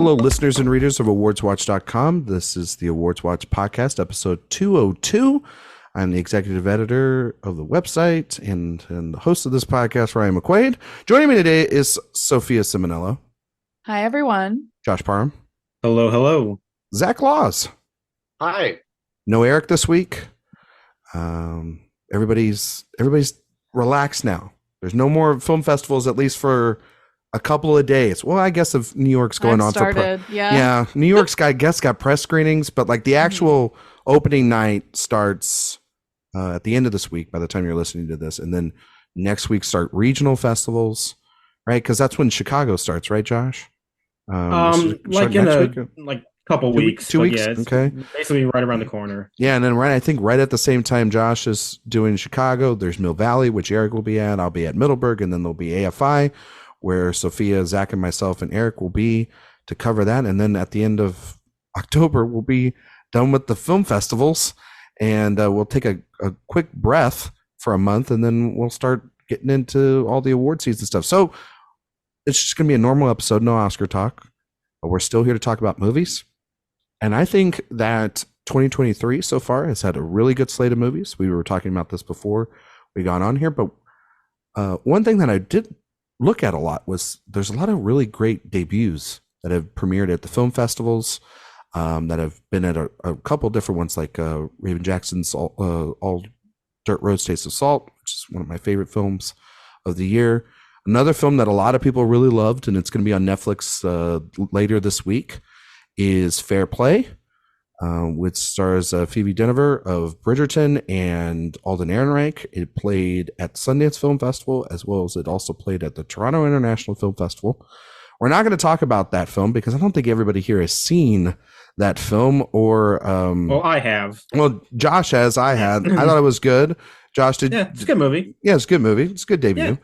hello, listeners and readers of AwardsWatch.com. This is the Awards Watch Podcast, episode 202. I'm the executive editor of the website and the host of this podcast, Ryan McQuade. Joining me today is Sophia Ciminello. Hi, everyone. Josh Parham. Hello, hello. Zach Laws. Hi. No Eric this week. Everybody's relaxed now. There's no more film festivals, at least for a couple of days. Well, I guess if New York's going on started, yeah. New York's got press screenings, but like the actual opening night starts at the end of this week by the time you're listening to this, and then next week start regional festivals, right? Because that's when Chicago starts, right, Josh? Like in a couple weeks. 2 weeks. Yeah, it's okay. Basically right around the corner. Yeah, and then I think right at the same time Josh is doing Chicago, there's Mill Valley, which Eric will be at. I'll be at Middleburg, and then there'll be AFI, where Sophia, Zach, and myself and Eric will be to cover that. And then at the end of October, we'll be done with the film festivals, and we'll take a quick breath for a month, and then we'll start getting into all the award season stuff. So it's just going to be a normal episode, no Oscar talk, but we're still here to talk about movies. And I think that 2023 so far has had a really good slate of movies. We were talking about this before we got on here, but one thing that I did look at a lot was there's a lot of really great debuts that have premiered at the film festivals, that have been at a couple different ones, like Raven Jackson's All Dirt Roads Taste of Salt, which is one of my favorite films of the year. Another film that a lot of people really loved, and it's going to be on Netflix later this week, is Fair Play, which stars Phoebe Dynevor of Bridgerton and Alden Ehrenreich. It played at Sundance Film Festival, as well as it also played at the Toronto International Film Festival. We're not going to talk about that film because I don't think everybody here has seen that film, or well, I have. Well, Josh has. I had. I thought it was good. Josh did. Yeah, it's a good movie. Yeah, it's a good movie. It's a good debut.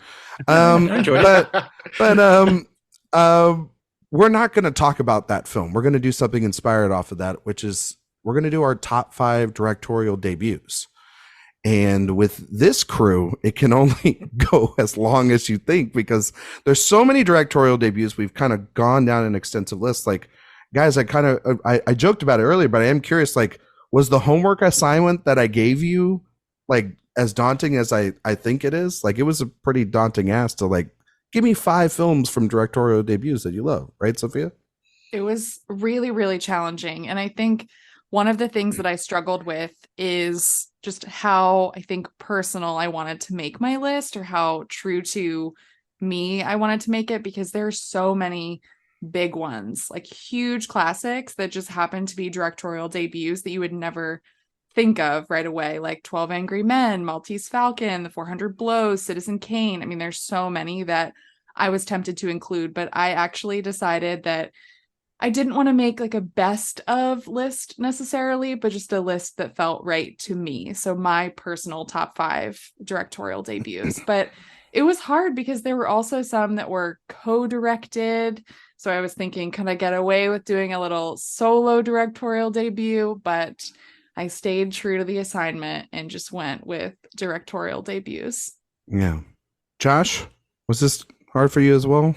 I enjoyed it. But we're not going to talk about that film. We're going to do something inspired off of that, which is we're going to do our top 5 directorial debuts. And with this crew, it can only go as long as you think, because there's so many directorial debuts. We've kind of gone down an extensive list. Like, guys, I joked about it earlier, but I am curious, like, was the homework assignment that I gave you like as daunting as I think it is? Like, it was a pretty daunting ask to like, give me 5 films from directorial debuts that you love, right, Sophia? It was really, really challenging. And I think one of the things that I struggled with is just how I think personal I wanted to make my list, or how true to me I wanted to make it, because there are so many big ones, like huge classics that just happen to be directorial debuts that you would never think of right away, like 12 Angry Men, Maltese Falcon, The 400 Blows, Citizen Kane. I mean, there's so many that I was tempted to include, but I actually decided that I didn't want to make like a best of list necessarily, but just a list that felt right to me. So my personal top 5 directorial debuts. But it was hard because there were also some that were co-directed. So I was thinking, can I get away with doing a little solo directorial debut? But I stayed true to the assignment and just went with directorial debuts. Yeah. Josh, was this hard for you as well?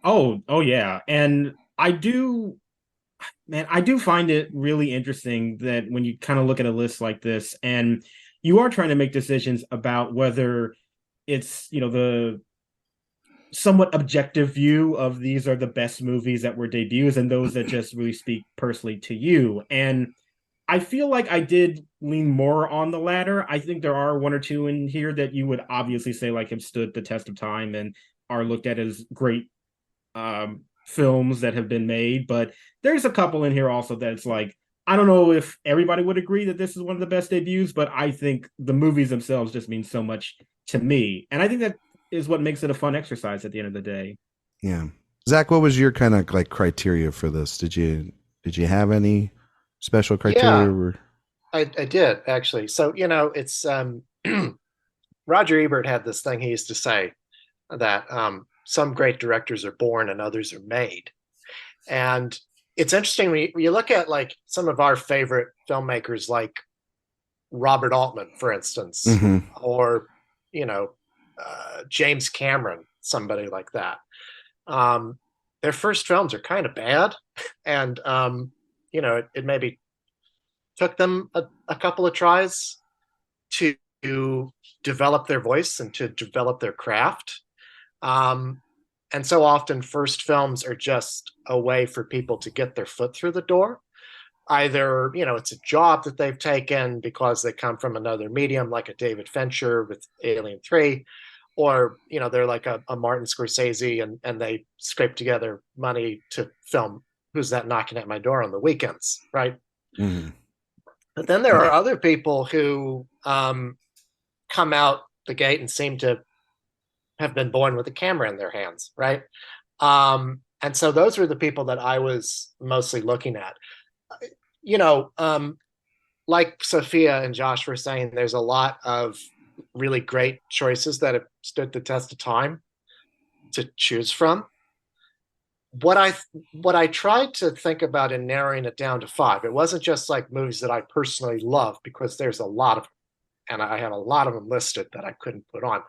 Oh yeah. And I do find it really interesting that when you kind of look at a list like this and you are trying to make decisions about whether it's, the somewhat objective view of these are the best movies that were debuts and those that just really speak personally to you. And I feel like I did lean more on the latter. I think there are 1 or 2 in here that you would obviously say like have stood the test of time and are looked at as great films that have been made. But there's a couple in here also that it's like, I don't know if everybody would agree that this is one of the best debuts, but I think the movies themselves just mean so much to me. And I think that is what makes it a fun exercise at the end of the day. Yeah. Zach, what was your kind of like criteria for this? Did you have any special criteria? Yeah, I did actually. So, it's Roger Ebert had this thing he used to say that some great directors are born and others are made. And it's interesting when you look at like some of our favorite filmmakers, like Robert Altman, for instance, or, James Cameron, somebody like that. their first films are kind of bad, and it maybe took them a couple of tries to develop their voice and to develop their craft. And so often first films are just a way for people to get their foot through the door. Either, it's a job that they've taken because they come from another medium, like a David Fincher with Alien 3, or, they're like a Martin Scorsese and they scrape together money to film Who's That Knocking at My Door on the weekends, right? Mm-hmm. But then there are other people who come out the gate and seem to have been born with a camera in their hands, right? And so those were the people that I was mostly looking at. Like Sophia and Josh were saying, there's a lot of really great choices that have stood the test of time to choose from. What I tried to think about in narrowing it down to 5, it wasn't just like movies that I personally love, because there's a lot of them, and I have a lot of them listed that I couldn't put on.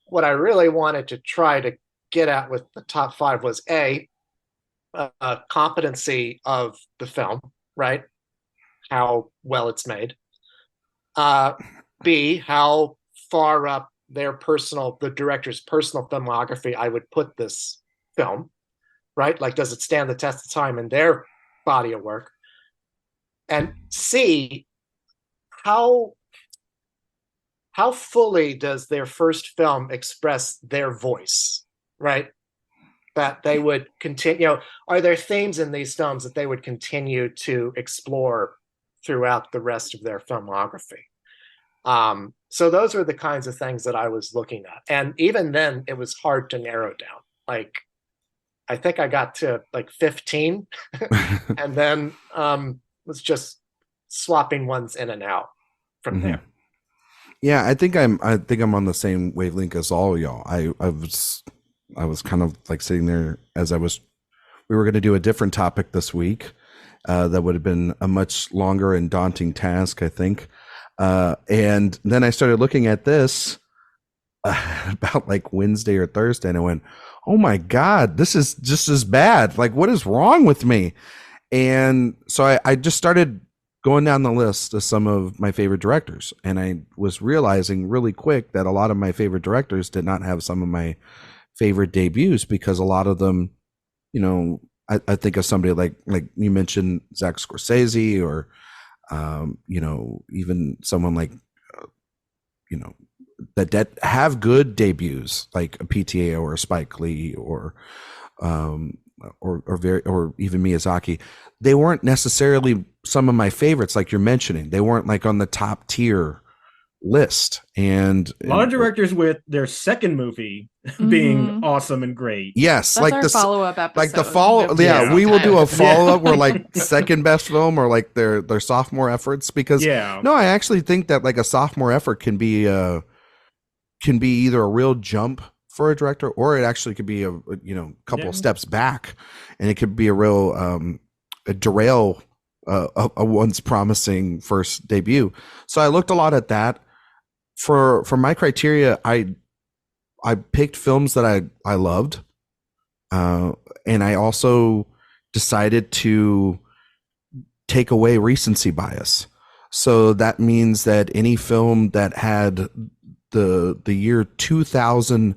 What I really wanted to try to get at with the top 5 was A, competency of the film, right? How well it's made. B, how far up the director's personal filmography I would put this film, right? Like, does it stand the test of time in their body of work? And C, how fully does their first film express their voice, right? That they would continue, are there themes in these films that they would continue to explore throughout the rest of their filmography? So those were the kinds of things that I was looking at. And even then, it was hard to narrow down. Like, I think I got to like 15 and then was just swapping ones in and out from there. Yeah, I think I'm on the same wavelength as all of y'all. I was kind of like sitting there as we were going to do a different topic this week that would have been a much longer and daunting task, I think. And then I started looking at this about like Wednesday or Thursday, and I went, oh my God, this is just as bad. Like, what is wrong with me? And so I just started going down the list of some of my favorite directors. And I was realizing really quick that a lot of my favorite directors did not have some of my favorite debuts, because a lot of them, I think of somebody like you mentioned, Zach Scorsese, or, even someone like, that have good debuts, like a PTA or a Spike Lee or even Miyazaki. They weren't necessarily some of my favorites, like you're mentioning. They weren't like on the top tier list. And a lot of directors with their second movie being awesome and great. Yes, that's like our the follow-up episode. Like the follow. Yeah, we will do a follow-up where like second best film or like their sophomore efforts, because no, I actually think that like a sophomore effort can be either a real jump for a director, or it actually could be a couple of steps back, and it could be a real derail a once promising first debut. So I looked a lot at that. For my criteria, I picked films that I loved, and I also decided to take away recency bias. So that means that any film that had the year 2000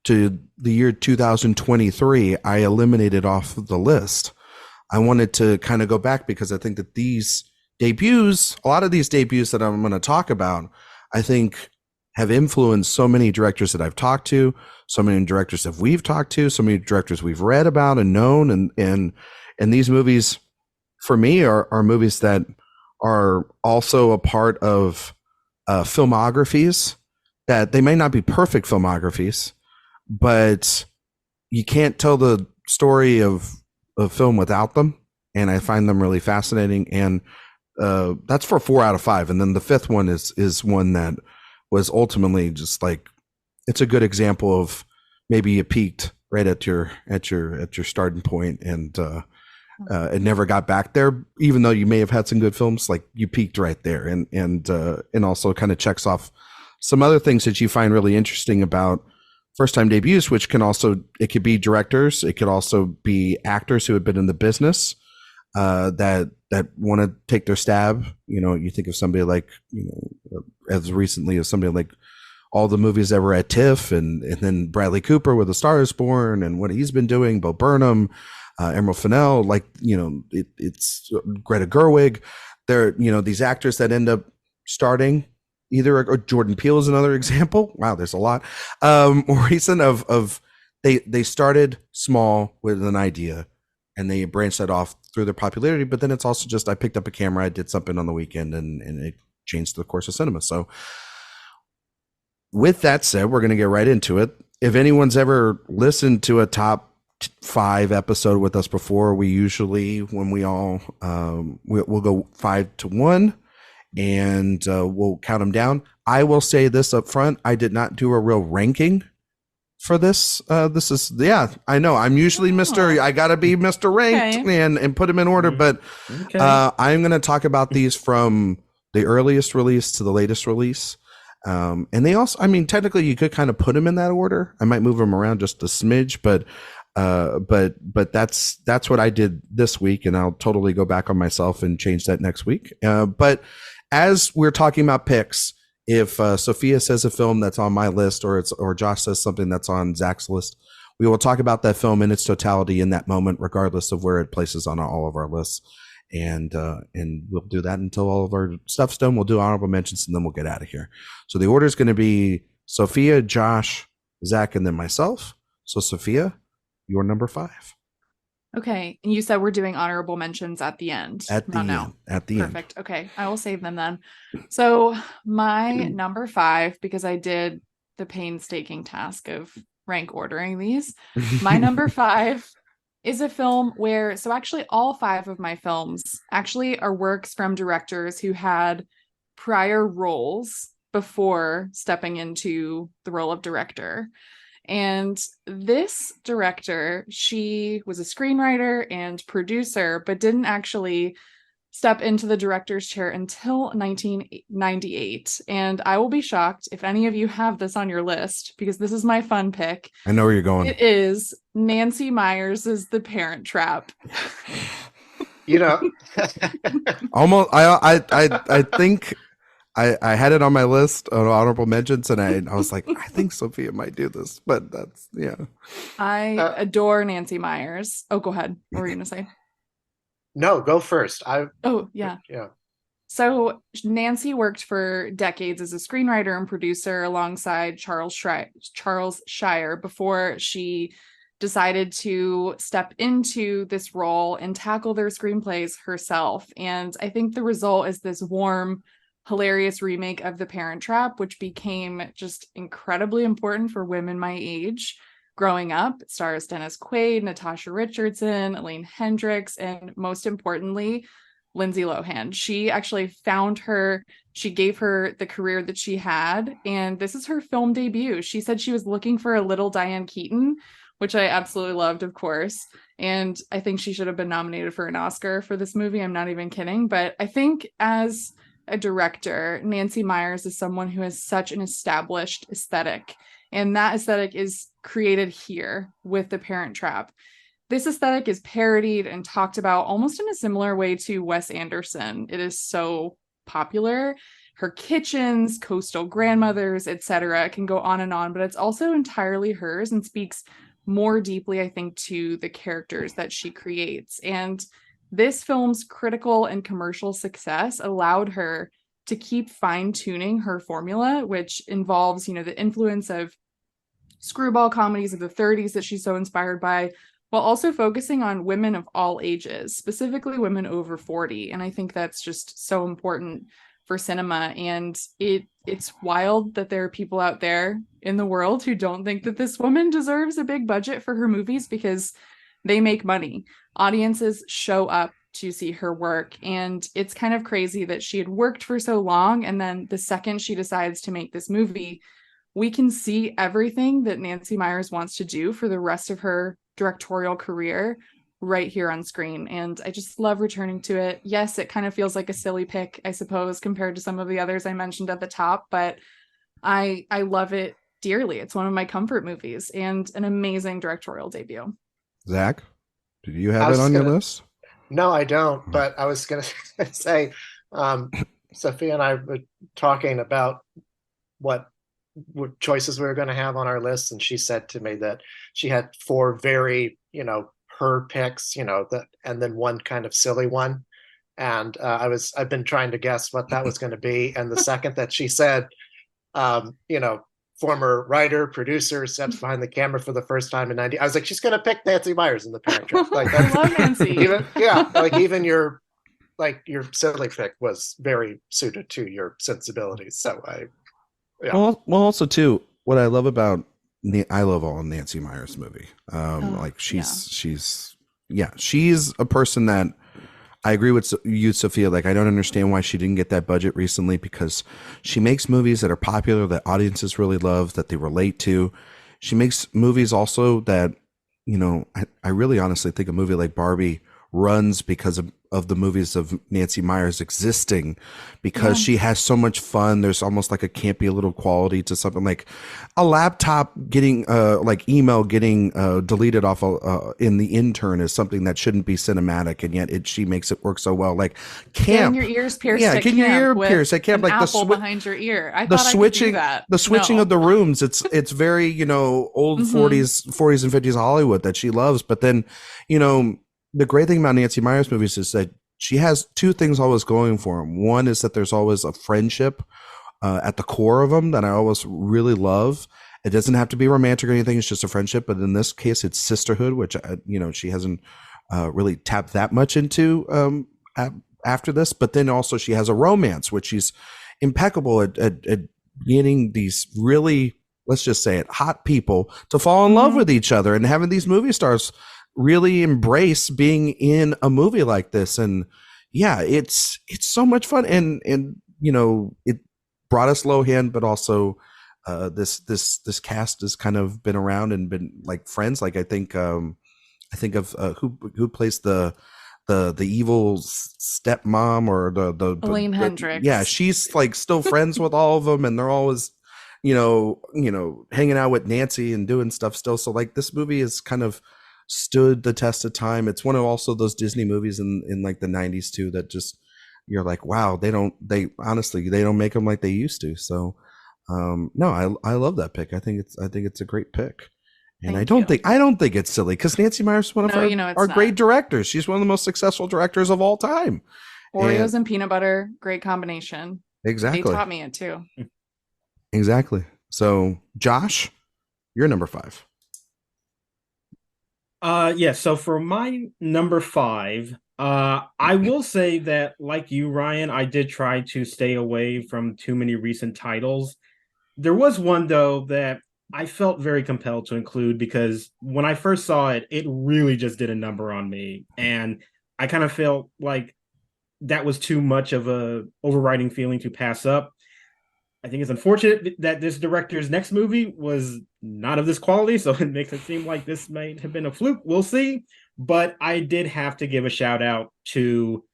to the year 2023, I eliminated off the list. I wanted to kind of go back, because I think that these debuts, a lot of these debuts that I'm going to talk about, I think have influenced so many directors that I've talked to, so many directors that we've talked to, so many directors we've read about and known. And these movies, for me, are movies that are also a part of filmographies that they may not be perfect filmographies, but you can't tell the story of film without them. And I find them really fascinating. And that's for 4 out of 5. And then the 5th one is one that was ultimately just like, it's a good example of maybe you peaked right at your starting point, and it never got back there, even though you may have had some good films. Like, you peaked right there, and also kind of checks off some other things that you find really interesting about first time debuts, which it could be directors, it could also be actors who have been in the business that want to take their stab. You think of somebody like, as recently as somebody like all the movies that were at TIFF, and then Bradley Cooper with A Star Is Born and what he's been doing, Bo Burnham, Emerald Fennell, it's Greta Gerwig. They're, these actors that end up starting either, or Jordan Peele is another example. Wow, there's a lot. More recent of they started small with an idea and they branched that off through their popularity, but then it's also just, I picked up a camera, I did something on the weekend, and it changed the course of cinema. So with that said, we're going to get right into it. If anyone's ever listened to a top 5 episode with us before, we usually, when we all, we'll go 5 to 1 and we'll count them down. I will say this up front. I did not do a real ranking for this. This is, I know I'm usually I gotta be Mr. Ranked, and put them in order, but I'm going to talk about these from the earliest release to the latest release. And they also, technically you could kind of put them in that order. I might move them around just a smidge, but that's what I did this week, and I'll totally go back on myself and change that next week. But as we're talking about picks, if Sophia says a film that's on my list, or Josh says something that's on Zach's list, we will talk about that film in its totality in that moment, regardless of where it places on all of our lists. And we'll do that until all of our stuff's done. We'll do honorable mentions, and then we'll get out of here. So the order is going to be Sophia, Josh, Zach, and then myself. So Sophia, you're number 5. Okay. And you said we're doing honorable mentions at the end. At the end. Perfect. Okay. I will save them then. So my number 5, because I did the painstaking task of rank ordering these, my number 5 is a film where, so actually all 5 of my films actually are works from directors who had prior roles before stepping into the role of director. And this director, she was a screenwriter and producer, but didn't actually step into the director's chair until 1998. And I will be shocked if any of you have this on your list, because this is my fun pick. I know where you're going. It is Nancy Meyers' The Parent Trap. Almost. I think I had it on my list of honorable mentions, and I was like, I think Sophia might do this, but that's, I adore Nancy Meyers. Oh, go ahead. What were you going to say? No, go first. Yeah. So Nancy worked for decades as a screenwriter and producer alongside Charles Shire before she decided to step into this role and tackle their screenplays herself. And I think the result is this warm, hilarious remake of The Parent Trap, which became just incredibly important for women my age growing up. It stars Dennis Quaid, Natasha Richardson, Elaine Hendricks, and most importantly, Lindsay Lohan. She actually found her, she gave her the career that she had, and this is her film debut. She said she was looking for a little Diane Keaton, which I absolutely loved, of course. And I think she should have been nominated for an Oscar for this movie. I'm not even kidding. But I think as a director, Nancy Meyers is someone who has such an established aesthetic. And that aesthetic is created here with The Parent Trap. This aesthetic is parodied and talked about almost in a similar way to Wes Anderson. It is so popular. Her kitchens, coastal grandmothers, etc. can go on and on, but it's also entirely hers and speaks more deeply, I think, to the characters that she creates. And this film's critical and commercial success allowed her to keep fine-tuning her formula, which involves, the influence of screwball comedies of the 30s that she's so inspired by, while also focusing on women of all ages, specifically women over 40. And I think that's just so important for cinema. And it's wild that there are people out there in the world who don't think that this woman deserves a big budget for her movies, because they make money. Audiences show up to see her work. And it's kind of crazy that she had worked for so long, and then the second she decides to make this movie, we can see everything that Nancy Meyers wants to do for the rest of her directorial career right here on screen. And I just love returning to it. Yes, it kind of feels like a silly pick, I suppose, compared to some of the others I mentioned at the top, but I love it dearly. It's one of my comfort movies and an amazing directorial debut. Zach, did you have it on your list? No, I don't. But I was going to say, Sophia and I were talking about what choices we were going to have on our list, and she said to me that she had 4 very, her picks, and then one kind of silly one. And I've been trying to guess what that was going to be. And the second that she said, former writer, producer, steps behind the camera for the first time in 90, I was like, she's going to pick Nancy Meyers in The Parent Trap. Like, I love Nancy. Even your silly pick was very suited to your sensibilities. So Well, also too, what I love about I love all Nancy Meyers movie. She's a person that I agree with you, Sophia. Like, I don't understand why she didn't get that budget recently, because she makes movies that are popular, that audiences really love, that they relate to. She makes movies also that, I really honestly think a movie like Barbie runs because of the movies of Nancy Meyers existing, because she has so much fun. There's almost like a campy little quality to something like a laptop getting email getting deleted off in The Intern is something that shouldn't be cinematic, and yet she makes it work so well. Like Camp, getting your ears pierced. Getting your ear pierced at Camp, like apple behind your ear. I the thought switching, I could do that. the switching of the rooms. It's very old 40s and 50s Hollywood that she loves. But then the great thing about Nancy Meyers movies is that she has 2 things always going for them. One is that there's always a friendship at the core of them that I always really love. It doesn't have to be romantic or anything. It's just a friendship. But in this case, it's sisterhood, which, she hasn't really tapped that much into after this. But then also she has a romance, which she's impeccable at getting these really, let's just say it, hot people to fall in love with each other, and having these movie stars really embrace being in a movie like this. And it's so much fun, and it brought us Lohan, but also this cast has kind of been around and been like friends. Like I think of who plays the evil stepmom, or the Elaine Hendricks. Yeah, she's like still friends with all of them, and they're always hanging out with Nancy and doing stuff still. So like this movie is kind of stood the test of time. It's one of also those Disney movies in like the 90s too that just, you're like, wow, they don't make them like they used to. So no, I love that pick. I think it's a great pick. And I don't think it's silly, because Nancy Meyers is one of our great directors. She's one of the most successful directors of all time. Oreos and peanut butter, great combination. Exactly. They taught me it too. Exactly. So Josh, you're number 5. So for my number 5, I will say that, like you, Ryan, I did try to stay away from too many recent titles. There was one, though, that I felt very compelled to include, because when I first saw it, it really just did a number on me. And I kind of felt like that was too much of a overriding feeling to pass up. I think it's unfortunate that this director's next movie was not of this quality, so it makes it seem like this might have been a fluke. We'll see. But I did have to give a shout out to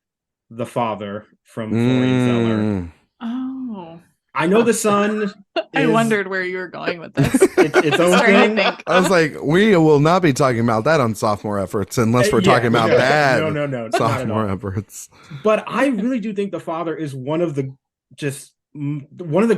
The Father from Florian Zeller. Oh. I know the son. I wondered where you were going with this. Its own thing. I was like, we will not be talking about that on sophomore efforts unless we're talking about bad sophomore efforts. But I really do think The Father is one of the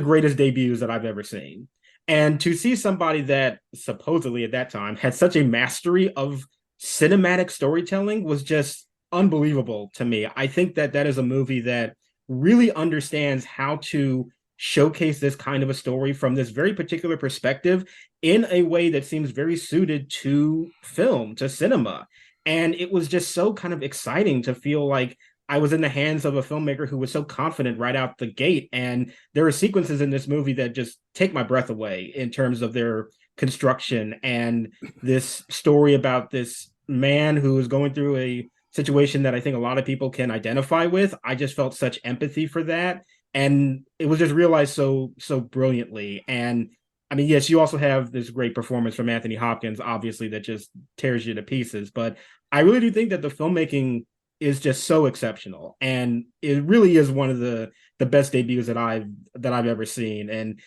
greatest debuts that I've ever seen. And to see somebody that supposedly at that time had such a mastery of cinematic storytelling was just unbelievable to me. I think that is a movie that really understands how to showcase this kind of a story from this very particular perspective in a way that seems very suited to film, to cinema. And it was just so kind of exciting to feel like I was in the hands of a filmmaker who was so confident right out the gate. And there are sequences in this movie that just take my breath away in terms of their construction, and this story about this man who is going through a situation that I think a lot of people can identify with. I just felt such empathy for that. And it was just realized so brilliantly. And I mean, yes, you also have this great performance from Anthony Hopkins, obviously, that just tears you to pieces. But I really do think that the filmmaking is just so exceptional, and it really is one of the best debuts that I've ever seen. And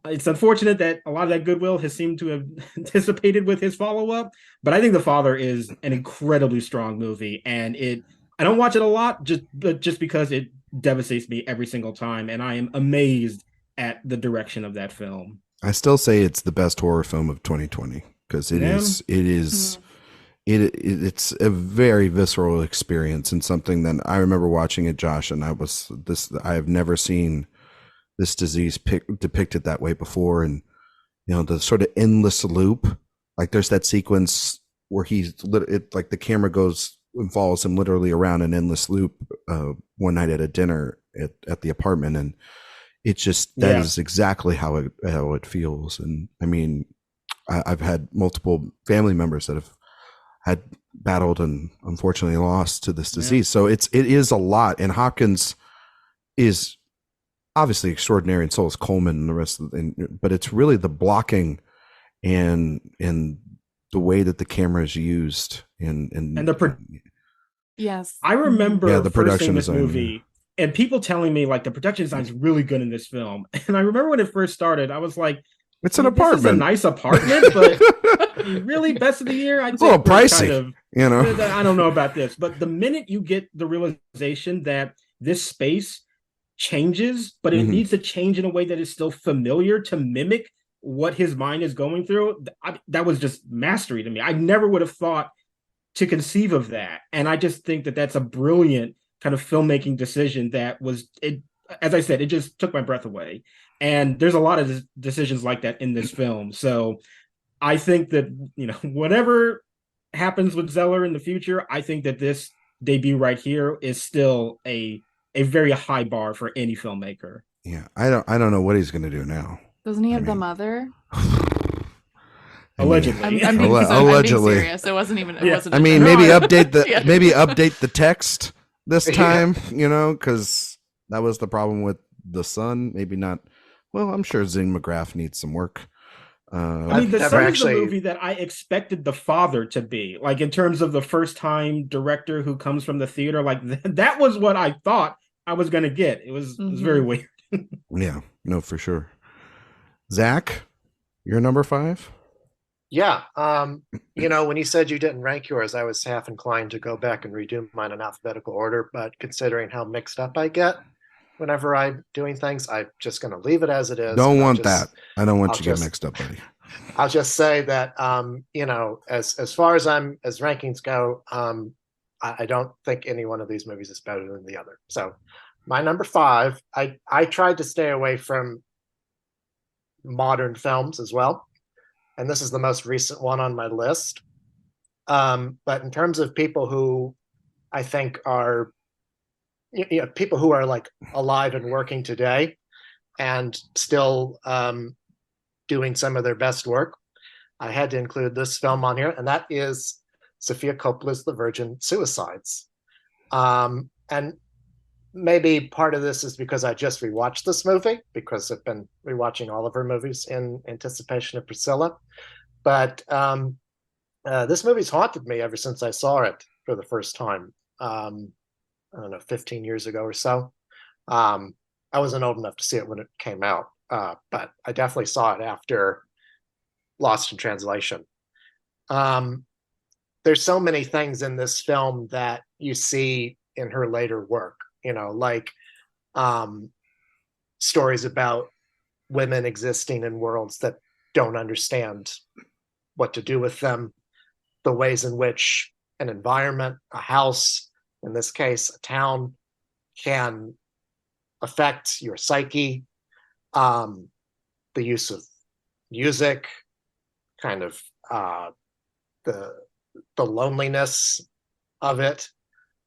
it's unfortunate that a lot of that goodwill has seemed to have dissipated with his follow-up, but I think The Father is an incredibly strong movie, and I don't watch it a lot just because it devastates me every single time, and I am amazed at the direction of that film. I still say it's the best horror film of 2020 because it's a very visceral experience, and something that I remember watching it, Josh, and I have never seen this disease depicted that way before. And the sort of endless loop, like there's that sequence where like the camera goes and follows him literally around an endless loop one night at a dinner at the apartment, and it's just that is exactly how it feels. And I mean, I've had multiple family members that have had battled and unfortunately lost to this disease. So it is a lot, and Hopkins is obviously extraordinary, and so is Coleman and the rest of but it's really the blocking and the way that the camera is used and the yes. I remember the production this movie and people telling me like the production design is really good in this film. And I remember when it first started, I was like, it's an apartment. This is a nice apartment, but really best of the year. It's a little pricey, I don't know about this, but the minute you get the realization that this space changes, but it needs to change in a way that is still familiar to mimic what his mind is going through, that was just mastery to me. I never would have thought to conceive of that, and I just think that that's a brilliant kind of filmmaking decision that was it. As I said, it just took my breath away. And there's a lot of decisions like that in this film. So I think that, whatever happens with Zeller in the future, I think that this debut right here is still a very high bar for any filmmaker. Yeah, I don't know what he's going to do now. Doesn't he have the mother? Allegedly. I'm being serious. It wasn't even. It wasn't. Maybe update the text this time. Because that was the problem with the son. Maybe not. Well, I'm sure Zing McGrath needs some work. The Son is the movie that I expected The Father to be, like in terms of the first-time director who comes from the theater. Like that was what I thought I was going to get. It was very weird. Yeah, no, for sure. Zach, you're number 5. Yeah. When you said you didn't rank yours, I was half inclined to go back and redo mine in alphabetical order. But considering how mixed up I get whenever I'm doing things, I'm just going to leave it as it is. Don't want that. I don't want you to get mixed up, buddy. I'll just say that, as far as rankings go, I don't think any one of these movies is better than the other. So my number 5, I tried to stay away from modern films as well. And this is the most recent one on my list. But in terms of people who I think are, people who are like alive and working today and still doing some of their best work, I had to include this film on here, and that is Sofia Coppola's The Virgin Suicides. And maybe part of this is because I just rewatched this movie, because I've been rewatching all of her movies in anticipation of Priscilla. But this movie's haunted me ever since I saw it for the first time. I don't know, 15 years ago or so. I wasn't old enough to see it when it came out, but I definitely saw it after Lost in Translation. There's so many things in this film that you see in her later work, like stories about women existing in worlds that don't understand what to do with them, the ways in which an environment, a house, in this case, a town, can affect your psyche, the use of music, kind of the loneliness of it,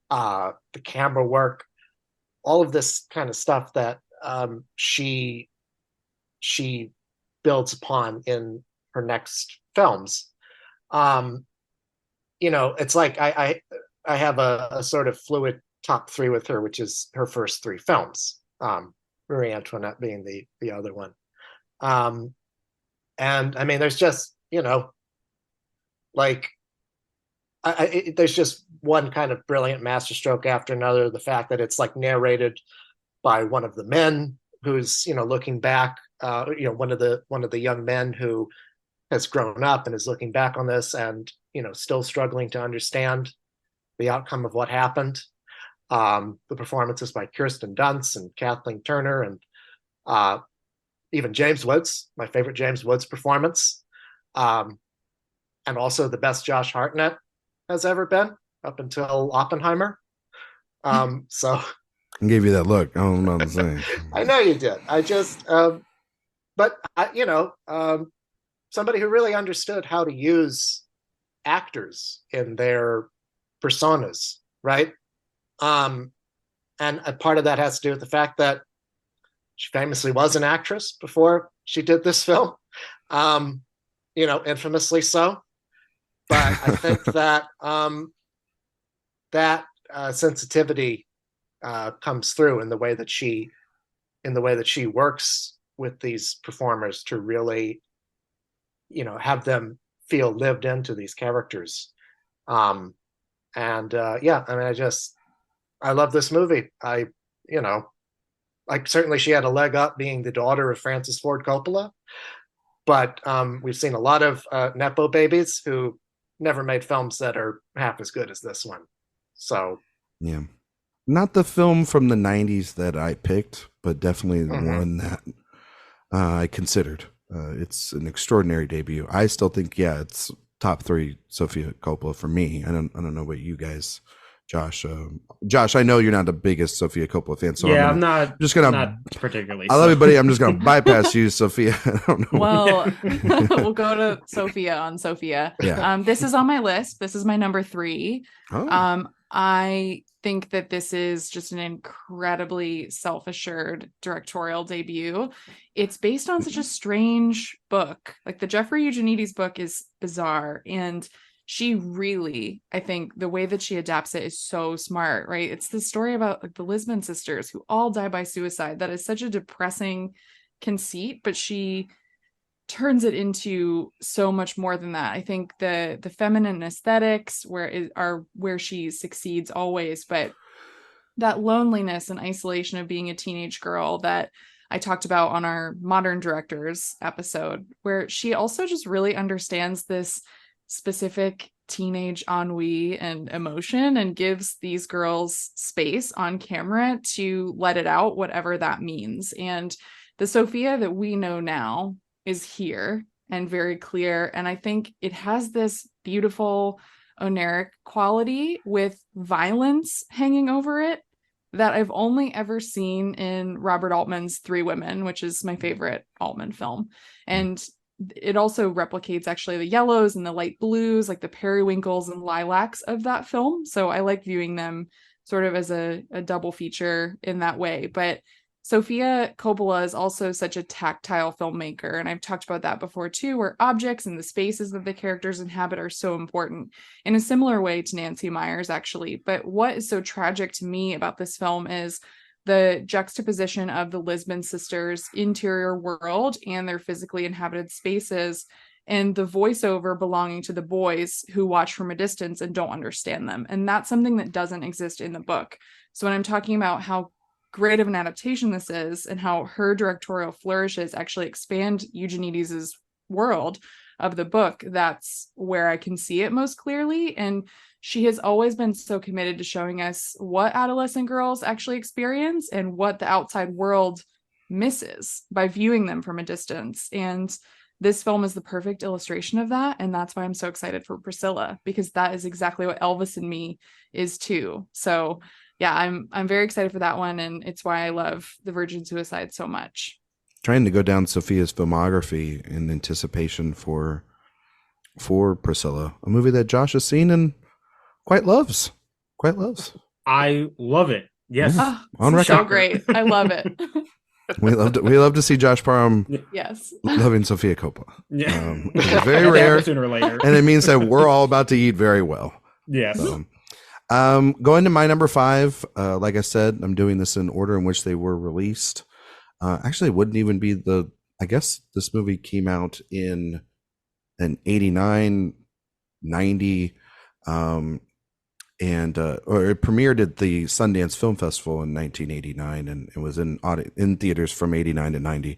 the camera work, all of this kind of stuff that she builds upon in her next films. It's like I have a sort of fluid top 3 with her, which is her first 3 films, Marie Antoinette being the other one. And I mean, there's just, there's just one kind of brilliant masterstroke after another. The fact that it's like narrated by one of the men who's, looking back one of the young men who has grown up and is looking back on this and, still struggling to understand the outcome of what happened. The performances by Kirsten Dunst and Kathleen Turner and even James Woods, my favorite James Woods performance. And also the best Josh Hartnett has ever been up until Oppenheimer. So I gave you that look. I don't know what I'm saying. I know you did. I just, but somebody who really understood how to use actors in their personas, right? And a part of that has to do with the fact that she famously was an actress before she did this film, infamously so. But I think that that sensitivity comes through in the way that she works with these performers to really, have them feel lived into these characters. I love this movie. Certainly she had a leg up being the daughter of Francis Ford Coppola, but we've seen a lot of Nepo babies who never made films that are half as good as this one. So, yeah, not the film from the 90s that I picked, but definitely the one that I considered. It's an extraordinary debut. I still think, it's top 3 Sophia Coppola for me. I don't know what you guys, Josh. Josh, I know you're not the biggest Sophia Coppola fan, so I'm not particularly. I love you, buddy. I'm just gonna bypass you, Sophia. I don't know. Well, we'll go to Sophia on Sophia. Yeah. This is on my list. This is my number 3. Oh. I think that this is just an incredibly self-assured directorial debut. It's based on such a strange book. Like the Jeffrey Eugenides book is bizarre, and she really, I think the way that she adapts it is so smart, right? It's the story about like the Lisbon sisters who all die by suicide. That is such a depressing conceit, but she turns it into so much more than that. I think the feminine aesthetics where she succeeds always, but that loneliness and isolation of being a teenage girl that I talked about on our modern directors episode, where she also just really understands this specific teenage ennui and emotion and gives these girls space on camera to let it out, whatever that means. And the Sophia that we know now is here and very clear. And I think it has this beautiful oniric quality with violence hanging over it that I've only ever seen in Robert Altman's Three Women, which is my favorite Altman film. And it also replicates actually the yellows and the light blues, like the periwinkles and lilacs of that film. So I like viewing them sort of as a double feature in that way. But Sophia Coppola is also such a tactile filmmaker, and I've talked about that before too, where objects and the spaces that the characters inhabit are so important in a similar way to Nancy Meyers, actually. But what is so tragic to me about this film is the juxtaposition of the Lisbon sisters' interior world and their physically inhabited spaces, and the voiceover belonging to the boys who watch from a distance and don't understand them. And that's something that doesn't exist in the book. So when I'm talking about how great of an adaptation this is and how her directorial flourishes actually expand Eugenides' world of the book, that's where I can see it most clearly. And she has always been so committed to showing us what adolescent girls actually experience and what the outside world misses by viewing them from a distance. And this film is the perfect illustration of that. And that's why I'm so excited for Priscilla, because that is exactly what Elvis and Me is too. So yeah, I'm very excited for that one, and it's why I love The Virgin Suicide so much. Trying to go down Sophia's filmography in anticipation for Priscilla, a movie that Josh has seen and quite loves. I love it. Yes, on record. So great. I love it. We love to see Josh Parham. Yes, loving Sophia Coppola. Yeah, it's very rare. Sooner or later, and it means that we're all about to eat very well. Yes. Going to my number 5, like I said, I'm doing this in order in which they were released. Actually, it wouldn't even be I guess this movie came out in 89, 90, or it premiered at the Sundance Film Festival in 1989, and it was in theaters from 89 to 90.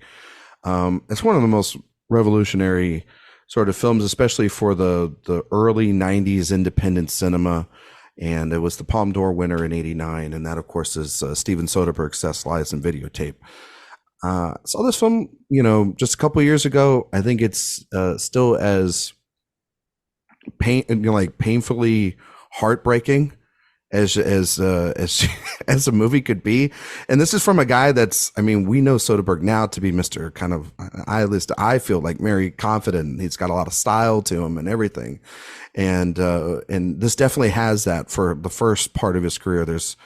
It's one of the most revolutionary sort of films, especially for the early 90s independent cinema. And it was the Palme d'Or winner in '89. And that, of course, is Steven Soderbergh's Sex, Lies, and Videotape. Saw this film, just a couple of years ago. I think it's still as painfully heartbreaking as a movie could be. And this is from a guy we know Soderbergh now to be Mr. kind of, at least I feel like, very confident. He's got a lot of style to him and everything. And this definitely has that for the first part of his career. There's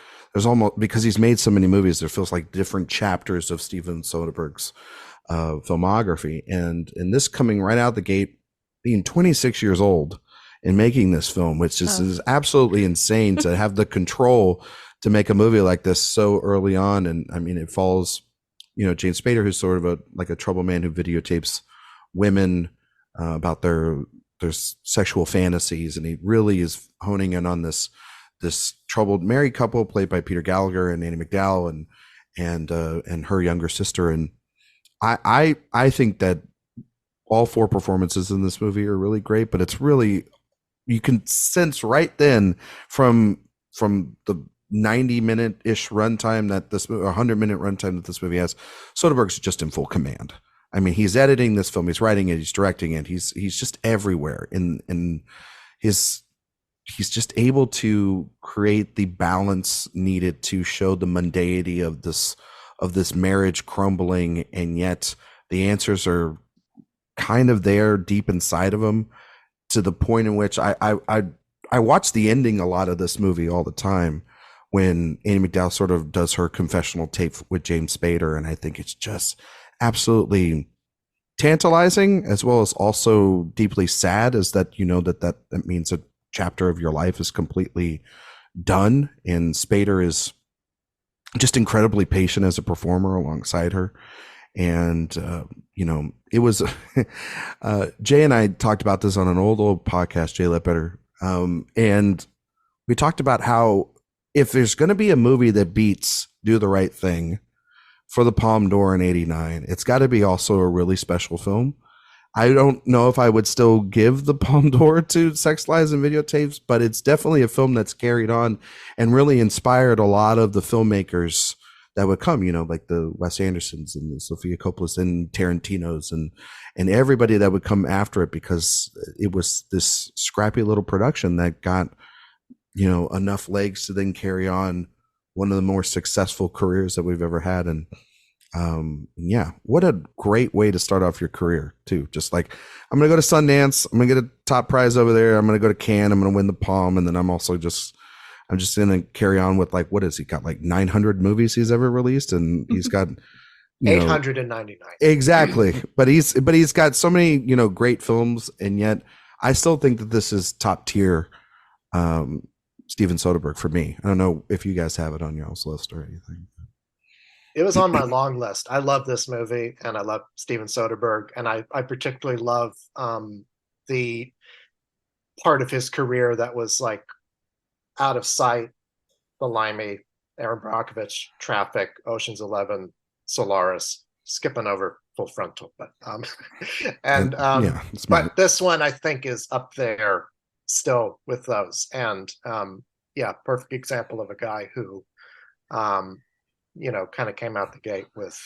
almost, because he's made so many movies, there feels like different chapters of Steven Soderbergh's filmography. And this coming right out the gate, being 26 years old and making this film, which is absolutely insane to have the control to make a movie like this so early on. And I mean, it follows, James Spader, who's sort of a trouble man who videotapes women about their sexual fantasies. And he really is honing in on this troubled married couple played by Peter Gallagher and Annie McDowell and her younger sister. And I think that all four performances in this movie are really great, but it's really, you can sense right then from the 90-minute-ish runtime that this movie, 100-minute runtime that this movie has, Soderbergh's just in full command. I mean, he's editing this film, he's writing it, he's directing it, he's just everywhere. He's just able to create the balance needed to show the mundanity of this marriage crumbling, and yet the answers are kind of there deep inside of him, to the point in which I watch the ending a lot of this movie all the time, when Annie McDowell sort of does her confessional tape with James Spader, and I think it's just absolutely tantalizing, as well as also deeply sad, as that that means a chapter of your life is completely done. And Spader is just incredibly patient as a performer alongside her. And it was Jay and I talked about this on an old podcast, Jay Ledbetter, and we talked about how if there's going to be a movie that beats Do the Right Thing for the Palme d'Or in '89, it's got to be also a really special film. I don't know if I would still give the Palme d'Or to Sex, Lies, and Videotapes, but it's definitely a film that's carried on and really inspired a lot of the filmmakers that would come, like the Wes Andersons and the Sophia Coppolas and Tarantinos and everybody that would come after it, because it was this scrappy little production that got, enough legs to then carry on one of the more successful careers that we've ever had. And what a great way to start off your career too. Just like, I'm going to go to Sundance, I'm going to get a top prize over there, I'm going to go to Cannes, I'm going to win the Palme, and then I'm just going to carry on with, like, what has he got, like 900 movies he's ever released, and he's got 899. Exactly. But he's got so many, great films, and yet I still think that this is top tier Steven Soderbergh for me. I don't know if you guys have it on y'all's list or anything. It was on my long list. I love this movie, and I love Steven Soderbergh, and I particularly love the part of his career that was like Out of Sight, The Limey, Aaron Brockovich, Traffic, Ocean's 11, Solaris, skipping over Full Frontal, but but this one I think is up there still with those. And perfect example of a guy who kind of came out the gate with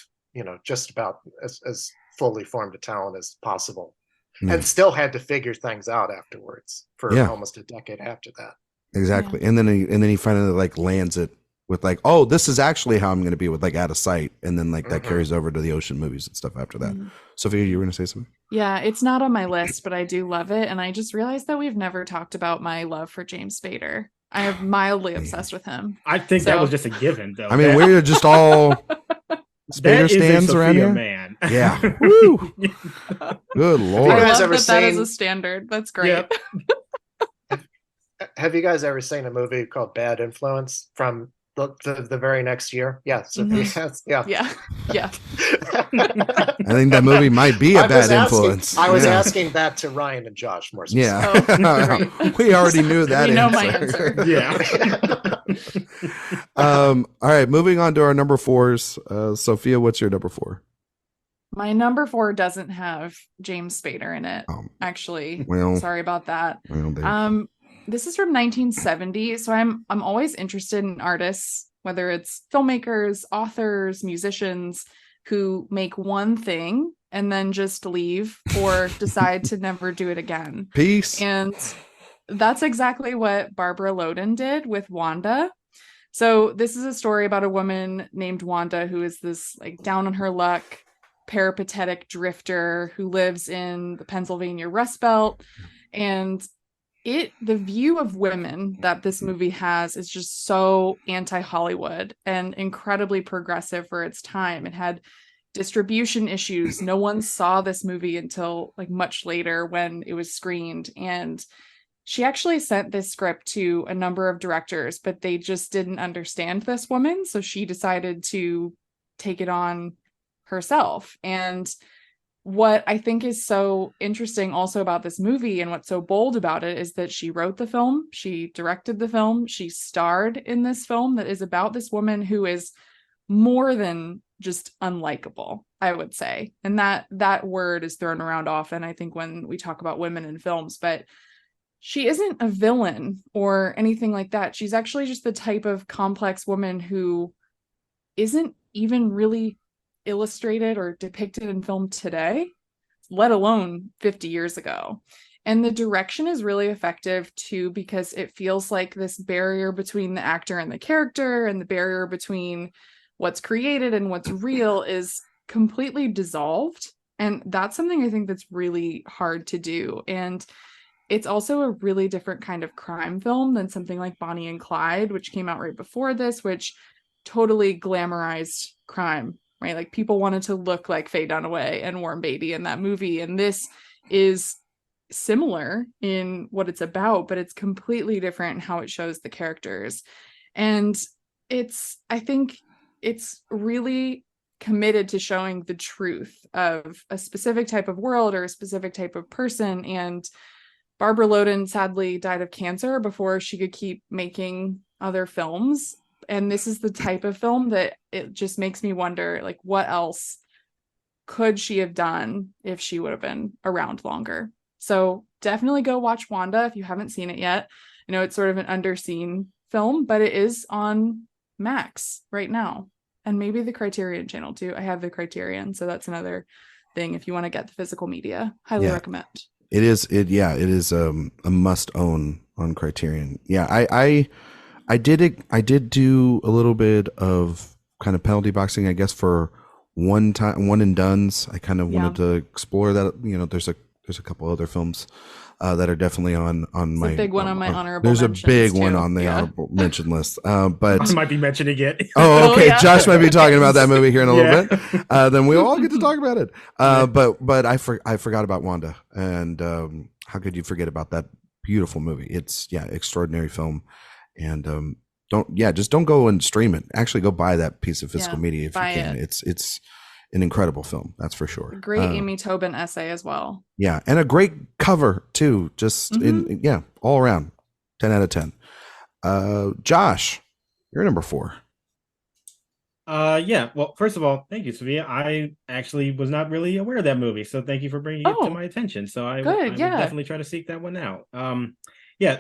just about as fully formed a talent as possible, and still had to figure things out afterwards for almost a decade after that. Exactly. And then he finally like lands it with like, oh, this is actually how I'm going to be with like Out of Sight. And then like that carries over to the Ocean movies and stuff after that. Sophia, you were going to say something? Yeah, it's not on my list, but I do love it. And I just realized that we've never talked about my love for James Spader. I am mildly obsessed with him. I think that was just a given, though. I mean, we're just all Spader stands around here. Man. Yeah. Woo. Good Lord. I love that is a standard. That's great. Yep. Have you guys ever seen a movie called Bad Influence from the very next year? Yeah. So Yeah. I think that movie might be a bad influence. I was asking that to Ryan and Josh more Yeah. specifically. We already knew that. We know my answer. Yeah. All right. Moving on to our number fours. Sophia, what's your number 4? My number 4 doesn't have James Spader in it, Oh, actually. well, Sorry about that. well, This is from 1970, so I'm always interested in artists, whether it's filmmakers, authors, musicians who make one thing and then just leave or decide to never do it again. peace. And that's exactly what Barbara Loden did with Wanda. So this is a story about a woman named Wanda who is this like down on her luck peripatetic drifter who lives in the Pennsylvania Rust Belt. And the view of women that this movie has is just so anti-Hollywood and incredibly progressive for its time. It had distribution issues. No one saw this movie until like much later when it was screened. And she actually sent this script to a number of directors, but they just didn't understand this woman. So she decided to take it on herself. And what I think is so interesting also about this movie and what's so bold about it is that she wrote the film, she directed the film, she starred in this film that is about this woman who is more than just unlikable, I would say. And that word is thrown around often, I think, when we talk about women in films, but she isn't a villain or anything like that. She's actually just the type of complex woman who isn't even really illustrated or depicted in film today, let alone 50 years ago. And the direction is really effective too, because it feels like this barrier between the actor and the character and the barrier between what's created and what's real is completely dissolved. And that's something I think that's really hard to do. And it's also a really different kind of crime film than something like Bonnie and Clyde, which came out right before this, which totally glamorized crime, right? Like people wanted to look like Faye Dunaway and Warren Beatty in that movie. And this is similar in what it's about, but it's completely different in how it shows the characters. And I think it's really committed to showing the truth of a specific type of world or a specific type of person. And Barbara Loden sadly died of cancer before she could keep making other films. And this is the type of film that it just makes me wonder, like, what else could she have done if she would have been around longer? So definitely go watch Wanda if you haven't seen it yet. I know it's sort of an underseen film, but it is on Max right now. And maybe the Criterion channel too. I have the Criterion, so that's another thing if you want to get the physical media. Highly recommend. It is a must own on Criterion. Yeah, I did do a little bit of kind of penalty boxing, I guess, for one and dones. I kind of wanted to explore that. You know, there's a couple other films that are definitely on my big one on my honorable. There's a big one on the honorable mention list. But I might be mentioning it. Oh, okay. Josh might be talking about that movie here in a little bit. Then we all get to talk about it. But I forgot about Wanda, and how could you forget about that beautiful movie? It's extraordinary film, and don't go and stream it. Actually, go buy that piece of physical media if you can. It's an incredible film, that's for sure. A great Amy Tobin essay as well. Yeah, and a great cover too. Just all around, 10 out of 10. Josh, you're number 4. Well, first of all, thank you, Sophia. I actually was not really aware of that movie, so thank you for bringing it to my attention. So I would definitely try to seek that one out.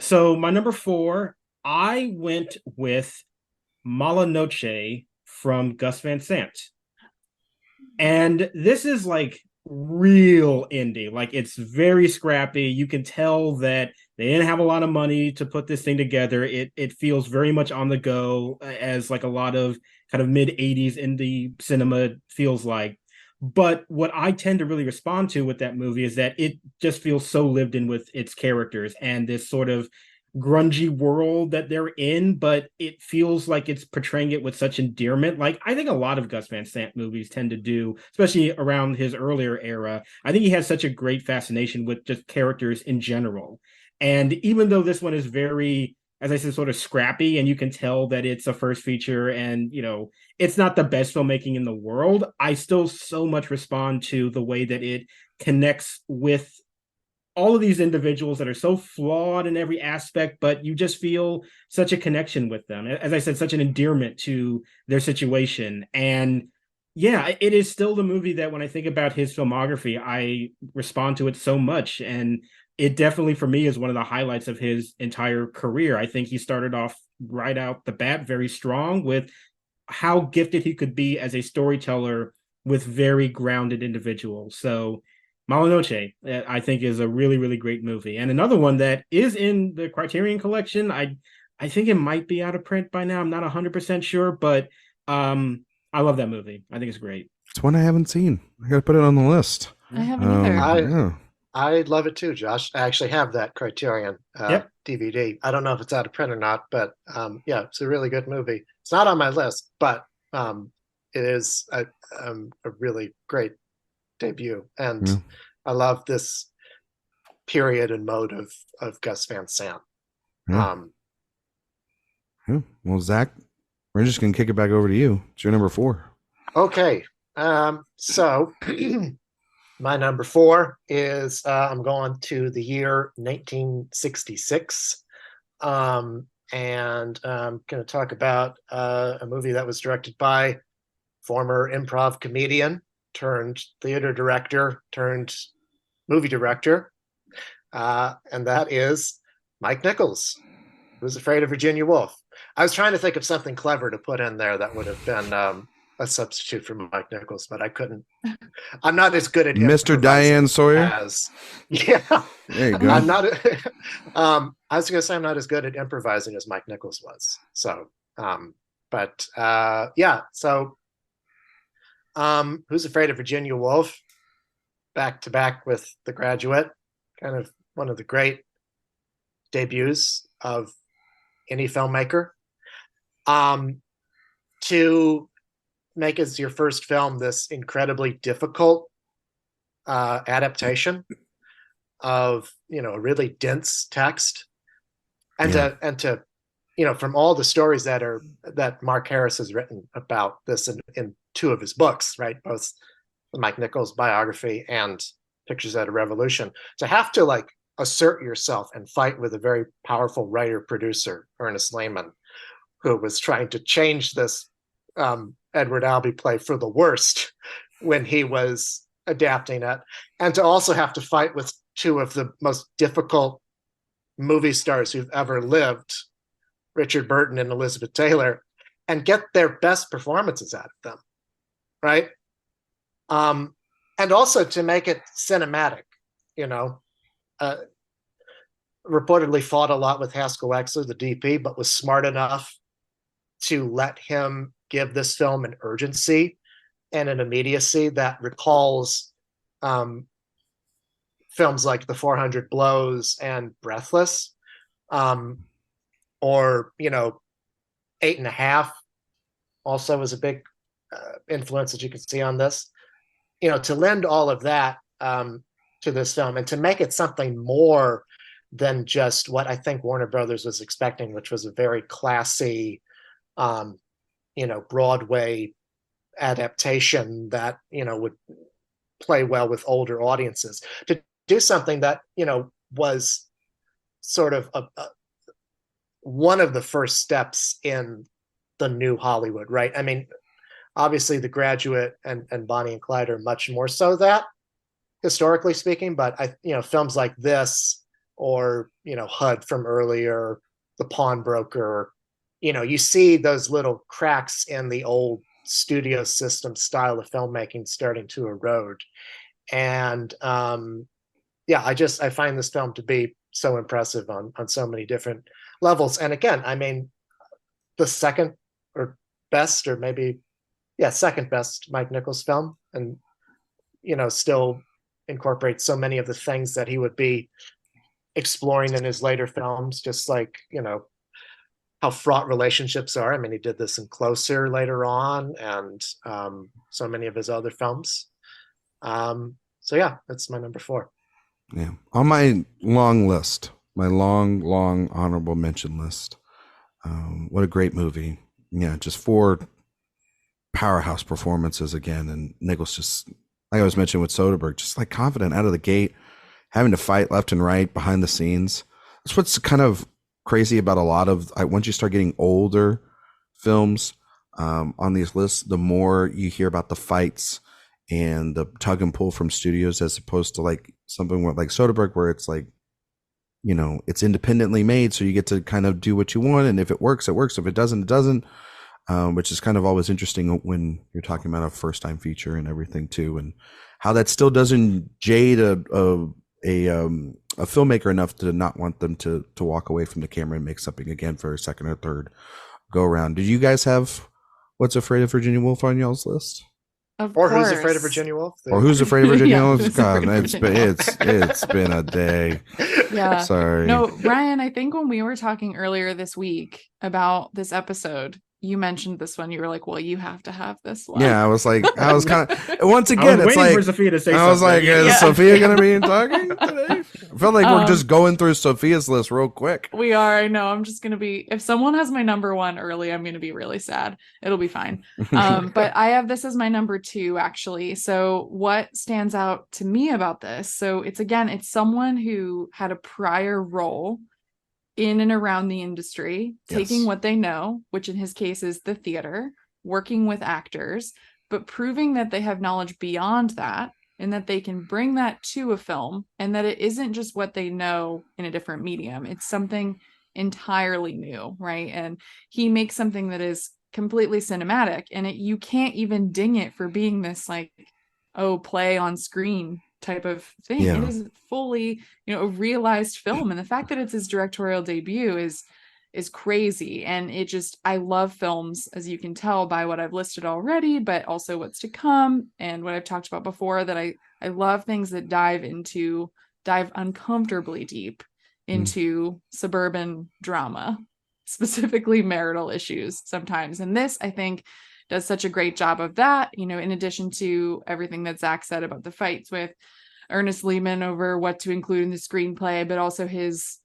So my number 4, I went with Mala Noche from Gus Van Sant. And this is like real indie. Like, it's very scrappy. You can tell that they didn't have a lot of money to put this thing together. It feels very much on the go, as like a lot of kind of mid-80s indie cinema feels like. But what I tend to really respond to with that movie is that it just feels so lived in with its characters and this sort of grungy world that they're in, but it feels like it's portraying it with such endearment. Like, I think a lot of Gus Van Sant movies tend to do, especially around his earlier era. I think he has such a great fascination with just characters in general. And even though this one is very, as I said, sort of scrappy, and you can tell that it's a first feature and, you know, it's not the best filmmaking in the world, I still so much respond to the way that it connects with all of these individuals that are so flawed in every aspect, but you just feel such a connection with them. As I said, such an endearment to their situation. And Yeah, it is still the movie that when I think about his filmography, I respond to it so much. And it definitely, for me, is one of the highlights of his entire career. I think he started off right out the bat very strong with how gifted he could be as a storyteller with very grounded individuals. So Mala Noche, I think, is a really, really great movie. And another one that is in the Criterion Collection, I think it might be out of print by now. I'm not 100% sure, but I love that movie. I think it's great. It's one I haven't seen. I got to put it on the list. I haven't either. Yeah. I love it too, Josh. I actually have that Criterion DVD. I don't know if it's out of print or not, but yeah, it's a really good movie. It's not on my list, but it is a really great debut. And I love this period and mode of Gus Van Sant. Yeah. Well, Zach, we're just going to kick it back over to you. It's your number 4. Okay. So my number 4 is I'm going to the year 1966. And I'm going to talk about a movie that was directed by former improv comedian turned theater director turned movie director. And that is Mike Nichols, Who's Afraid of Virginia Woolf. I was trying to think of something clever to put in there that would have been a substitute for Mike Nichols, but I couldn't. I'm not as good at Mr. Diane Sawyer. There you go. I'm not. I was going to say I'm not as good at improvising as Mike Nichols was. So, yeah. So, Who's Afraid of Virginia Woolf? Back to back with The Graduate, kind of one of the great debuts of any filmmaker. To make as your first film this incredibly difficult adaptation of a really dense text, and to from all the stories that Mark Harris has written about this in 2 of his books, right, both the Mike Nichols biography and Pictures at a Revolution, to have to assert yourself and fight with a very powerful writer producer, Ernest Lehman, who was trying to change this Edward Albee play for the worst when he was adapting it, and to also have to fight with 2 of the most difficult movie stars who've ever lived, Richard Burton and Elizabeth Taylor, and get their best performances out of them, right? And also to make it cinematic, reportedly fought a lot with Haskell Wexler, the DP, but was smart enough to let him give this film an urgency and an immediacy that recalls films like The 400 Blows and Breathless, or 8.5 also was a big influence that you can see on this. To lend all of that to this film and to make it something more than just what I think Warner Brothers was expecting, which was a very classy, Broadway adaptation that, would play well with older audiences. To do something that, was sort of one of the first steps in the new Hollywood, right? I mean, obviously The Graduate and Bonnie and Clyde are much more so that, historically speaking, but films like this, or HUD from earlier, The Pawnbroker, you see those little cracks in the old studio system style of filmmaking starting to erode. And I find this film to be so impressive on so many different levels. And again, I mean, the second best Mike Nichols film, and still incorporates so many of the things that he would be exploring in his later films, just like how fraught relationships are. I mean, he did this in Closer later on, and so many of his other films. So yeah, that's my number 4. Yeah, on my long list, my long honorable mention list. What a great movie! Yeah, just 4 powerhouse performances again, and Nichols, just like I was mentioning with Soderbergh, just confident out of the gate, having to fight left and right behind the scenes. That's what's kind of crazy about a lot of once you start getting older films, on these lists, the more you hear about the fights and the tug and pull from studios, as opposed to like something like Soderbergh, where it's like, you know, it's independently made, so you get to kind of do what you want, and if it works, it works. If it doesn't, it doesn't. Which is kind of always interesting when you're talking about a first time feature and everything too, and how that still doesn't jade a filmmaker enough to not want them to walk away from the camera and make something again for a second or third go around. Did you guys have What's Afraid of Virginia Woolf on y'all's list? Of Or course. Who's Afraid of Virginia Woolf? Or Who's Afraid of Virginia Yeah, Woolf? Who's God, Afraid of Virginia Woolf? it's been a day. Yeah. Sorry. No, Ryan, I think when we were talking earlier this week about this episode, you mentioned this one. You were like, well, you have to have this one. Yeah, I was kind of, once I again, was it's waiting like, for Sophia to say I was something. like, is Yeah. Sophia going to be talking today? I felt like we're just going through Sophia's list real quick. We are. I know. I'm just going to be, if someone has my number one early, I'm going to be really sad. It'll be fine. But I have this as my number two, actually. So what stands out to me about this? So it's someone who had a prior role in and around the industry, taking Yes. what they know, which in his case is the theater, working with actors, but proving that they have knowledge beyond that, and that they can bring that to a film, and that it isn't just what they know in a different medium. It's something entirely new, right? And he makes something that is completely cinematic, and you can't even ding it for being this like, oh, play on screen type of thing. Yeah. It is fully, a realized film, and the fact that it's his directorial debut is crazy. And I love films, as you can tell by what I've listed already, but also what's to come and what I've talked about before, that I love things that dive uncomfortably deep into suburban drama, specifically marital issues sometimes. And this, I think, does such a great job of that, in addition to everything that Zach said about the fights with Ernest Lehman over what to include in the screenplay, but also his,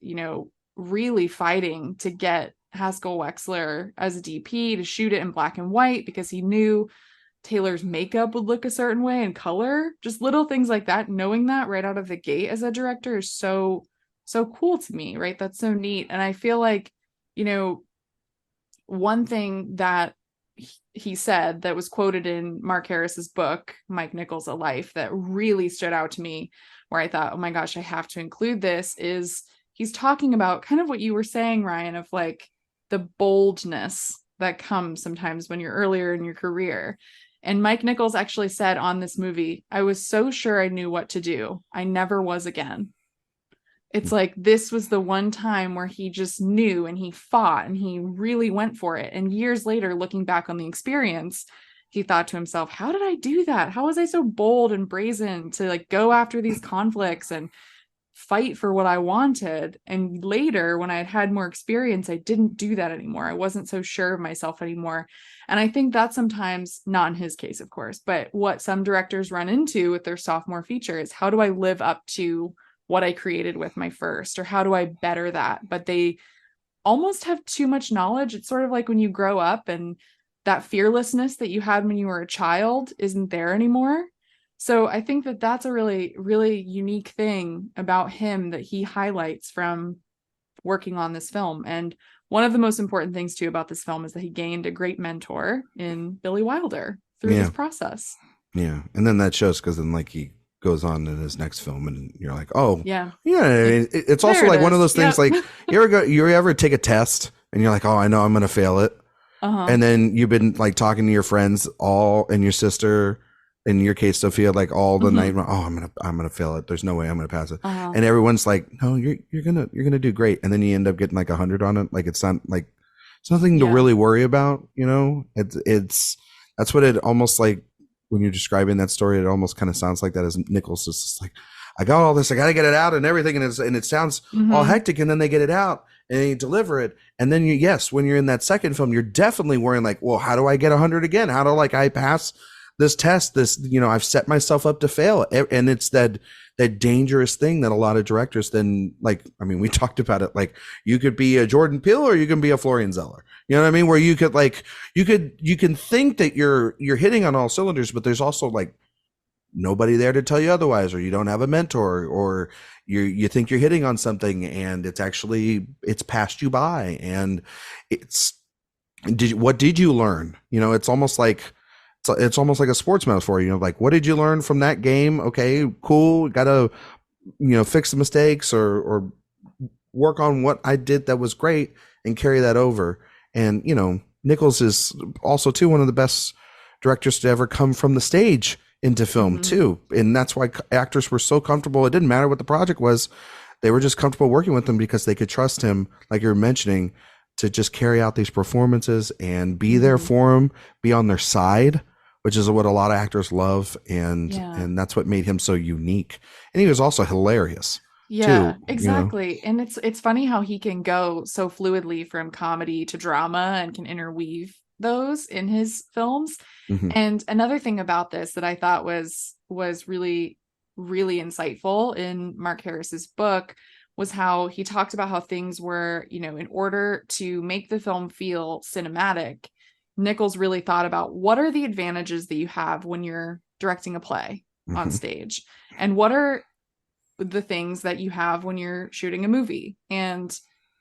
really fighting to get Haskell Wexler as a DP to shoot it in black and white because he knew Taylor's makeup would look a certain way and color. Just little things like that. Knowing that right out of the gate as a director is so cool to me, right? That's so neat. And I feel like, one thing that he said that was quoted in Mark Harris's book, Mike Nichols, A Life, that really stood out to me, where I thought, oh my gosh, I have to include this, is he's talking about kind of what you were saying, Ryan, of like the boldness that comes sometimes when you're earlier in your career. And Mike Nichols actually said on this movie, I was so sure I knew what to do. I never was again. It's like, this was the one time where he just knew, and he fought, and he really went for it. And years later, looking back on the experience, he thought to himself, how did I do that? How was I so bold and brazen to like go after these conflicts and fight for what I wanted? And later, when I had more experience, I didn't do that anymore. I wasn't so sure of myself anymore. And I think that's sometimes, not in his case, of course, but what some directors run into with their sophomore feature is, how do I live up to what I created with my first, or how do I better that? But they almost have too much knowledge. It's sort of like when you grow up and that fearlessness that you had when you were a child isn't there anymore. So I think that that's a really, really unique thing about him that he highlights from working on this film. And one of the most important things too about this film is that he gained a great mentor in Billy Wilder through this process. Yeah. And then that shows, because then like he goes on in his next film, and you're like, oh yeah. It's also There it like one of is. those things. Yep. Like you ever take a test and you're like, oh, I know I'm gonna fail it. And then you've been like talking to your friends and your sister, in your case Sophia, like all the night, oh, I'm gonna fail it, there's no way I'm gonna pass it. And everyone's like, no, you're gonna do great. And then you end up getting like 100 on it. Like it's nothing to really worry about, it's that's what it almost like. When you're describing that story, it almost kind of sounds like that, as Nichols is just like, I got all this, I got to get it out and everything. And it sounds all hectic. And then they get it out and they deliver it. And then when you're in that second film, you're definitely worrying like, well, how do I get 100 again? How do I pass this test? I've set myself up to fail. And it's that dangerous thing that a lot of directors then, like, I mean, we talked about it, like you could be a Jordan Peele or you can be a Florian Zeller. You know what I mean? Where you can think that you're hitting on all cylinders, but there's also like nobody there to tell you otherwise, or you don't have a mentor, or you think you're hitting on something and it's passed you by. And it's what did you learn? You know, it's almost like a sports metaphor. You know, like, what did you learn from that game? Okay, cool. Got to, you know, fix the mistakes or work on what I did that was great and carry that over. And, you know, Nichols is also too one of the best directors to ever come from the stage into film too. And that's why actors were so comfortable. It didn't matter what the project was. They were just comfortable working with him because they could trust him, like you were mentioning, to just carry out these performances and be there for them, be on their side, which is what a lot of actors love. And that's what made him so unique. And he was also hilarious. Yeah, too, exactly. you know? And it's funny how he can go so fluidly from comedy to drama and can interweave those in his films. And another thing about this that I thought was really, really insightful in Mark Harris's book was how he talked about how things were, you know, in order to make the film feel cinematic, Nichols really thought about what are the advantages that you have when you're directing a play on stage, and what are the things that you have when you're shooting a movie, and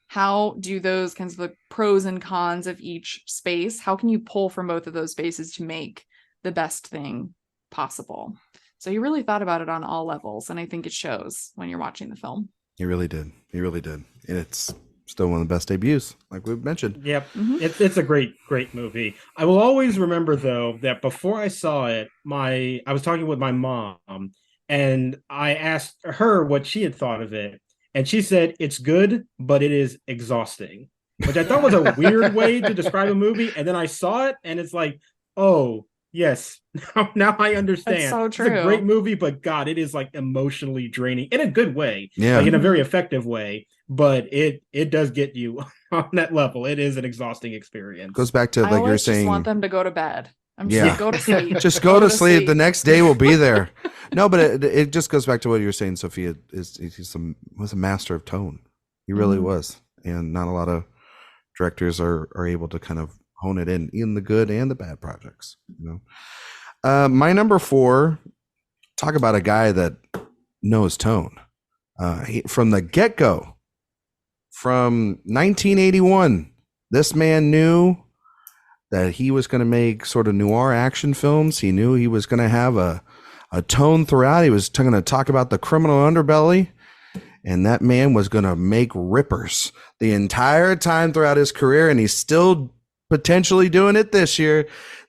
how do those kinds of the pros and cons of each space, how can you pull from both of those spaces to make the best thing possible? So he really thought about it on all levels, and I think it shows when you're watching the film. He really did. He really did. And it's still one of the best debuts, like we've mentioned. Yep. It's a great movie. I will always remember, though, that before I saw it, I was talking with my mom, and I asked her what she had thought of it. And she said, it's good, but it is exhausting, which I thought was a weird way to describe a movie. And then I saw it, and it's like, oh, yes, now I understand. That's so true. It's a great movie, but God, it is like emotionally draining in a good way, Yeah, like in a very effective way. But it does get you on that level. It is an exhausting experience. Goes back to, like you're saying, just want them to go to bed. I'm Yeah. just go to sleep. just go to sleep. The next day will be there. No, but it just goes back to what you were saying, Sophia. Was a master of tone. He really was, and not a lot of directors are able to kind of hone it in the good and the bad projects. You know, my number 4. Talk about a guy that knows tone. From the get-go, from 1981, this man knew that he was going to make sort of noir action films. He knew he was going to have a tone throughout. He was going to talk about the criminal underbelly, and that man was going to make rippers the entire time throughout his career, and he's still potentially doing it this year.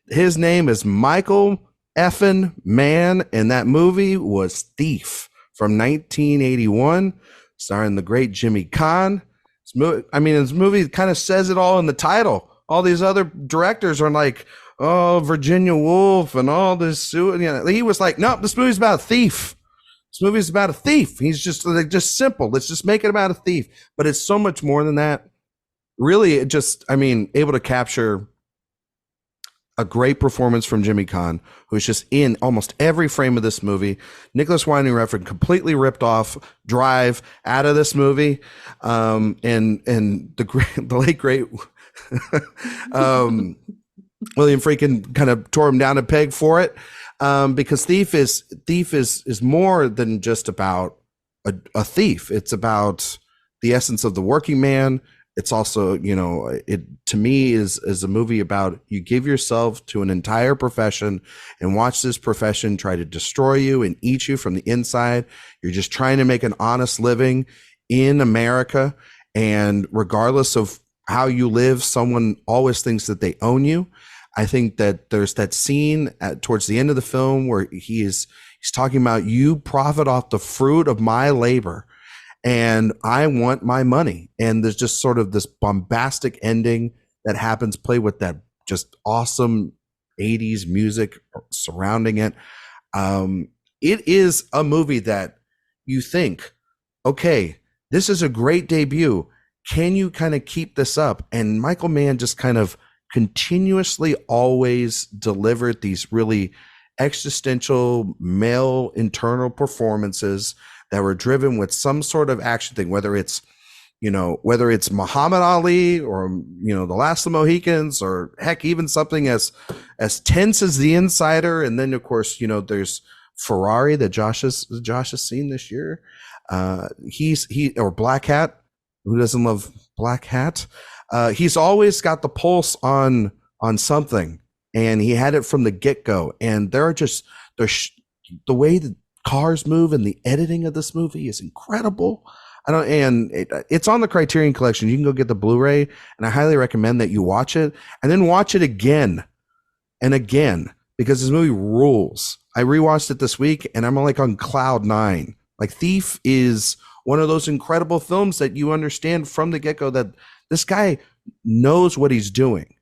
His name is Michael effin Mann, and that movie was Thief from 1981, starring the great Jimmy Caan. His movie kind of says it all in the title. All these other directors are like, oh, Virginia Woolf and all this. You know, he was like, no, this movie's about a thief. This movie's about a thief. He's just simple. Let's just make it about a thief. But it's so much more than that. Really, able to capture a great performance from Jimmy Caan, who's just in almost every frame of this movie. Nicholas Winding Refn completely ripped off Drive out of this movie. And the late great William Friedkin kind of tore him down a peg for it, because Thief is more than just about a thief. It's about the essence of the working man. It's also, it to me is a movie about you give yourself to an entire profession and watch this profession try to destroy you and eat you from the inside. You're just trying to make an honest living in America, and regardless of how you live, someone always thinks that they own you. I think that there's that scene towards the end of the film where he's talking about, you profit off the fruit of my labor and I want my money. And there's just sort of this bombastic ending that happens, play with that just awesome 80s music surrounding it. It is a movie that you think, okay, this is a great debut. Can you kind of keep this up? And Michael Mann just kind of continuously always delivered these really existential male internal performances that were driven with some sort of action thing, whether it's Muhammad Ali or, The Last of the Mohicans, or heck, even something as tense as The Insider. And then of course, there's Ferrari that Josh has seen this year. Or Black Hat. Who doesn't love Black Hat? He's always got the pulse on something, and he had it from the get-go. And there's the way the cars move and the editing of this movie is incredible. It's on the Criterion Collection. You can go get the Blu-ray, and I highly recommend that you watch it and then watch it again and again, because this movie rules. I rewatched it this week, and I'm like on cloud 9. Like, Thief is one of those incredible films that you understand from the get-go that this guy knows what he's doing,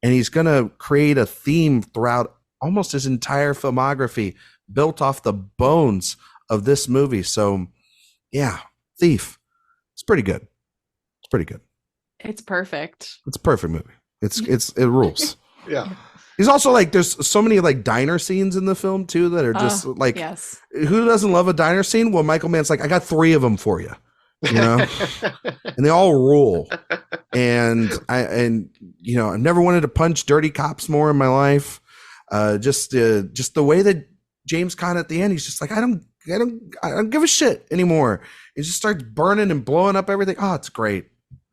and he's going to create a theme throughout almost his entire filmography built off the bones of this movie. So, yeah, Thief. It's pretty good. It's pretty good. It's perfect. It's a perfect movie. It rules. Yeah. He's also like, there's so many like diner scenes in the film too that are just like, yes. Who doesn't love a diner scene? Well, Michael Mann's like, I got 3 of them for you, you know, and they all rule. And I've never wanted to punch dirty cops more in my life. Just the way that James Caan at the end, he's just like, I don't give a shit anymore. He just starts burning and blowing up everything. Oh, it's great.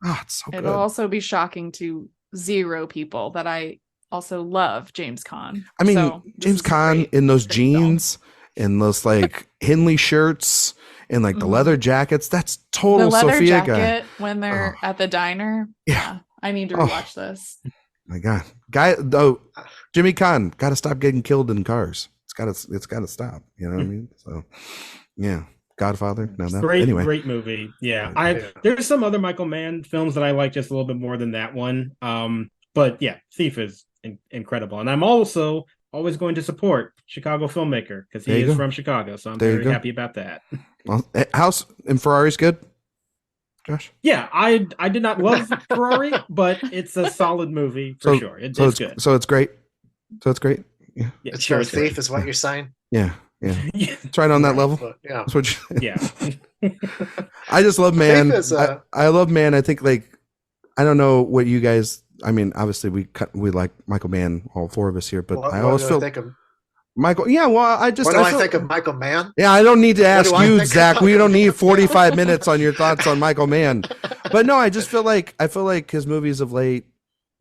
Oh, it's so good. It'll also be shocking to 0 people that I also love James Caan. I mean, James Caan in those jeans and those like Henley shirts and like the leather jackets. That's total the leather Sophia jacket when they're at the diner. Yeah. I need to rewatch this. My God, though, Jimmy Caan got to stop getting killed in cars. It's got to stop. You know what I mean? So, yeah. Godfather. Great movie. Yeah. There's some other Michael Mann films that I like just a little bit more than that one. But yeah, Thief is incredible. And I'm also always going to support Chicago filmmaker because he is from Chicago. So I'm very happy about that. Well, House and Ferrari's good. Josh? Yeah, I did not love Ferrari, but it's a solid movie for sure. It's good. So it's great. Yeah. It's your Thief is what you're saying? Yeah. It's right on that level. Yeah. That's what I just love Mann. I love Mann. I think, like, I don't know what you guys, I mean, obviously we like Michael Mann, all 4 of us here, but I always feel Michael. Yeah, well, I think of Michael Mann. Yeah, I don't need to ask you, Zach. We don't need 45 minutes on your thoughts on Michael Mann. But no, I feel like his movies of late,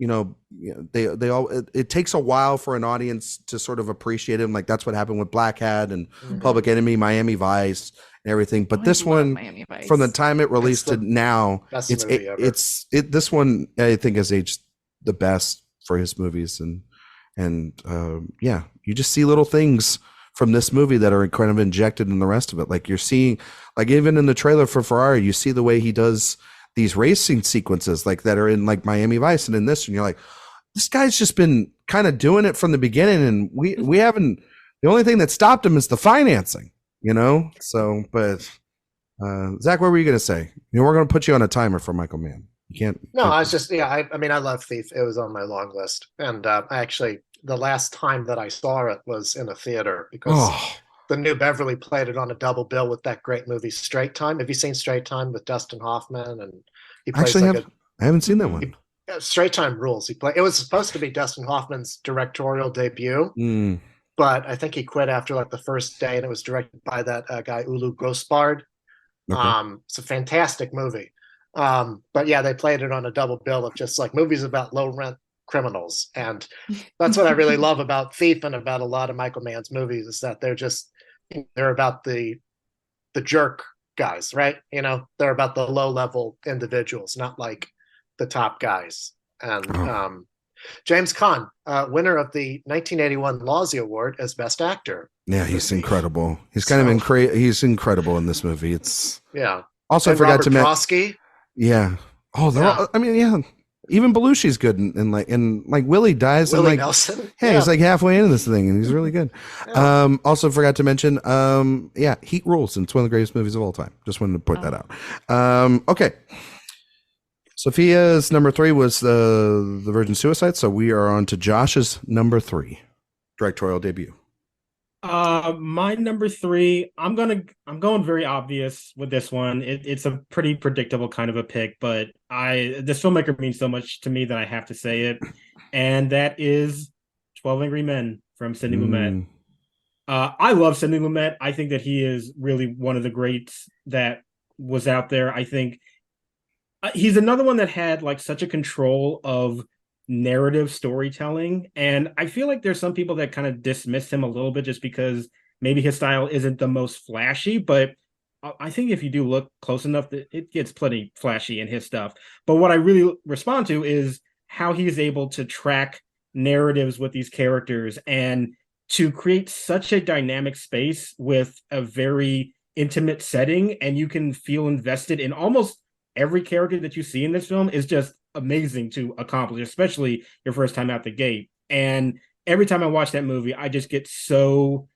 they all, it takes a while for an audience to sort of appreciate him. Like, that's what happened with Black Hat and Public Enemy, Miami Vice, and everything. But this one, from the time it released to now, this one I think has aged the best for his movies. And you just see little things from this movie that are kind of injected in the rest of it. Like, you're seeing, like, even in the trailer for Ferrari, you see the way he does these racing sequences, like, that are in like Miami Vice and in this, and you're like, this guy's just been kind of doing it from the beginning, and we haven't. The only thing that stopped him is the financing, So, but Zach, what were you going to say? We're going to put you on a timer for Michael Mann. You can't. No, I was just I love Thief. It was on my long list, and actually, the last time that I saw it was in a theater because the New Beverly played it on a double bill with that great movie Straight Time. Have you seen Straight Time with Dustin Hoffman? And he plays I haven't seen that one. Straight Time rules. It was supposed to be Dustin Hoffman's directorial debut, but I think he quit after like the first day, and it was directed by that guy Ulu Grossbard. Okay. It's a fantastic movie. But yeah, they played it on a double bill of just like movies about low rent criminals, and that's what I really love about Thief and about a lot of Michael Mann's movies is that they're about the jerk guys, right? They're about the low level individuals, not like the top guys. And James Caan, winner of the 1981 Logie Award as Best Actor. Yeah, he's incredible. He's he's incredible in this movie. It's Also, and I forgot Robert to mention. Trotsky. Yeah. Oh, all, I mean, yeah. Even Belushi's good, and like Willie dies, Willie and like Nelson. He's like halfway into this thing, and he's really good. Also forgot to mention, Heat rules, and it's one of the greatest movies of all time. Just wanted to point that out. Okay. Sophia's number 3 was the Virgin Suicide, so we are on to Josh's number 3 directorial debut. My number 3, I'm going very obvious with this one. It's a pretty predictable kind of a pick, but this filmmaker means so much to me that I have to say it, and that is 12 Angry Men from Sidney Lumet. I love Sidney Lumet. I think that he is really one of the greats that was out there. I think He's another one that had like such a control of narrative storytelling, and I feel like there's some people that kind of dismiss him a little bit just because maybe his style isn't the most flashy, but I think if you do look close enough, it gets plenty flashy in his stuff. But what I really respond to is how he's able to track narratives with these characters and to create such a dynamic space with a very intimate setting, and you can feel invested in almost every character that you see in this film is just amazing to accomplish, especially your first time out the gate. And every time I watch that movie, I just get so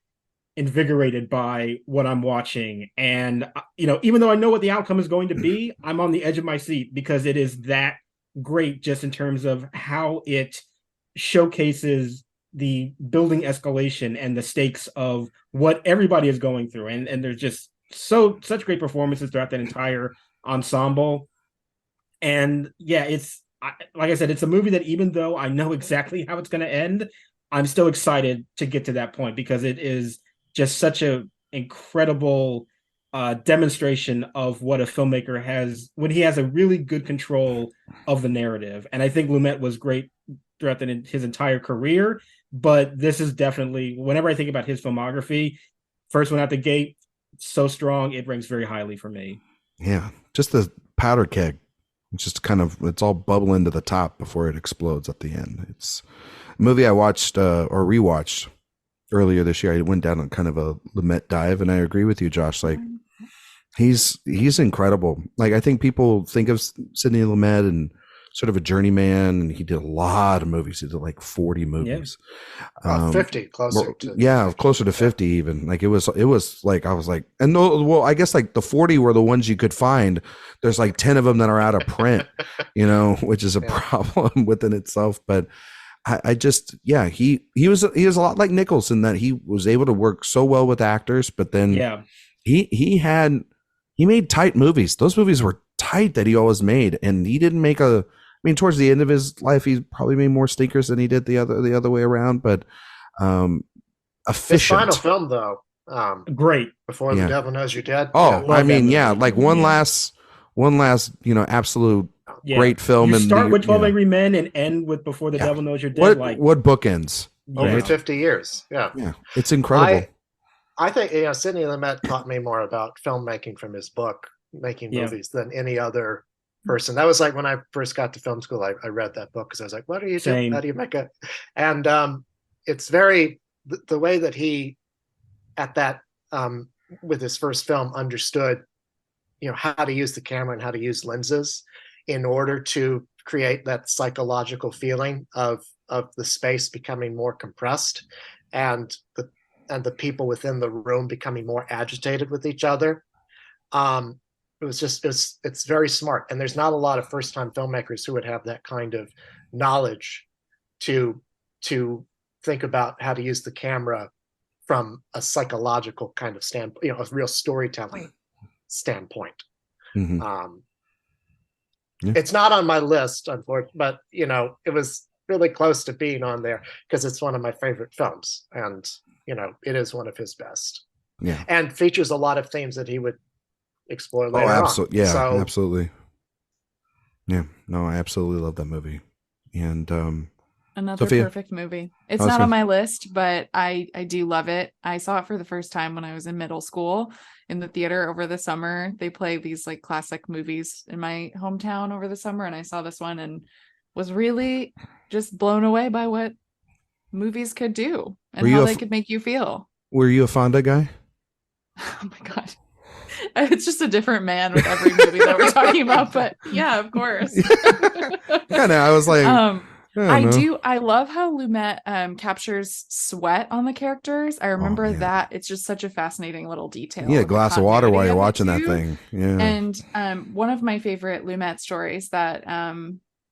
invigorated by what I'm watching. And, even though I know what the outcome is going to be, I'm on the edge of my seat because it is that great just in terms of how it showcases the building escalation and the stakes of what everybody is going through. And there's just such great performances throughout that entire ensemble. And yeah, like I said, it's a movie that even though I know exactly how it's going to end, I'm still excited to get to that point because it is just such a incredible demonstration of what a filmmaker has when he has a really good control of the narrative. And I think Lumet was great throughout his entire career, but this is definitely, whenever I think about his filmography, first one out the gate, so strong, it ranks very highly for me. Yeah, just the powder keg. It's just it's all bubbling to the top before it explodes at the end. It's a movie I watched or rewatched earlier this year. I went down on kind of a Lumet dive, and I agree with you, Josh. Like, he's incredible. Like, I think people think of Sidney Lumet and sort of a journeyman, and he did a lot of movies. He did like 40 movies. 50, closer to 50 even. Like, it was like, I was like, and well, I guess like the 40 were the ones you could find. There's like 10 of them that are out of print, which is a problem within itself. But I just, he was a lot like Nichols in that he was able to work so well with actors, but then he made tight movies. Those movies were tight that he always made, and he didn't make towards the end of his life, he probably made more stinkers than he did the other way around, but efficient. His final film, though, great. Before the Devil Knows You're Dead. Oh, like one last, absolute great film. You start with 12 Angry Men and end with Before the Devil Knows You're Dead. What bookends? Over 50 years. Yeah, it's incredible. I think Sidney Lumet taught me more about filmmaking from his book, Making Movies, than any other person. That was like when I first got to film school, I read that book because I was like, what are you doing? How do you make it? And it's very, the way that he, at that, with his first film, understood, how to use the camera and how to use lenses in order to create that psychological feeling of the space becoming more compressed and the people within the room becoming more agitated with each other. It's very smart. And there's not a lot of first-time filmmakers who would have that kind of knowledge to think about how to use the camera from a psychological kind of standpoint, a real storytelling standpoint. Mm-hmm. It's not on my list, unfortunately, but it was really close to being on there because it's one of my favorite films, and it is one of his best. Yeah, and features a lot of themes that he would explore later on. Absolutely. Yeah, so, absolutely. Yeah, no, I absolutely love that movie. And another Sophia? Perfect movie. It's not on my list, but I do love it. I saw it for the first time when I was in middle school in the theater over the summer. They play these like classic movies in my hometown over the summer, and I saw this one and was really just blown away by what movies could do and how they could make you feel. Were you a Fonda guy? Oh my God. It's just a different man with every movie that we're talking about, but yeah, of course. Yeah, no, I was like, I love how Lumet captures sweat on the characters. I remember that. It's just such a fascinating little detail. Yeah, a glass of water while you're watching that thing. Yeah. And one of my favorite Lumet stories that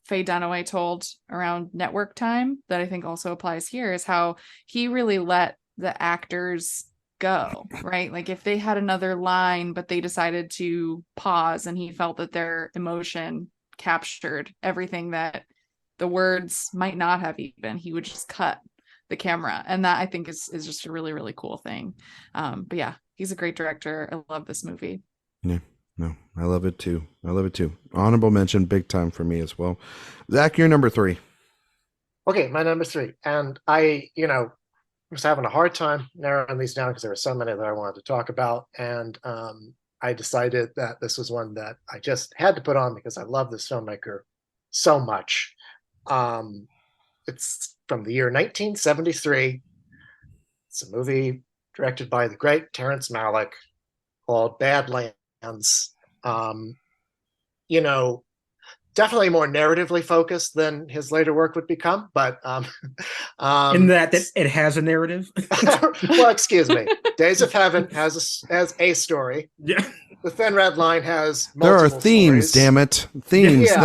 Faye Dunaway told around network time that I think also applies here is how he really let the actors go, right? Like if they had another line, but they decided to pause and he felt that their emotion captured everything that the words might not have even, he would just cut the camera. And that I think is just a really, really cool thing. But yeah, he's a great director. I love this movie. Yeah. No, I love it too. I love it too. Honorable mention, big time for me as well. Zach, you're number 3. Okay, my number 3. And I, was having a hard time narrowing these down because there were so many that I wanted to talk about. And I decided that this was one that I just had to put on because I love this filmmaker so much. It's from the year 1973. It's a movie directed by the great Terrence Malick called Badlands. Definitely more narratively focused than his later work would become, but in that it has a narrative. Well, excuse me. Days of Heaven has a story. Yeah. The Thin Red Line has there are multiple themes, stories. damn it. Themes. Yeah.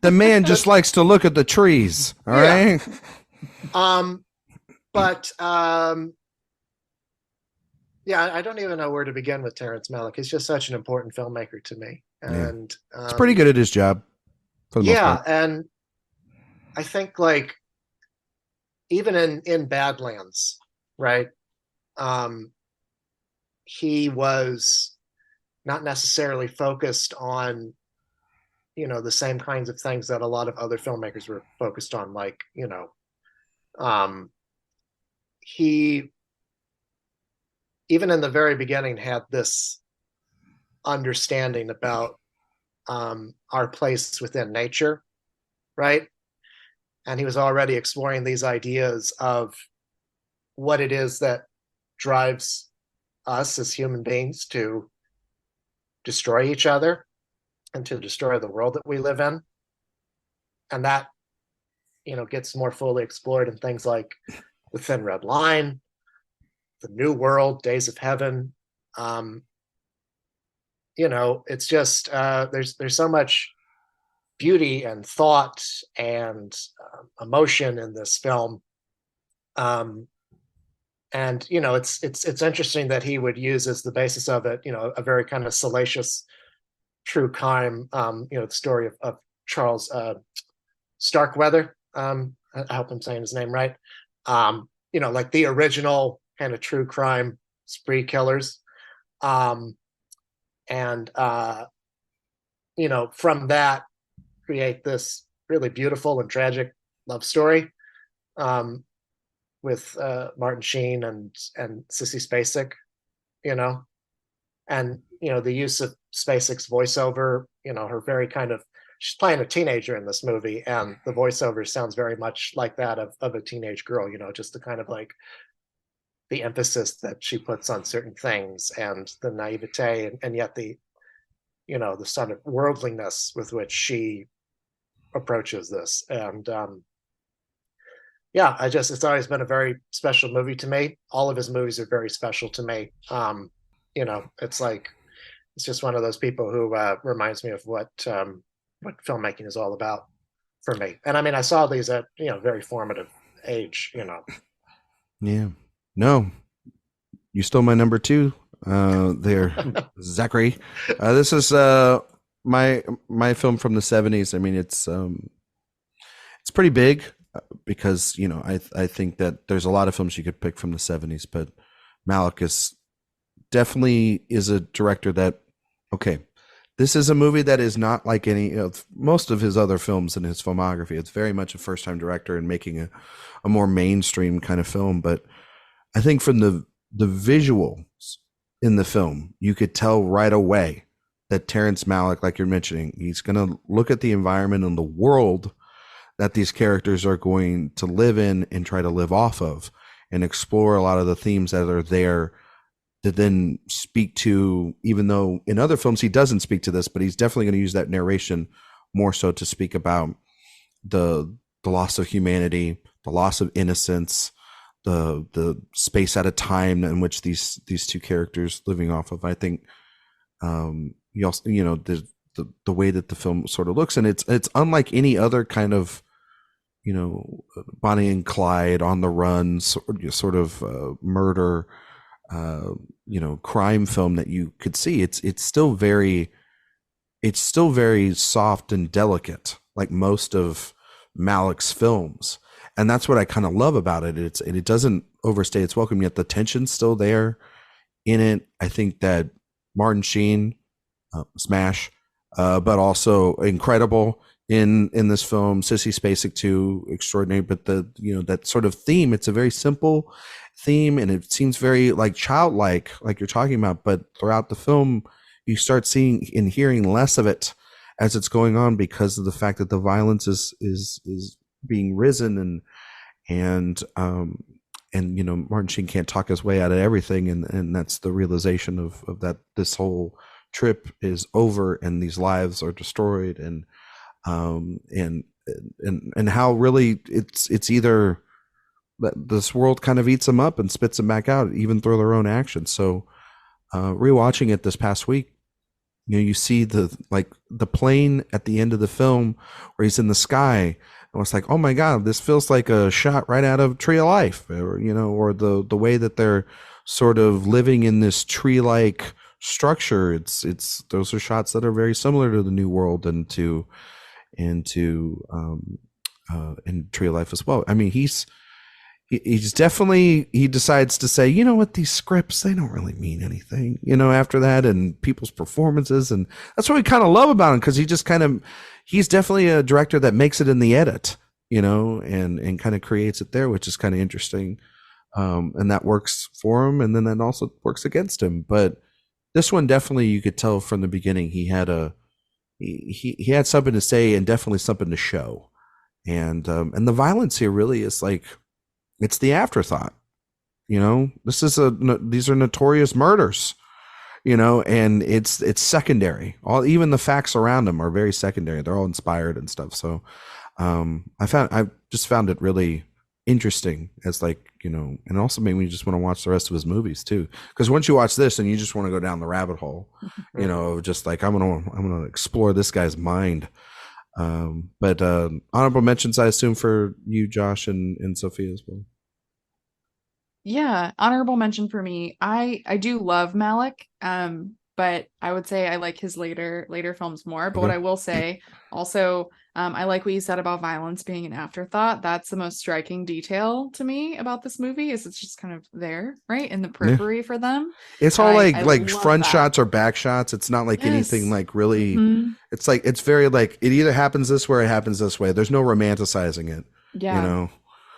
The man just likes to look at the trees. All right. Yeah, I don't even know where to begin with Terrence Malick. He's just such an important filmmaker to me. And it's pretty good at his job. For the most part. And I think like even in Badlands, right? He was not necessarily focused on, the same kinds of things that a lot of other filmmakers were focused on. Like, he, even in the very beginning, had this understanding about our place within nature, right? And he was already exploring these ideas of what it is that drives us as human beings to destroy each other and to destroy the world that we live in. And that, gets more fully explored in things like The Thin Red Line, The New World, Days of Heaven. It's just there's so much beauty and thought and emotion in this film. And it's interesting that he would use as the basis of it, a very kind of salacious true crime, the story of Charles Starkweather. I hope I'm saying his name right. Like the original kind of true crime spree killers. From that create this really beautiful and tragic love story with Martin Sheen and Sissy Spacek, and the use of Spacek's voiceover, her very kind of, she's playing a teenager in this movie, and the voiceover sounds very much like that of a teenage girl, just the kind of like the emphasis that she puts on certain things and the naivete and yet the sort of worldliness with which she approaches this. And it's always been a very special movie to me. All of his movies are very special to me. It's like, it's just one of those people who reminds me of what filmmaking is all about for me. And I mean, I saw these at, very formative age, Yeah. No, you stole my number 2 there, Zachary. This is my film from the 70s. I mean, it's pretty big because, I think that there's a lot of films you could pick from the 70s, but Malick is definitely a director that, okay, this is a movie that is not like any of most of his other films in his filmography. It's very much a first-time director and making a more mainstream kind of film. But I think from the visuals in the film, you could tell right away that Terrence Malick, like you're mentioning, he's going to look at the environment and the world that these characters are going to live in and try to live off of and explore a lot of the themes that are there to then speak to, even though in other films he doesn't speak to this, but he's definitely going to use that narration more so to speak about the loss of humanity, the loss of innocence, the space at a time in which these two characters living off of. I think you also, the way that the film sort of looks, and it's unlike any other kind of, Bonnie and Clyde on the run sort of murder, crime film that you could see. It's still very soft and delicate, like most of Malick's films. And that's what I kind of love about it. It doesn't overstay its welcome, yet the tension's still there in it. I think that Martin Sheen smash, but also incredible in this film. Sissy Spacek too, extraordinary. But that sort of theme, it's a very simple theme, and it seems very like childlike, like you're talking about. But throughout the film, you start seeing and hearing less of it as it's going on, because of the fact that the violence is being risen, and Martin Sheen can't talk his way out of everything, and that's the realization of that this whole trip is over and these lives are destroyed, and how really it's either that this world kind of eats them up and spits them back out, even through their own actions. So rewatching it this past week, you see the plane at the end of the film where he's in the sky. And it's like, oh my God, this feels like a shot right out of Tree of Life, or the way that they're sort of living in this tree-like structure. It's those are shots that are very similar to the New World and to in Tree of Life as well. I mean, he's definitely, he decides to say, you know what, these scripts, they don't really mean anything, after that, and people's performances. And that's what we kind of love about him, because he's definitely a director that makes it in the edit, and kind of creates it there, which is kind of interesting. And that works for him. And then that also works against him. But this one, definitely, you could tell from the beginning, he had he had something to say and definitely something to show. And the violence here really is like, it's the afterthought, these are notorious murders, and it's secondary. Even the facts around them are very secondary. They're all inspired and stuff. So, I just found it really interesting as and it also made me just want to watch the rest of his movies too. Because once you watch this, and you just want to go down the rabbit hole, just like, I'm going to explore this guy's mind. But honorable mentions, I assume, for you, Josh, and Sophia as well. Yeah, honorable mention for me. I do love Malick, but I would say I like his later films more. But what I will say also, I like what you said about violence being an afterthought. That's the most striking detail to me about this movie, is it's just kind of there, right, in the periphery for them. It's all like front shots or back shots. It's not like anything like really. Mm-hmm. It's like, it's very like, it either happens this way or it happens this way. There's no romanticizing it. Yeah.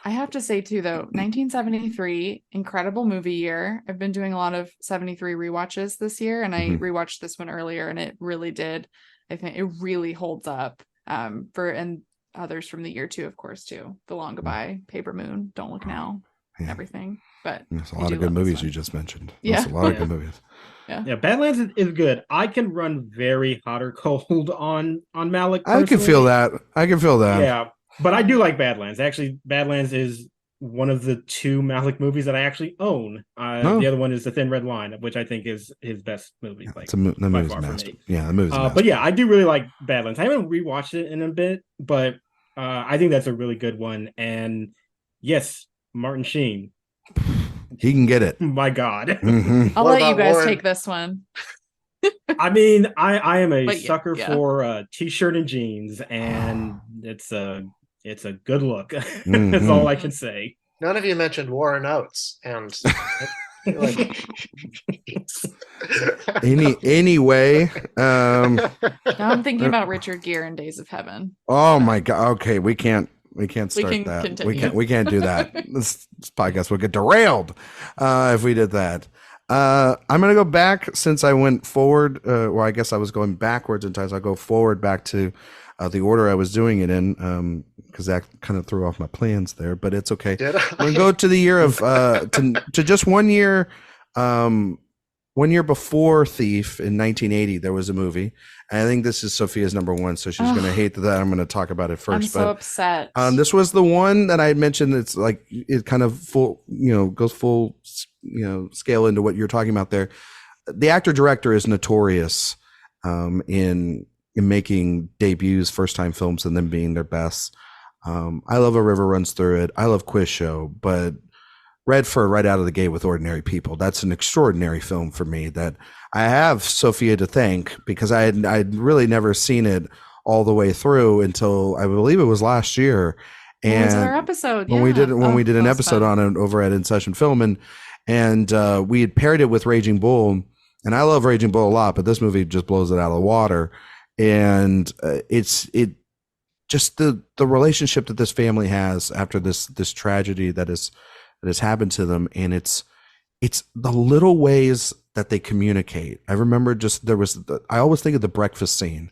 I have to say too, though, 1973, incredible movie year. I've been doing a lot of 73 rewatches this year, and I rewatched this one earlier, and it really did. I think it really holds up. And others from the year too, of course, too. The Long Goodbye, Paper Moon, Don't Look Now, everything. But there's a lot of good movies you just mentioned. Yeah, a lot of good movies. Yeah, Badlands is good. I can run very hot or cold on Malick. I can feel that. Yeah. But I do like Badlands. Actually, Badlands is one of the two Malick movies that I actually own. The other one is The Thin Red Line, which I think is his best movie. Yeah, the movie's master. Yeah, the movie's master. But yeah, I do really like Badlands. I haven't rewatched it in a bit, but I think that's a really good one. And yes, Martin Sheen. He can get it. My God. Mm-hmm. I'll let you guys take this one. I mean, I am a sucker for t-shirt and jeans, and it's a good look. Mm-hmm. That's all I can say. None of you mentioned Warren Oates, and anyway. Now I'm thinking about Richard Gere in Days of Heaven. Oh my God! Okay, we can't start that. Continue. We can't do that. This podcast will get derailed if we did that. I'm gonna go back, since I went forward. Well, I guess I was going backwards in time. So I'll go forward back to the order I was doing it in, because that kind of threw off my plans there. But it's okay. I'm gonna go to the year of to just 1 year. 1 year before Thief, in 1980, there was a movie. And I think this is Sophia's number one, so she's going to hate that I'm going to talk about it first. I'm so upset. This was the one that I had mentioned. It's like, it kind of goes full, scale into what you're talking about there. The actor director is notorious in making debuts, first time films, and then being their best. I love A River Runs Through It. I love Quiz Show, but Redford right out of the gate with Ordinary People. That's an extraordinary film for me that I have Sophia to thank, because I'd really never seen it all the way through until I believe it was last year. And it was our episode when we did an episode on it over at In Session Film, and we had paired it with Raging Bull, And I love Raging Bull a lot, but this movie just blows it out of the water. And it just the relationship that this family has after this tragedy that has happened to them, and it's the little ways that they communicate. I remember I always think of the breakfast scene,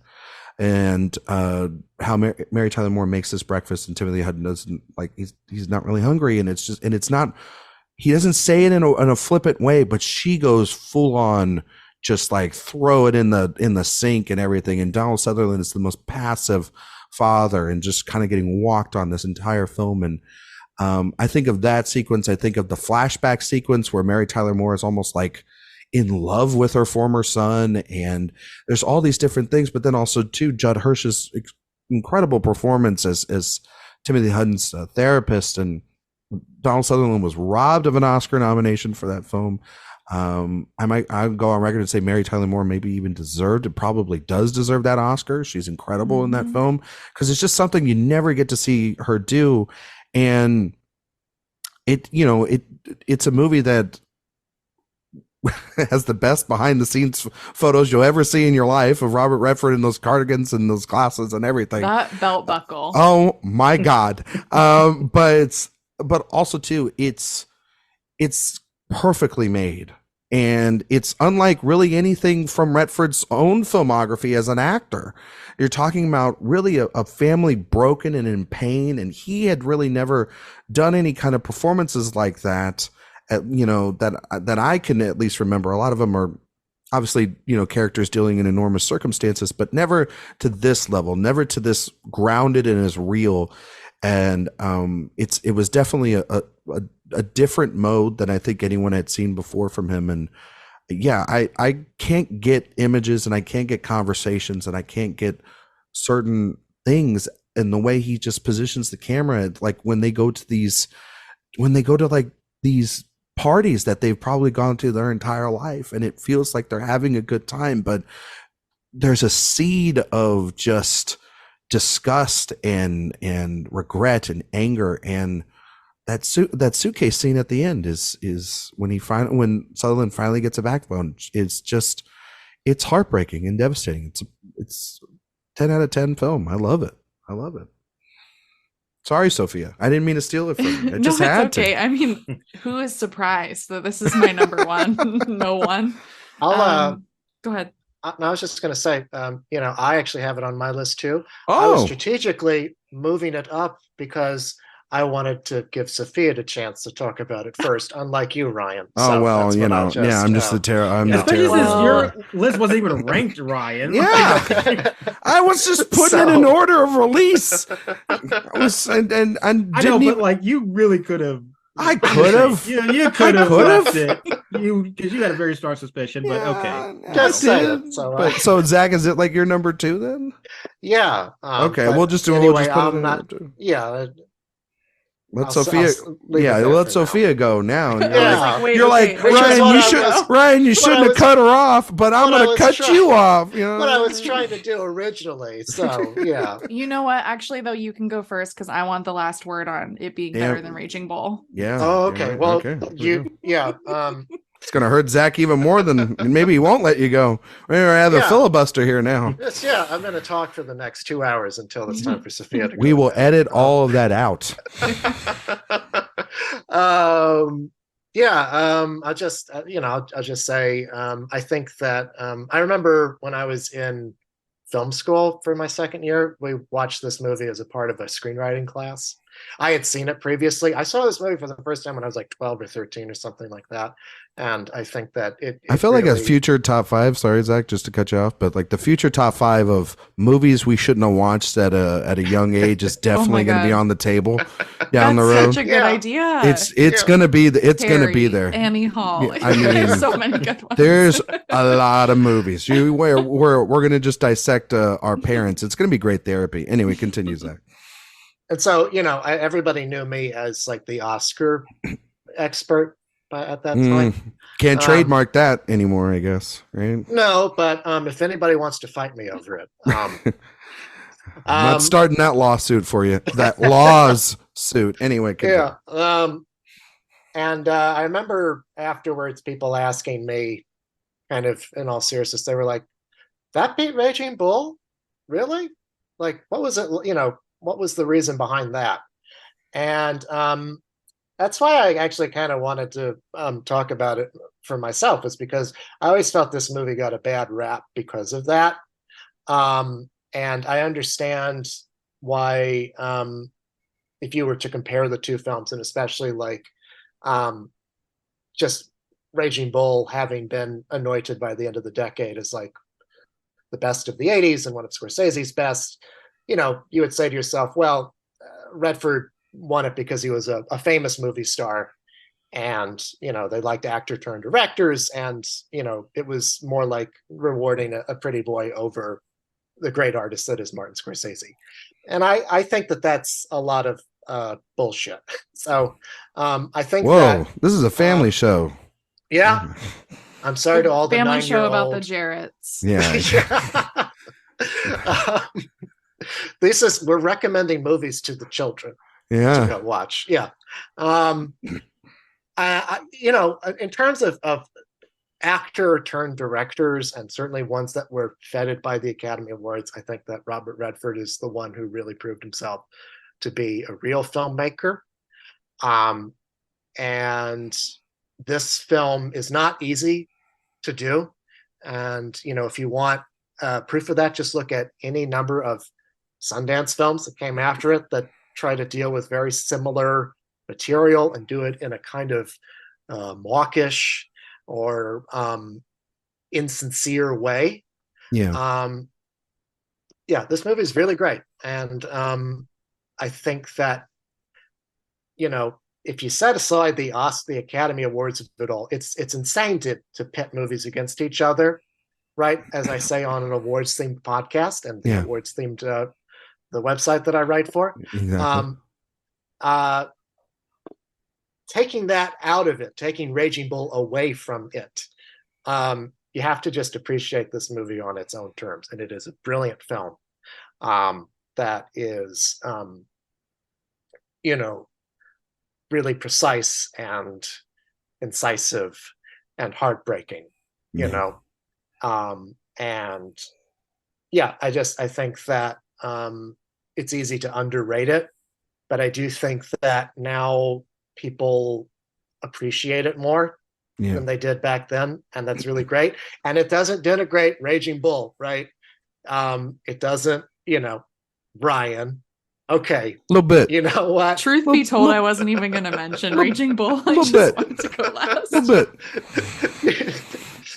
and how Mary Tyler Moore makes this breakfast, and Timothy Hutton doesn't, like, he's not really hungry, and it's not, he doesn't say it in a flippant way, but she goes full on, just like throw it in the sink and everything. And Donald Sutherland is the most passive father, and just kind of getting walked on this entire film. And I think of that sequence. I think of the flashback sequence where Mary Tyler Moore is almost like in love with her former son, and there's all these different things. But then also too, Judd Hirsch's incredible performance as Timothy Hutton's therapist, and Donald Sutherland was robbed of an Oscar nomination for that film. I'd go on record and say Mary Tyler Moore maybe even probably does deserve that Oscar. She's incredible in that film, because it's just something you never get to see her do. And it's a movie that has the best behind the scenes photos you'll ever see in your life, of Robert Redford in those cardigans and those glasses and everything. That belt buckle. Oh my God. But also too, it's perfectly made, and it's unlike really anything from Redford's own filmography as an actor. You're talking about really a family broken and in pain, and he had really never done any kind of performances like that, that I can at least remember. A lot of them are obviously, characters dealing in enormous circumstances, but never to this level, never to this grounded and as real. And it was definitely a different mode than I think anyone had seen before from him. And yeah, I can't get images, and I can't get conversations, and I can't get certain things, and the way he just positions the camera, like when they go to these parties that they've probably gone to their entire life, and it feels like they're having a good time, but there's a seed of just disgust and regret and anger. And that suitcase scene at the end is when Sutherland finally gets a backbone. It's heartbreaking and devastating. It's 10 out of 10 film. I love it. Sorry, Sophia, I didn't mean to steal it from you. I just had okay. to. I mean, who is surprised that this is my number one? No one. I'll go ahead. I was just going to say, I actually have it on my list too. Oh. I was strategically moving it up because I wanted to give Sophia the chance to talk about it first, unlike you, Ryan. Oh, so well, I'm just the terror. Especially since your list wasn't even ranked, Ryan. Yeah, I was just putting it in order of release. I know, but like, you really could have. I could have. You could have left it. Because you had a very strong suspicion, but okay. Just say it. So Zach, is it like your number 2 then? Yeah. Okay, we'll just do. Anyway, we'll just put it in number 2. Yeah. Let Sophia. Let Sophia go now. You're like, Ryan, you shouldn't have cut her off, but I'm going to cut you off. What I was trying to do originally. So yeah. You know what? Actually, though, you can go first, because I want the last word on it being better than Raging Bull. Yeah. Oh, okay. Well, okay. It's going to hurt Zach even more than maybe he won't let you go. We're going to have a filibuster here now. Yes, I'm going to talk for the next 2 hours until it's time for Sophia to go. We will edit all of that out. I'll just say, I think that I remember when I was in film school for my second year, we watched this movie as a part of a screenwriting class. I had seen it previously. I saw this movie for the first time when I was like 12 or 13 or something like that. And I think that I feel really, like a future top 5, sorry, Zach, just to cut you off, but like the future top 5 of movies we shouldn't have watched at a young age is definitely going to be on the table down the road. That's such a good idea. It's going to be going to be there. Annie Hall. Yeah, I mean, there's so many good ones. There's a lot of movies. We're going to just dissect our parents. It's going to be great therapy. Anyway, continue, Zach. And so, everybody knew me as like the Oscar expert at that point. Can't trademark that anymore, I guess, right? No, but if anybody wants to fight me over it. I'm not starting that lawsuit for you. That laws suit. Anyway, continue. And I remember afterwards people asking me, kind of in all seriousness, they were like, that beat Raging Bull? Really? Like, what was it? What was the reason behind that? And that's why I actually kind of wanted to talk about it for myself, is because I always felt this movie got a bad rap because of that. And I understand why, if you were to compare the two films, and especially like just Raging Bull having been anointed by the end of the decade as like the best of the 80s and one of Scorsese's best, you would say to yourself, well, Redford won it because he was a famous movie star, and they liked actor turned directors, and it was more like rewarding a pretty boy over the great artist that is Martin Scorsese. And I think that that's a lot of bullshit. So I think this is a family show. Yeah. I'm sorry to all the family show about the 9-year-old. Jarretts. Yeah. We're recommending movies to the children to go watch. Yeah. In terms of actor turned directors, and certainly ones that were feted by the Academy Awards, I think that Robert Redford is the one who really proved himself to be a real filmmaker. And this film is not easy to do. And, if you want proof of that, just look at any number of Sundance films that came after it that try to deal with very similar material and do it in a kind of mawkish or insincere way. Yeah. This movie is really great. And I think that, if you set aside the Academy Awards of it all, it's insane to pit movies against each other, right? As I say on an awards themed podcast and the awards themed the website that I write for. Exactly. Taking that out of it, taking Raging Bull away from it, you have to just appreciate this movie on its own terms. And it is a brilliant film that is, really precise and incisive and heartbreaking, and I think that it's easy to underrate it, but I do think that now people appreciate it more than they did back then, and that's really great. And it doesn't denigrate Raging Bull, right? It doesn't, Brian. Okay. A little bit. You know what? Truth be told, I wasn't even going to mention Raging Bull. I just wanted to go last. A little bit.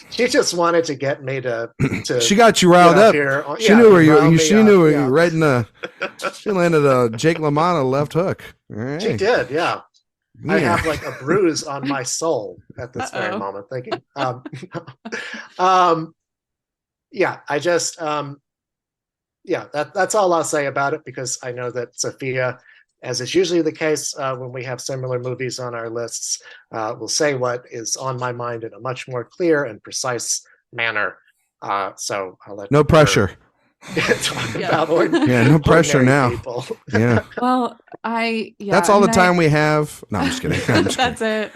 She just wanted to get me to she got you riled up. Here. She knew where you. She knew where you right in the. She landed a Jake LaMotta left hook. All right. She did, yeah. I have like a bruise on my soul at this very moment. Thinking, I just, that's all I'll say about it, because I know that Sophia, as is usually the case when we have similar movies on our lists, will say what is on my mind in a much more clear and precise manner. So I'll let no pressure. Talk about no pressure now. People. Yeah. Well, that's all the time we have. No, I'm just kidding. That's it.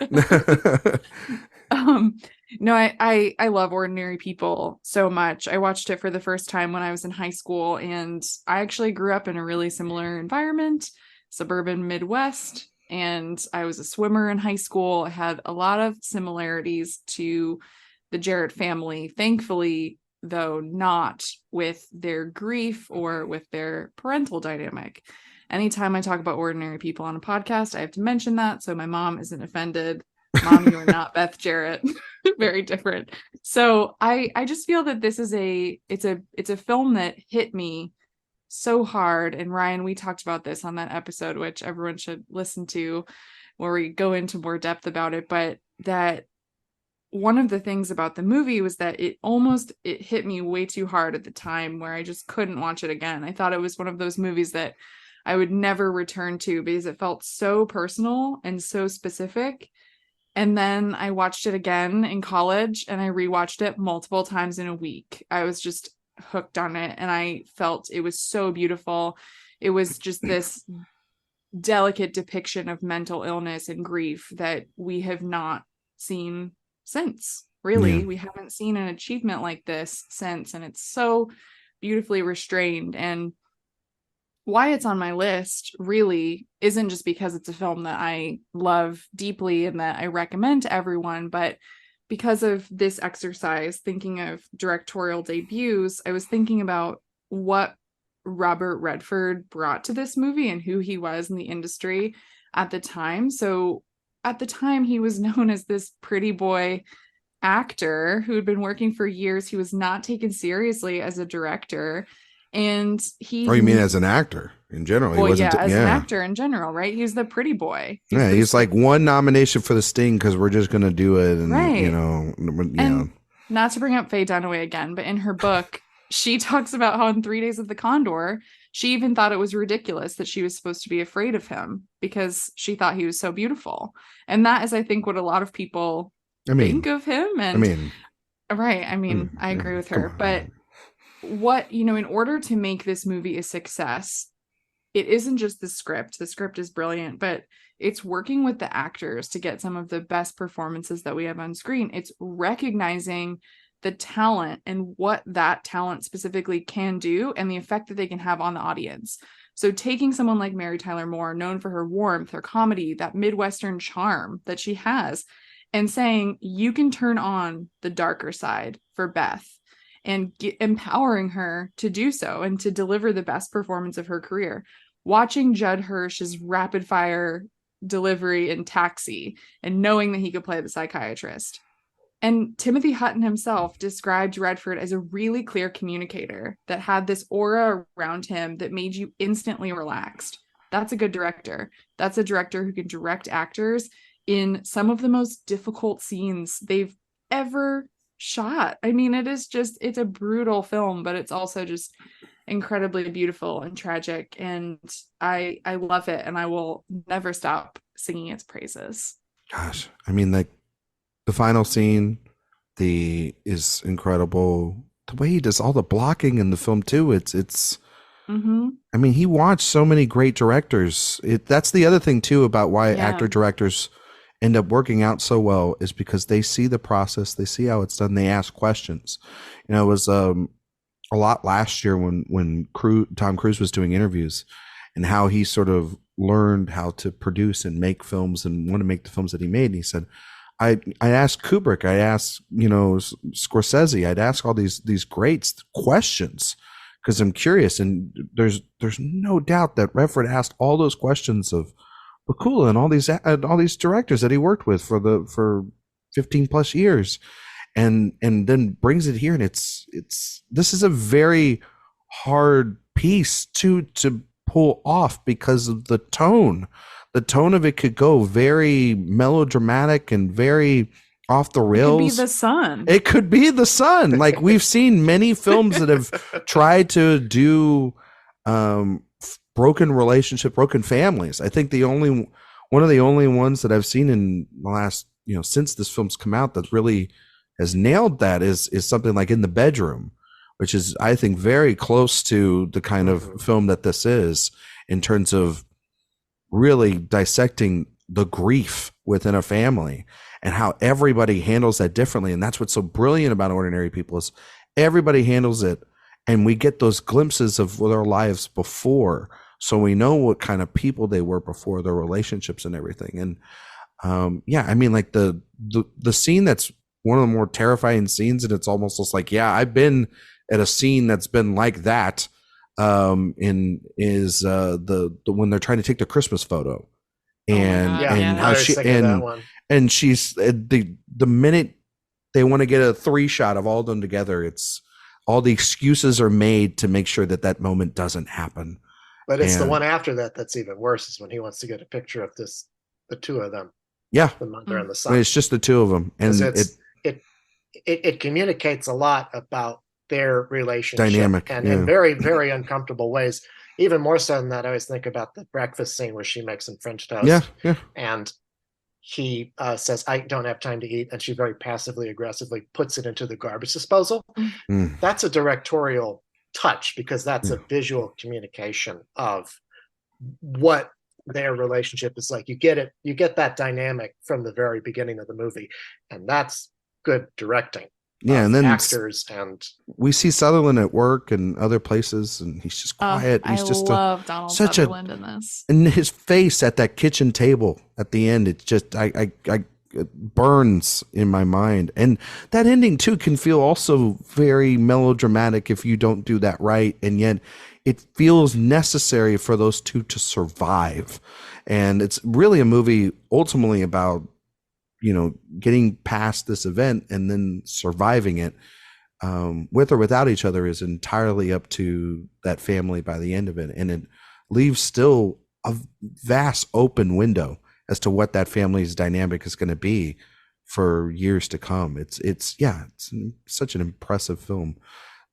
No, I love Ordinary People so much. I watched it for the first time when I was in high school, and I actually grew up in a really similar environment, suburban Midwest, and I was a swimmer in high school. I had a lot of similarities to the Jarrett family, thankfully, though not with their grief or with their parental dynamic. Anytime I talk about Ordinary People on a podcast, I have to mention that so my mom isn't offended. Mom, you are not Beth Jarrett. Very different. So I just feel that this is it's a film that hit me so hard. And Ryan, we talked about this on that episode, which everyone should listen to, where we go into more depth about it. But that one of the things about the movie was that it hit me way too hard at the time, where I just couldn't watch it again. I thought it was one of those movies that I would never return to because it felt so personal and so specific. And then I watched it again in college, and I rewatched it multiple times in a week. I was just hooked on it, and I felt it was so beautiful. It was just this delicate depiction of mental illness and grief that we have not seen since. really. Yeah. We haven't seen an achievement like this since, and it's so beautifully restrained. And why it's on my list really isn't just because it's a film that I love deeply and that I recommend to everyone, but because of this exercise, thinking of directorial debuts, I was thinking about what Robert Redford brought to this movie and who he was in the industry at the time. So at the time, he was known as this pretty boy actor who had been working for years. He was not taken seriously as a director. And he... Oh, you mean as an actor in general? He wasn't. As an actor in general, right? He's the pretty boy. He's like one nomination for the Sting because we're just gonna do it, and right. And not to bring up Faye Dunaway again, but in her book, she talks about how in 3 Days of the Condor, she even thought it was ridiculous that she was supposed to be afraid of him because she thought he was so beautiful, and that is, I think, what a lot of people think of him. And right, I agree with her, but what, in order to make this movie a success, it isn't just the script. The script is brilliant, but it's working with the actors to get some of the best performances that we have on screen. It's recognizing the talent and what that talent specifically can do and the effect that they can have on the audience. So taking someone like Mary Tyler Moore, known for her warmth, her comedy, that Midwestern charm that she has, and saying, you can turn on the darker side for Beth, and empowering her to do so and to deliver the best performance of her career. Watching Judd Hirsch's rapid fire delivery in Taxi and knowing that he could play the psychiatrist. And Timothy Hutton himself described Redford as a really clear communicator that had this aura around him that made you instantly relaxed. That's a good director. That's a director who can direct actors in some of the most difficult scenes they've ever shot. It's a brutal film, but it's also just incredibly beautiful and tragic, and I love it, and I will never stop singing its praises. Gosh, like the final scene is incredible. The way he does all the blocking in the film too, it's he watched so many great directors. That's the other thing too about why actor directors end up working out so well, is because they see the process, they see how it's done, they ask questions. It was a lot last year when Tom Cruise was doing interviews, and how he sort of learned how to produce and make films and want to make the films that he made. And he said, I asked Kubrick, I asked Scorsese, I'd ask all these greats questions because I'm curious. And there's no doubt that Redford asked all those questions of Bakula and all these directors that he worked with for 15 plus years, and then brings it here. And this is a very hard piece to pull off because of the tone. The tone of it could go very melodramatic and very off the rails. It could be the sun. Like we've seen many films that have tried to do broken relationship, broken families. I think one of the only ones that I've seen in the last, since this film's come out that really has nailed that is something like In the Bedroom, which is, I think, very close to the kind of film that this is in terms of really dissecting the grief within a family and how everybody handles that differently. And that's what's so brilliant about Ordinary People is everybody handles it, and we get those glimpses of their lives before, so we know what kind of people they were before, their relationships and everything. And like the scene that's one of the more terrifying scenes, and it's almost just like, I've been at a scene that's been like that, when they're trying to take the Christmas photo, and how she's the minute they want to get a 3 shot of all of them together, it's all the excuses are made to make sure that moment doesn't happen. But it's the one after that that's even worse, is when he wants to get a picture of the two of them. Yeah. The mother and the son. It's just the two of them. And it communicates a lot about their relationship. Dynamic. And in very, very uncomfortable ways. Even more so than that, I always think about the breakfast scene where she makes some French toast. Yeah. And he says, I don't have time to eat. And she very passively aggressively puts it into the garbage disposal. That's a directorial touch, because that's a visual communication of what their relationship is like. You get that dynamic from the very beginning of the movie, and that's good directing. Yeah, and then actors, and we see Sutherland at work and other places, and he's just quiet. He's just love Donald Sutherland in this. And his face at that kitchen table at the end, it's just it burns in my mind. And that ending too can feel also very melodramatic if you don't do that right, and yet it feels necessary for those two to survive. And it's really a movie ultimately about, you know, getting past this event and then surviving it, with or without each other, is entirely up to that family by the end of it. And it leaves still a vast open window as to what that family's dynamic is going to be for years to come. It's such an impressive film.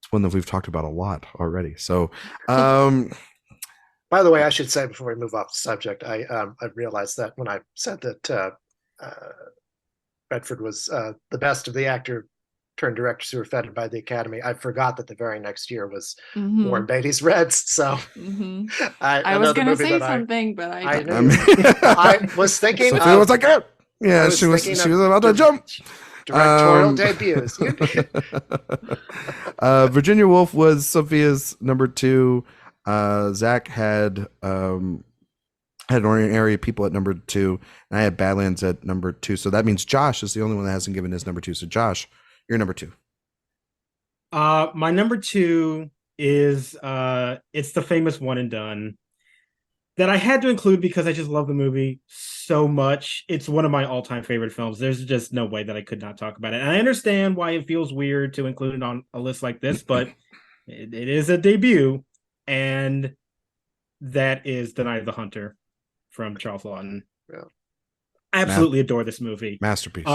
It's one that we've talked about a lot already. So, by the way, I should say before we move off the subject, I realized that when I said that Redford was the best of the actor turned directors who were feted by the Academy, I forgot that the very next year was Warren Beatty's Reds. So I was going to say something, but I was thinking. Sophia was like, yeah, she was about to jump. Directorial debuts. Virginia Woolf was Sophia's number 2. Zach had Ordinary People at number 2, and I had Badlands at number 2. So that means Josh is the only one that hasn't given his number 2. So Josh, you're number 2. My number 2 is it's the famous One and Done that I had to include because I just love the movie so much. It's one of my all-time favorite films. There's just no way that I could not talk about it. And I understand why it feels weird to include it on a list like this, but it is a debut, and that is The Night of the Hunter from Charles Lawton. Yeah. I absolutely adore this movie. Masterpiece.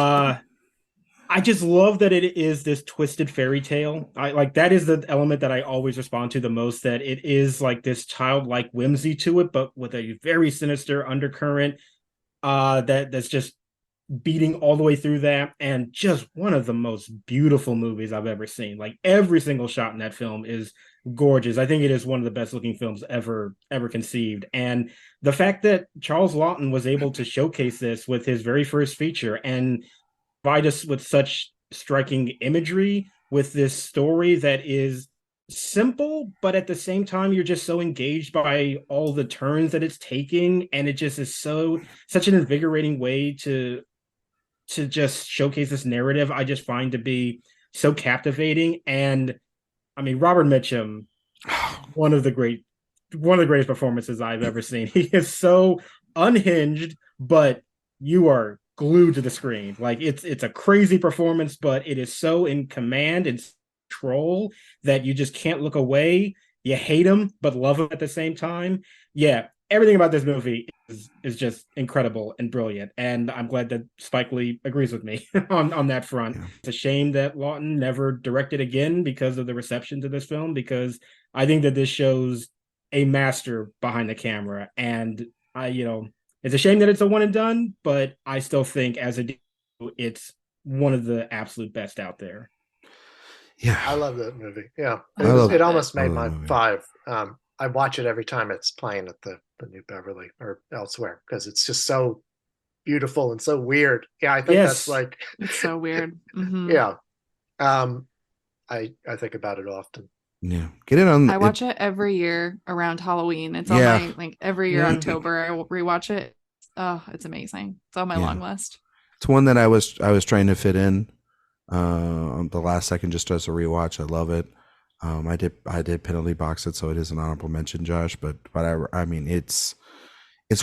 I just love that it is this twisted fairy tale. That is the element that I always respond to the most, that it is like this childlike whimsy to it, but with a very sinister undercurrent that's just beating all the way through that. And just one of the most beautiful movies I've ever seen. Like, every single shot in that film is gorgeous. I think it is one of the best looking films ever conceived. And the fact that Charles Lawton was able to showcase this with his very first feature and provide us with such striking imagery, with this story that is simple, but at the same time you're just so engaged by all the turns that it's taking, and it just is such an invigorating way to just showcase this narrative. I just find to be so captivating. And I mean, Robert Mitchum, one of the greatest performances I've ever seen. He is so unhinged, but you are glued to the screen. Like, it's a crazy performance, but it is so in command and control that you just can't look away. You hate him, but love him at the same time. Yeah, everything about this movie is just incredible and brilliant. And I'm glad that Spike Lee agrees with me on that front. Yeah. It's a shame that Lawton never directed again because of the reception to this film, because I think that this shows a master behind the camera. And it's a shame that it's a one and done, but I still think as a debut, it's one of the absolute best out there. Yeah, I love that movie. Yeah, it almost made my 5. I watch it every time it's playing at the New Beverly or elsewhere because it's just so beautiful and so weird. Yeah, I think that's like, it's so weird. Mm-hmm. Yeah, I think about it often. Yeah, get it on. I watch it every year around Halloween. It's on my every year October. I will rewatch it. Oh, it's amazing. It's on my long list. It's one that I was trying to fit in on the last second just as a rewatch. I love it. I did penalty box it, so it is an honorable mention, Josh. But I mean, it's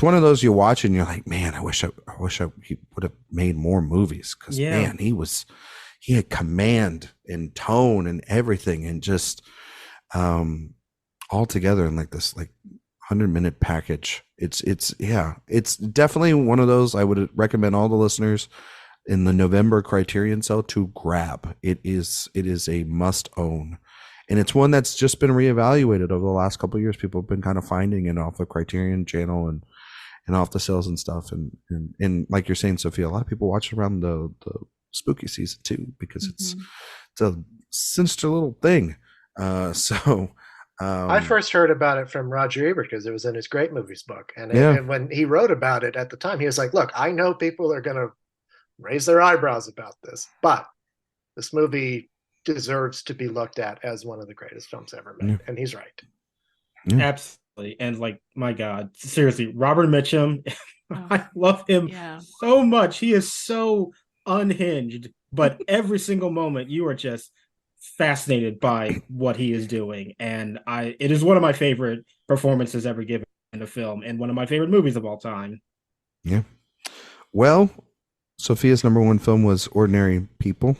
one of those you watch and you're like, man, I wish he would have made more movies, because man, he had command and tone and everything, and just all together in like this 100-minute package. It's definitely one of those I would recommend all the listeners in the November Criterion sale to grab. It is a must own, and it's one that's just been reevaluated over the last couple of years. People have been kind of finding it off the Criterion channel and off the sales and stuff, and like you're saying, Sophia, a lot of people watch it around the spooky season too, because it's a sinister little thing. I first heard about it from Roger Ebert because it was in his Great Movies book. And when he wrote about it at the time, he was like, look, I know people are going to raise their eyebrows about this, but This movie deserves to be looked at as one of the greatest films ever made. And he's right. Absolutely. And like, my God, seriously, Robert Mitchum, I love him so much. He is so unhinged, but every single moment you are just fascinated by what he is doing. And it is one of my favorite performances ever given in a film and one of my favorite movies of all time. Yeah. Well, Sophia's number one film was Ordinary People.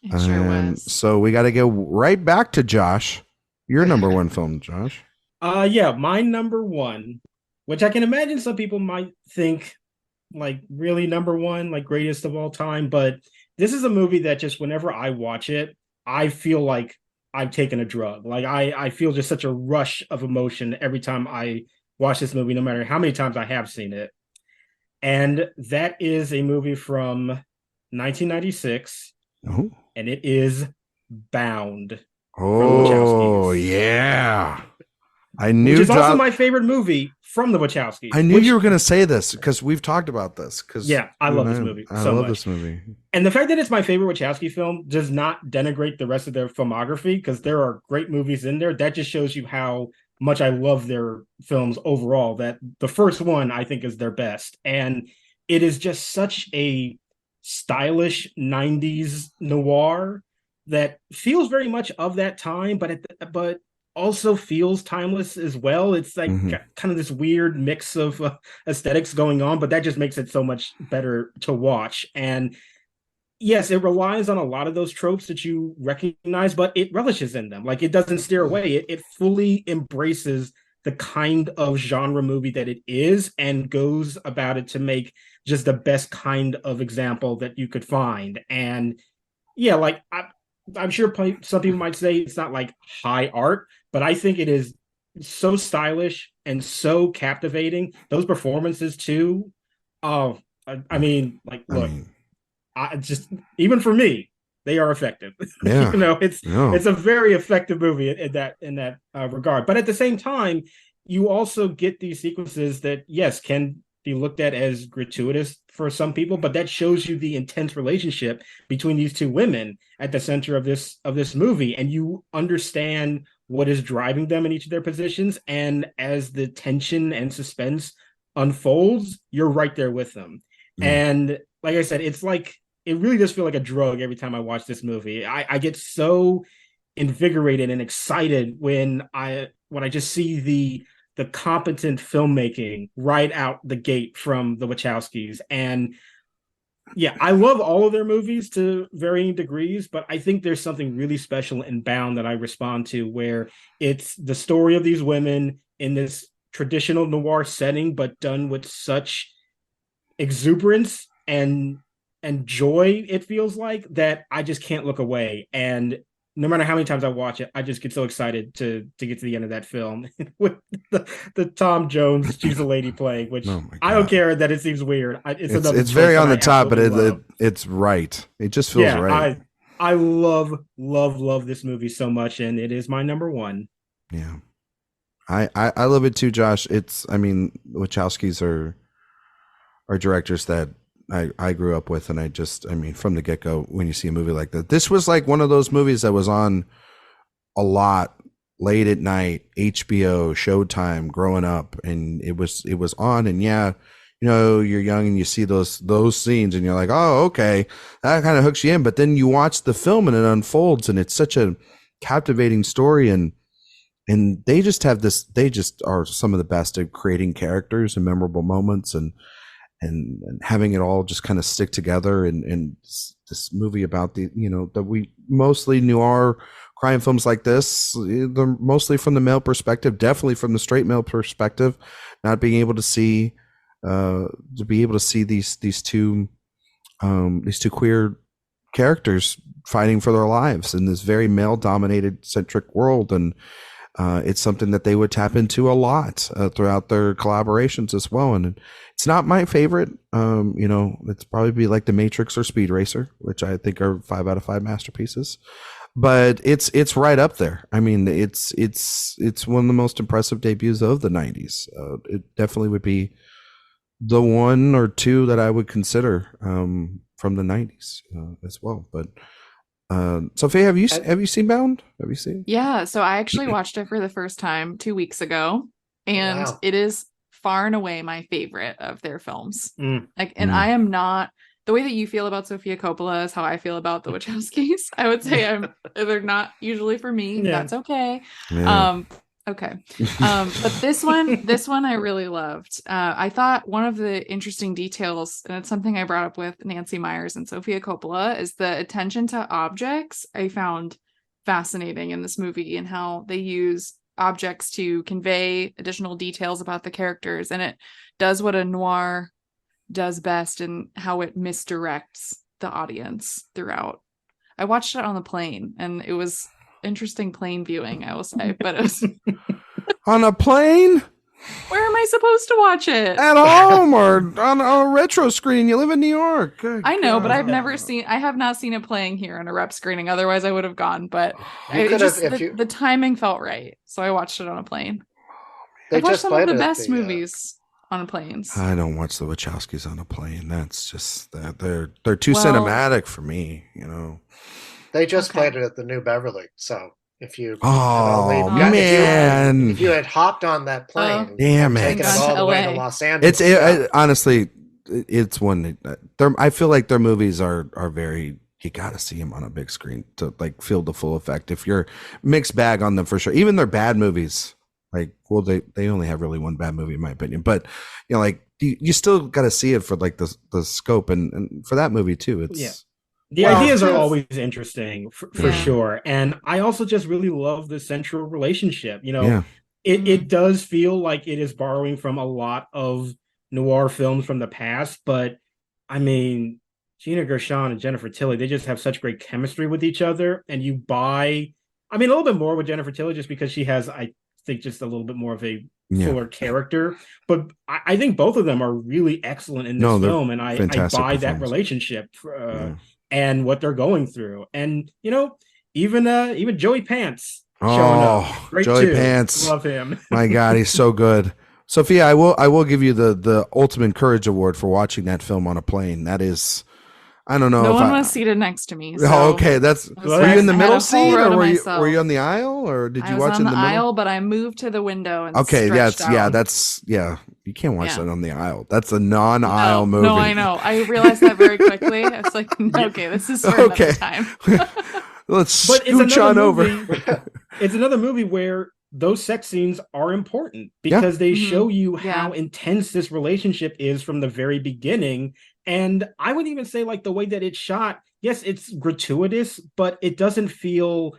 It sure was. So we got to go right back to Josh. Your number one film, Josh. My number one, which I can imagine some people might think like really number one, like greatest of all time, but this is a movie that just whenever I watch it, I feel like I've taken a drug. Like I feel just such a rush of emotion every time I watch this movie, no matter how many times I have seen it. And that is a movie from 1996. Oh. And it is Bound. Oh, yeah. I knew which is also my favorite movie from the Wachowskis. I knew you were going to say this because we've talked about this. I love this movie so much. I love this movie. And the fact that it's my favorite Wachowski film does not denigrate the rest of their filmography, because there are great movies in there. That just shows you how much I love their films overall. That the first one, I think, is their best. And it is just such a stylish 90s noir that feels very much of that time, but also feels timeless as well. It's like kind of this weird mix of aesthetics going on, but that just makes it so much better to watch. And yes, it relies on a lot of those tropes that you recognize, but it relishes in them. Like, it doesn't steer away. It fully embraces the kind of genre movie that it is and goes about it to make just the best kind of example that you could find. And yeah, like I'm sure some people might say it's not like high art, but I think it is so stylish and so captivating. Those performances too. Oh, I mean, like, look, I just, even for me, they are effective. Yeah. It's a very effective movie in that regard. But at the same time, you also get these sequences that, yes, can be looked at as gratuitous for some people, but that shows you the intense relationship between these two women at the center of this movie, and you understand what is driving them in each of their positions. And as the tension and suspense unfolds, you're right there with them. And like I said, it's like, it really does feel like a drug every time I watch this movie. I get so invigorated and excited when I just see the competent filmmaking right out the gate from the Wachowskis. And yeah, I love all of their movies to varying degrees, but I think there's something really special in Bound that I respond to, where it's the story of these women in this traditional noir setting, but done with such exuberance and joy, it feels like, that I just can't look away. And no matter how many times I watch it, I just get so excited to get to the end of that film with the Tom Jones "She's a Lady" playing, which I don't care that it seems weird. It's very on the top, but it's right. It just feels right. I love this movie so much, and it is my number one. Yeah, I love it too, Josh. Wachowskis are directors that I grew up with, and from the get-go, when you see a movie like that, this was like one of those movies that was on a lot late at night, HBO, Showtime, growing up, and it was on, and you're young and you see those scenes and you're like, oh, okay, that kind of hooks you in, but then you watch the film and it unfolds, and it's such a captivating story, and they just are some of the best at creating characters and memorable moments and having it all just kind of stick together. And this movie about that we mostly noir crime films like this, they're mostly from the male perspective, definitely from the straight male perspective, not being able to see these two queer characters fighting for their lives in this very male dominated centric world. And it's something that they would tap into a lot throughout their collaborations as well. And it's not my favorite. It's probably be like The Matrix or Speed Racer, which I think are 5 out of 5 masterpieces. But it's right up there. I mean, it's one of the most impressive debuts of the 90s. It definitely would be the one or two that I would consider from the 90s as well. But Sophia, have you seen Bound? Have you seen? Yeah, so I actually watched it for the first time 2 weeks ago, and Wow. it is far and away my favorite of their films. Mm. Like, and I am not the way that you feel about Sofia Coppola is how I feel about the Wachowskis. I would say they're not usually for me. Yeah. That's okay. Yeah. Okay. But this one I really loved. I thought one of the interesting details, and it's something I brought up with Nancy Meyers and Sofia Coppola, is the attention to objects I found fascinating in this movie, and how they use objects to convey additional details about the characters. And it does what a noir does best, and how it misdirects the audience throughout. I watched it on the plane, and it was interesting plane viewing, I will say, but it was On a plane? where am I supposed to watch it? At home or on a retro screen? You live in New York. Good I know, but God. I have not seen it playing here on a rep screening. Otherwise I would have gone, but You could have, if the timing felt right. So I watched it on a plane. They I've watched just some of played the it at best movies on planes. I don't watch the Wachowskis on a plane. That's just that they're too Well- cinematic for me, you know. They just Okay. played it at the New Beverly. So if you Oh man. if you had hopped on that plane, Damn and it. taken it Gone all to the way LA. to Los Angeles. Honestly, it's one. I feel like their movies are very. You got to see them on a big screen to like feel the full effect. If you're mixed bag on them for sure, even their bad movies. Like, well, they only have really one bad movie in my opinion, but you know, like you still got to see it for like the scope and for that movie too. It's Yeah. The Well, ideas are yes. always interesting for Yeah. sure. And I also just really love the central relationship. You know, yeah. it does feel like it is borrowing from a lot of noir films from the past, but I mean, Gina Gershon and Jennifer Tilly, they just have such great chemistry with each other. And you buy, I mean, a little bit more with Jennifer Tilly just because she has, I think, just a little bit more of a Yeah. fuller character. But I think both of them are really excellent in this No, they're film. And I fantastic buy that performance. relationship. Yeah. And what they're going through. And you know, even Joey Pants showing up. Oh, Great Joey too. Pants. Love him. My God, he's so good. Sophia, I will give you the ultimate courage award for watching that film on a plane. That is, I don't know. No if one I, was seated next to me. So Oh, okay. That's Well, were you in the I had middle a whole seat row or to were myself. you on the aisle or did I you was watch on in the the middle? aisle, but I moved to the window and Okay, stretched out. that's you can't watch Yeah. that on the aisle. That's a non-aisle movie. No, I know. I realized that very quickly. I was like, okay, this is for Okay. another time. Let's But it's scooch on another over. movie. It's another movie where those sex scenes are important because they Mhm. show you Yeah. how intense this relationship is from the very beginning. And I would even say, like, the way that it's shot, yes, it's gratuitous, but it doesn't feel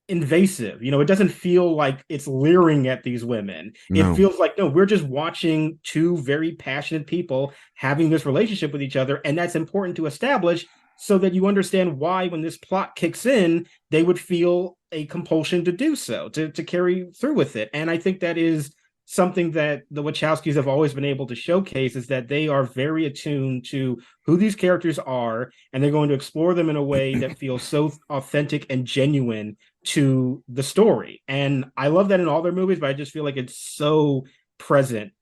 invasive. You know, it doesn't feel like it's leering at these women. No. It feels like, no, we're just watching two very passionate people having this relationship with each other. And that's important to establish so that you understand why, when this plot kicks in, they would feel a compulsion to do so, to carry through with it. And I think that is something that the Wachowskis have always been able to showcase, is that they are very attuned to who these characters are, and they're going to explore them in a way that feels so authentic and genuine to the story. And I love that in all their movies, but I just feel like it's so present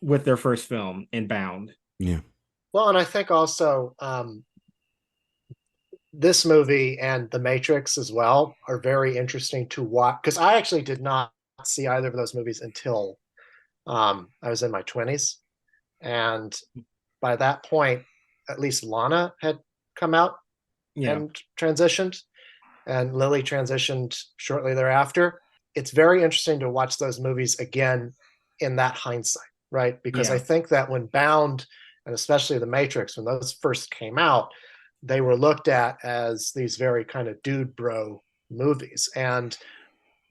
with their first film in Bound. Yeah. Well, and I think also this movie and The Matrix as well are very interesting to watch, because I actually did not see either of those movies until I was in my 20s. And by that point, at least Lana had come out and transitioned, and Lily transitioned shortly thereafter. It's very interesting to watch those movies again in that hindsight, right? Because I think that when Bound, and especially The Matrix, when those first came out, they were looked at as these very kind of dude bro movies. And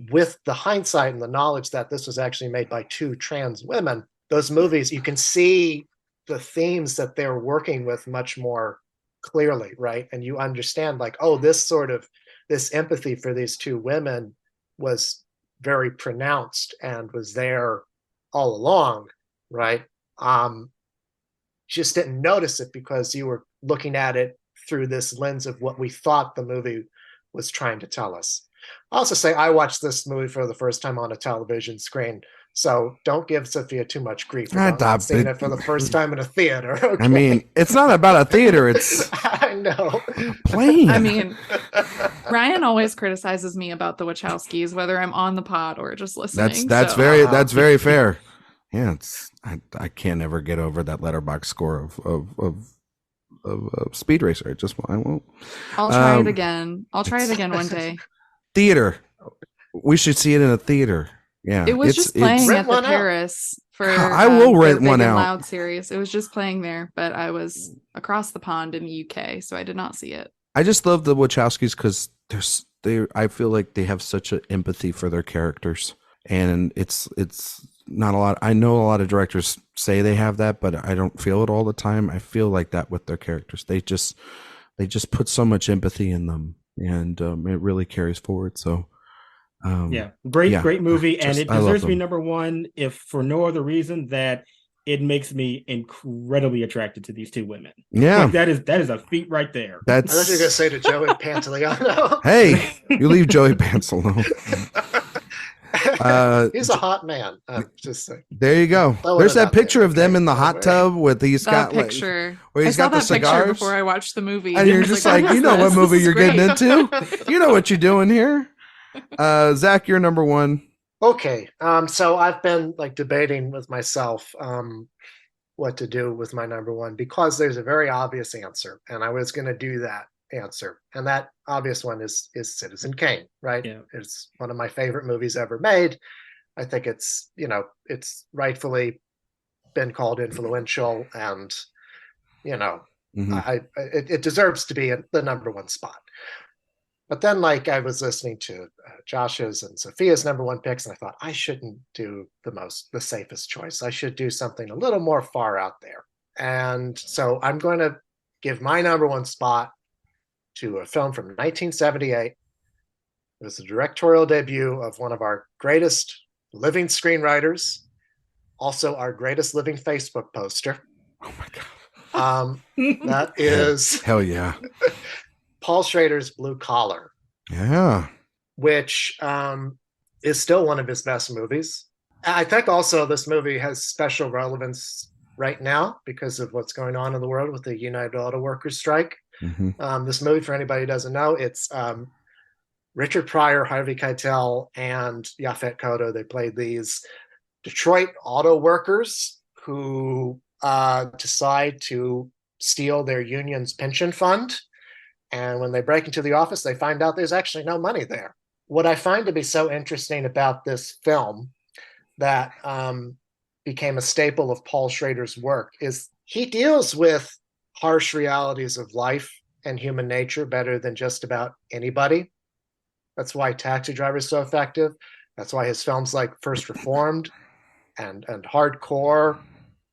with the hindsight and the knowledge that this was actually made by two trans women, those movies, you can see the themes that they're working with much more clearly, right? And you understand, like, oh, this empathy for these two women was very pronounced and was there all along, right? Just didn't notice it because you were looking at it through this lens of what we thought the movie was trying to tell us. I'll also say I watched this movie for the first time on a television screen, so don't give Sophia too much grief about not seeing it for the first time in a theater. Okay? I mean, it's not about a theater. It's I know. Plane. I mean, Ryan always criticizes me about the Wachowskis, whether I'm on the pod or just listening. That's so. that's very fair. Yeah, I can't ever get over that letterbox score of Speed Racer. I won't. I'll try it again. I'll try it again one day. Theater. We should see it in a theater. Yeah, it was just playing at the Rent one out. Paris for. I will rent Big one and out. Loud series. It was just playing there, but I was across the pond in the UK, so I did not see it. I just love the Wachowskis because I feel like they have such an empathy for their characters, and it's not a lot. I know a lot of directors say they have that, but I don't feel it all the time. I feel like that with their characters. They just put so much empathy in them, and it really carries forward. So. Great movie, and it deserves to be them. #1 if for no other reason that it makes me incredibly attracted to these two women. Yeah, like that is a feat right there. I thought you were gonna say to Joey Pantoliano. Hey, you leave Joey Pants alone. He's a hot man. Just saying. There you go. There's that picture of them in the hot tub with That got picture. where he's I saw got the that picture cigars before I watched the movie, and you're I was just like, what you is know what this? movie This is you're great. getting into. You know what you're doing here. Zach, you're #1. Okay. So I've been like debating with myself what to do with my #1 because there's a very obvious answer, and I was going to do that answer, and that obvious one is Citizen Kane, right? Yeah. It's one of my favorite movies ever made. I think it's rightfully been called influential, and it deserves to be in the #1 spot. But then, like, I was listening to Josh's and Sophia's #1 picks, and I thought I shouldn't do the safest choice. I should do something a little more far out there. And so I'm going to give my #1 spot to a film from 1978. It was the directorial debut of one of our greatest living screenwriters, also our greatest living Facebook poster. Oh my god! That is hell yeah. Paul Schrader's Blue Collar. Yeah. Which is still one of his best movies. I think also this movie has special relevance right now because of what's going on in the world with the United Auto Workers strike. Mm-hmm. This movie, for anybody who doesn't know, it's Richard Pryor, Harvey Keitel, and Yaphet Kotto. They played these Detroit auto workers who decide to steal their union's pension fund. And when they break into the office, they find out there's actually no money there. What I find to be so interesting about this film that became a staple of Paul Schrader's work is he deals with harsh realities of life and human nature better than just about anybody. That's why Taxi Driver is so effective. That's why his films like First Reformed and Hardcore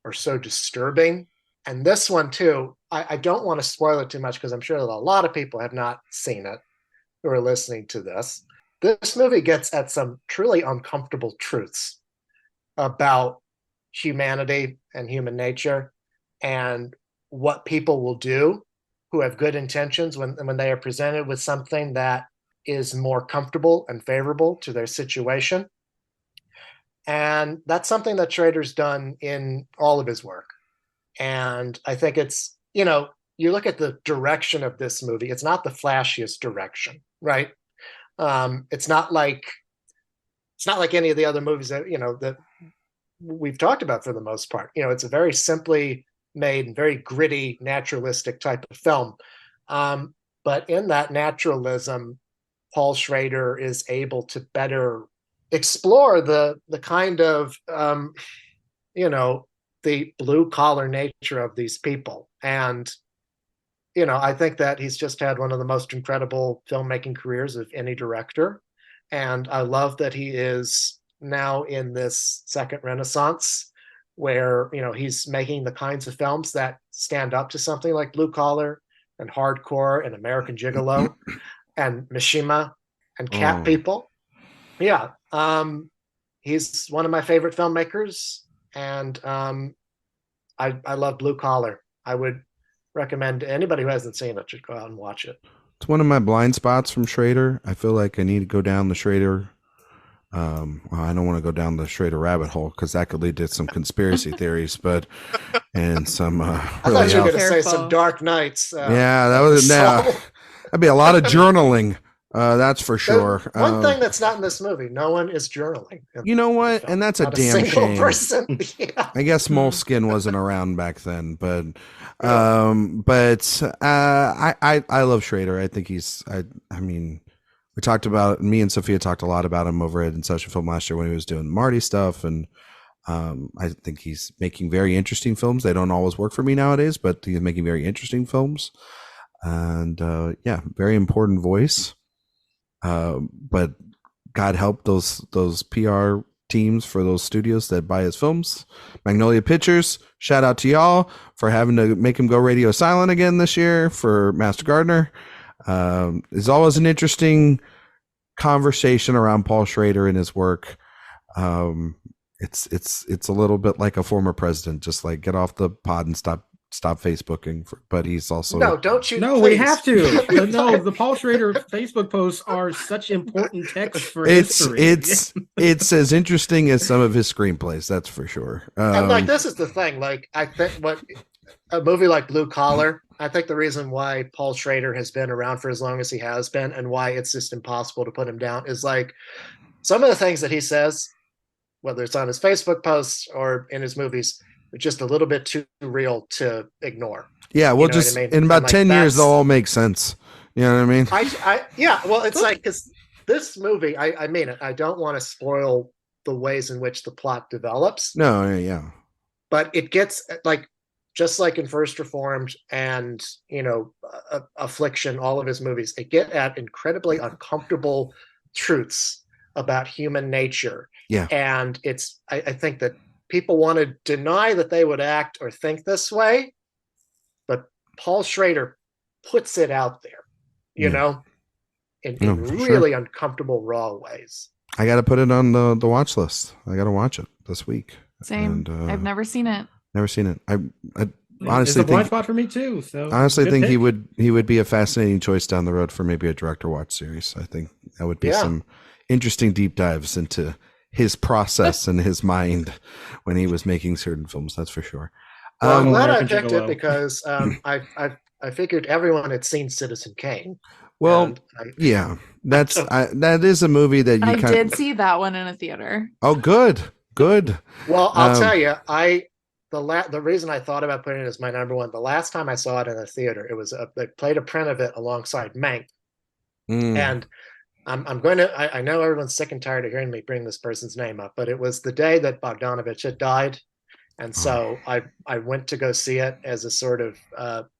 are so disturbing. And this one, too, I don't want to spoil it too much because I'm sure that a lot of people have not seen it who are listening to this. This movie gets at some truly uncomfortable truths about humanity and human nature and what people will do who have good intentions when they are presented with something that is more comfortable and favorable to their situation. And that's something that Schrader's done in all of his work. And I think it's, you look at the direction of this movie, it's not the flashiest direction, right? It's not like any of the other movies that, that we've talked about for the most part. It's a very simply made, very gritty, naturalistic type of film. But in that naturalism, Paul Schrader is able to better explore the kind of, the blue collar nature of these people. And, I think that he's just had one of the most incredible filmmaking careers of any director. And I love that he is now in this second renaissance where, he's making the kinds of films that stand up to something like Blue Collar and Hardcore and American Gigolo and Mishima and Cat People. Yeah. He's one of my favorite filmmakers. And I love Blue Collar. I would recommend to anybody who hasn't seen it should go out and watch it. It's one of my blind spots from Schrader. I feel like I need to go down the Schrader Well, I don't want to go down the Schrader rabbit hole because that could lead to some conspiracy theories, but and some I really thought you were going to say Careful. some Dark Knights. yeah, that was that'd be a lot of journaling. That's for sure. One thing that's not in this movie, no one is journaling. You know what? And that's a Not damn single shame. person. Yeah. I guess Moleskine wasn't around back then, but I love Schrader. I think I mean, we talked about, me and Sophia talked a lot about him over at In Session Film last year when he was doing Marty stuff, and I think he's making very interesting films. They don't always work for me nowadays, but he's making very interesting films, and yeah, very important voice. But God help those PR teams for those studios that buy his films. Magnolia Pictures, shout out to y'all for having to make him go radio silent again this year for Master Gardener. It's always an interesting conversation around Paul Schrader and his work. It's a little bit like a former president, just like get off the pod and stop Facebooking. But he's also don't you? No, please. we have to. No, the Paul Schrader Facebook posts are such important text for history. It's as interesting as some of his screenplays, that's for sure. And like, this is the thing. Like, I think a movie like Blue Collar, I think the reason why Paul Schrader has been around for as long as he has been, and why it's just impossible to put him down, is like some of the things that he says, whether it's on his Facebook posts or in his movies, are just a little bit too real to ignore. Yeah, well, just in about 10 years, they'll all make sense. You know what I mean? Yeah, well, it's like, because this movie, I mean it, I don't want to spoil the ways in which the plot develops. No, yeah. But it gets, like, just like in First Reformed and, Affliction, all of his movies, it get at incredibly uncomfortable truths about human nature. Yeah. And I think that people want to deny that they would act or think this way, but Paul Schrader puts it out there, in really uncomfortable, raw ways. I got to put it on the watch list. I got to watch it this week. Same. And, I've never seen it. Never seen it. I honestly it's a blind spot for me too. So honestly think he would be a fascinating choice down the road for maybe a director watch series. I think that would be some interesting deep dives into his process and his mind when he was making certain films. That's for sure. Well, I'm glad I picked it because I figured everyone had seen Citizen Kane. Well, yeah, that is a movie that I did see that one in a theater. Oh, good. Well, I'll tell you, the reason I thought about putting it as my number one, the last time I saw it in a theater, they played a print of it alongside Mank, and I'm going to. I know everyone's sick and tired of hearing me bring this person's name up, but it was the day that Bogdanovich had died, and so I went to go see it as a sort of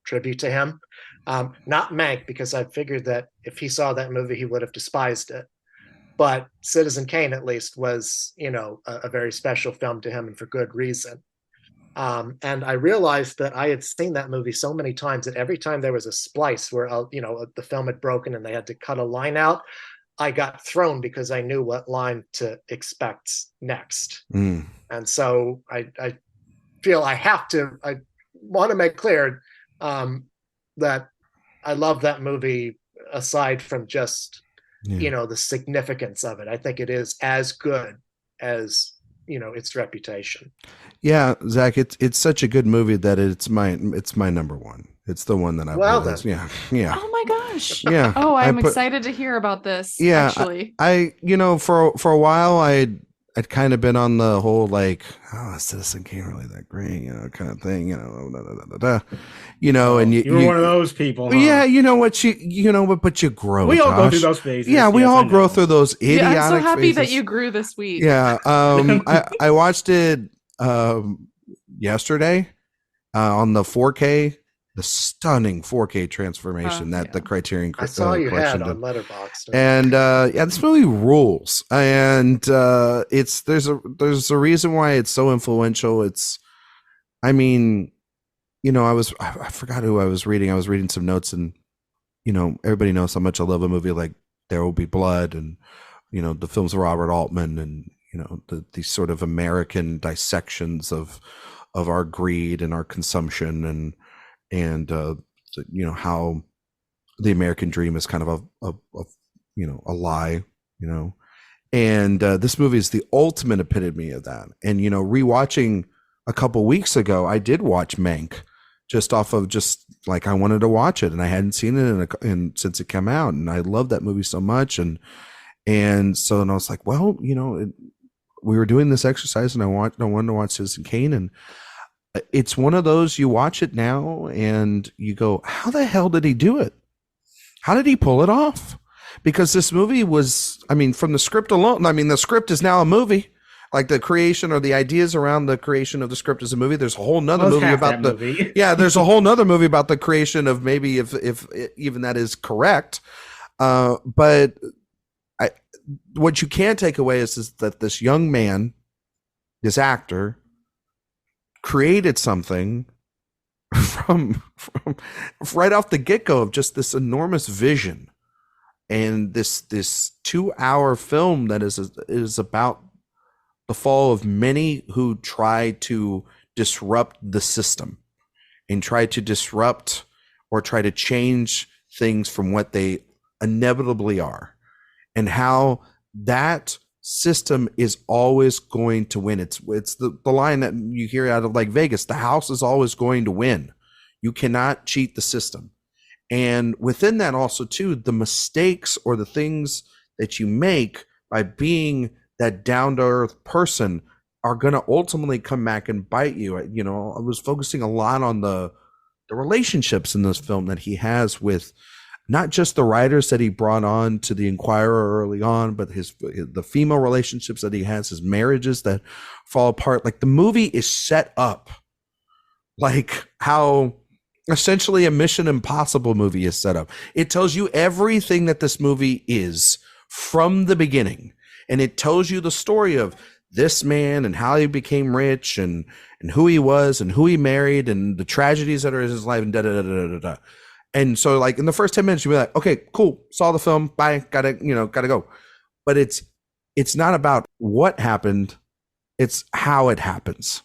tribute to him. Not Mank, because I figured that if he saw that movie, he would have despised it. But Citizen Kane, at least, was a very special film to him, and for good reason. And I realized that I had seen that movie so many times that every time there was a splice where the film had broken and they had to cut a line out, I got thrown because I knew what line to expect next. And so I feel I want to make clear that I love that movie aside from just, the significance of it. I think it is as good as, its reputation. Yeah, Zach, it's such a good movie that it's my number one. It's the one that I yeah. Oh my gosh. Yeah. Oh, I'm excited to hear about this. Yeah. Actually, I for a while I'd kind of been on the whole like, Citizen Kane really that great, kind of thing, and you were one of those people. Huh? Yeah, but you grow. We all Josh. go through those phases. Yeah, we all grow through those idiotic I'm so happy phases. that you grew this week. Yeah. I watched it yesterday on the 4K, the stunning 4K transformation that the Criterion I saw you collection had on did. Letterboxd. And this movie rules. And there's a reason why it's so influential. I forgot who I was reading. I was reading some notes, and everybody knows how much I love a movie like There Will Be Blood, and the films of Robert Altman, and these sort of American dissections of our greed and our consumption, and how the American dream is kind of a lie, And this movie is the ultimate epitome of that. And, you know, rewatching a couple weeks ago, I did watch Mank just off of just like I wanted to watch it, and I hadn't seen it since it came out, and I love that movie so much. And so then I was like, well, you know, we were doing this exercise, and I wanted to watch Citizen Kane, and it's one of those, you watch it now and you go, how the hell did he do it? How did he pull it off? Because this movie was, I mean, from the script alone, I mean, the script is now a movie. Like the creation or the ideas around the creation of the script is a movie. There's a whole nother movie about there's a whole nother movie about the creation of, maybe if even that is correct. But what you can't take away is that this young man, this actor, created something from right off the get-go of just this enormous vision, and this 2-hour film that is about the fall of many who try to disrupt the system and try to disrupt or try to change things from what they inevitably are, and how that system is always going to win. It's the line that you hear out of like Vegas, the house is always going to win. You cannot cheat the system. And within that also too, the mistakes or the things that you make by being that down-to-earth person are going to ultimately come back and bite you. You know, I was focusing a lot on the relationships in this film that he has with not just the writers that he brought on to the Inquirer early on, but the female relationships that he has, his marriages that fall apart. Like, the movie is set up like how essentially a Mission Impossible movie is set up. It tells you everything that this movie is from the beginning. And it tells you the story of this man and how he became rich and who he was and who he married and the tragedies that are in his life and da-da-da-da-da-da. And so, like, in the first 10 minutes, you'll be like, okay, cool, saw the film, bye, gotta go. But it's not about what happened, it's how it happens.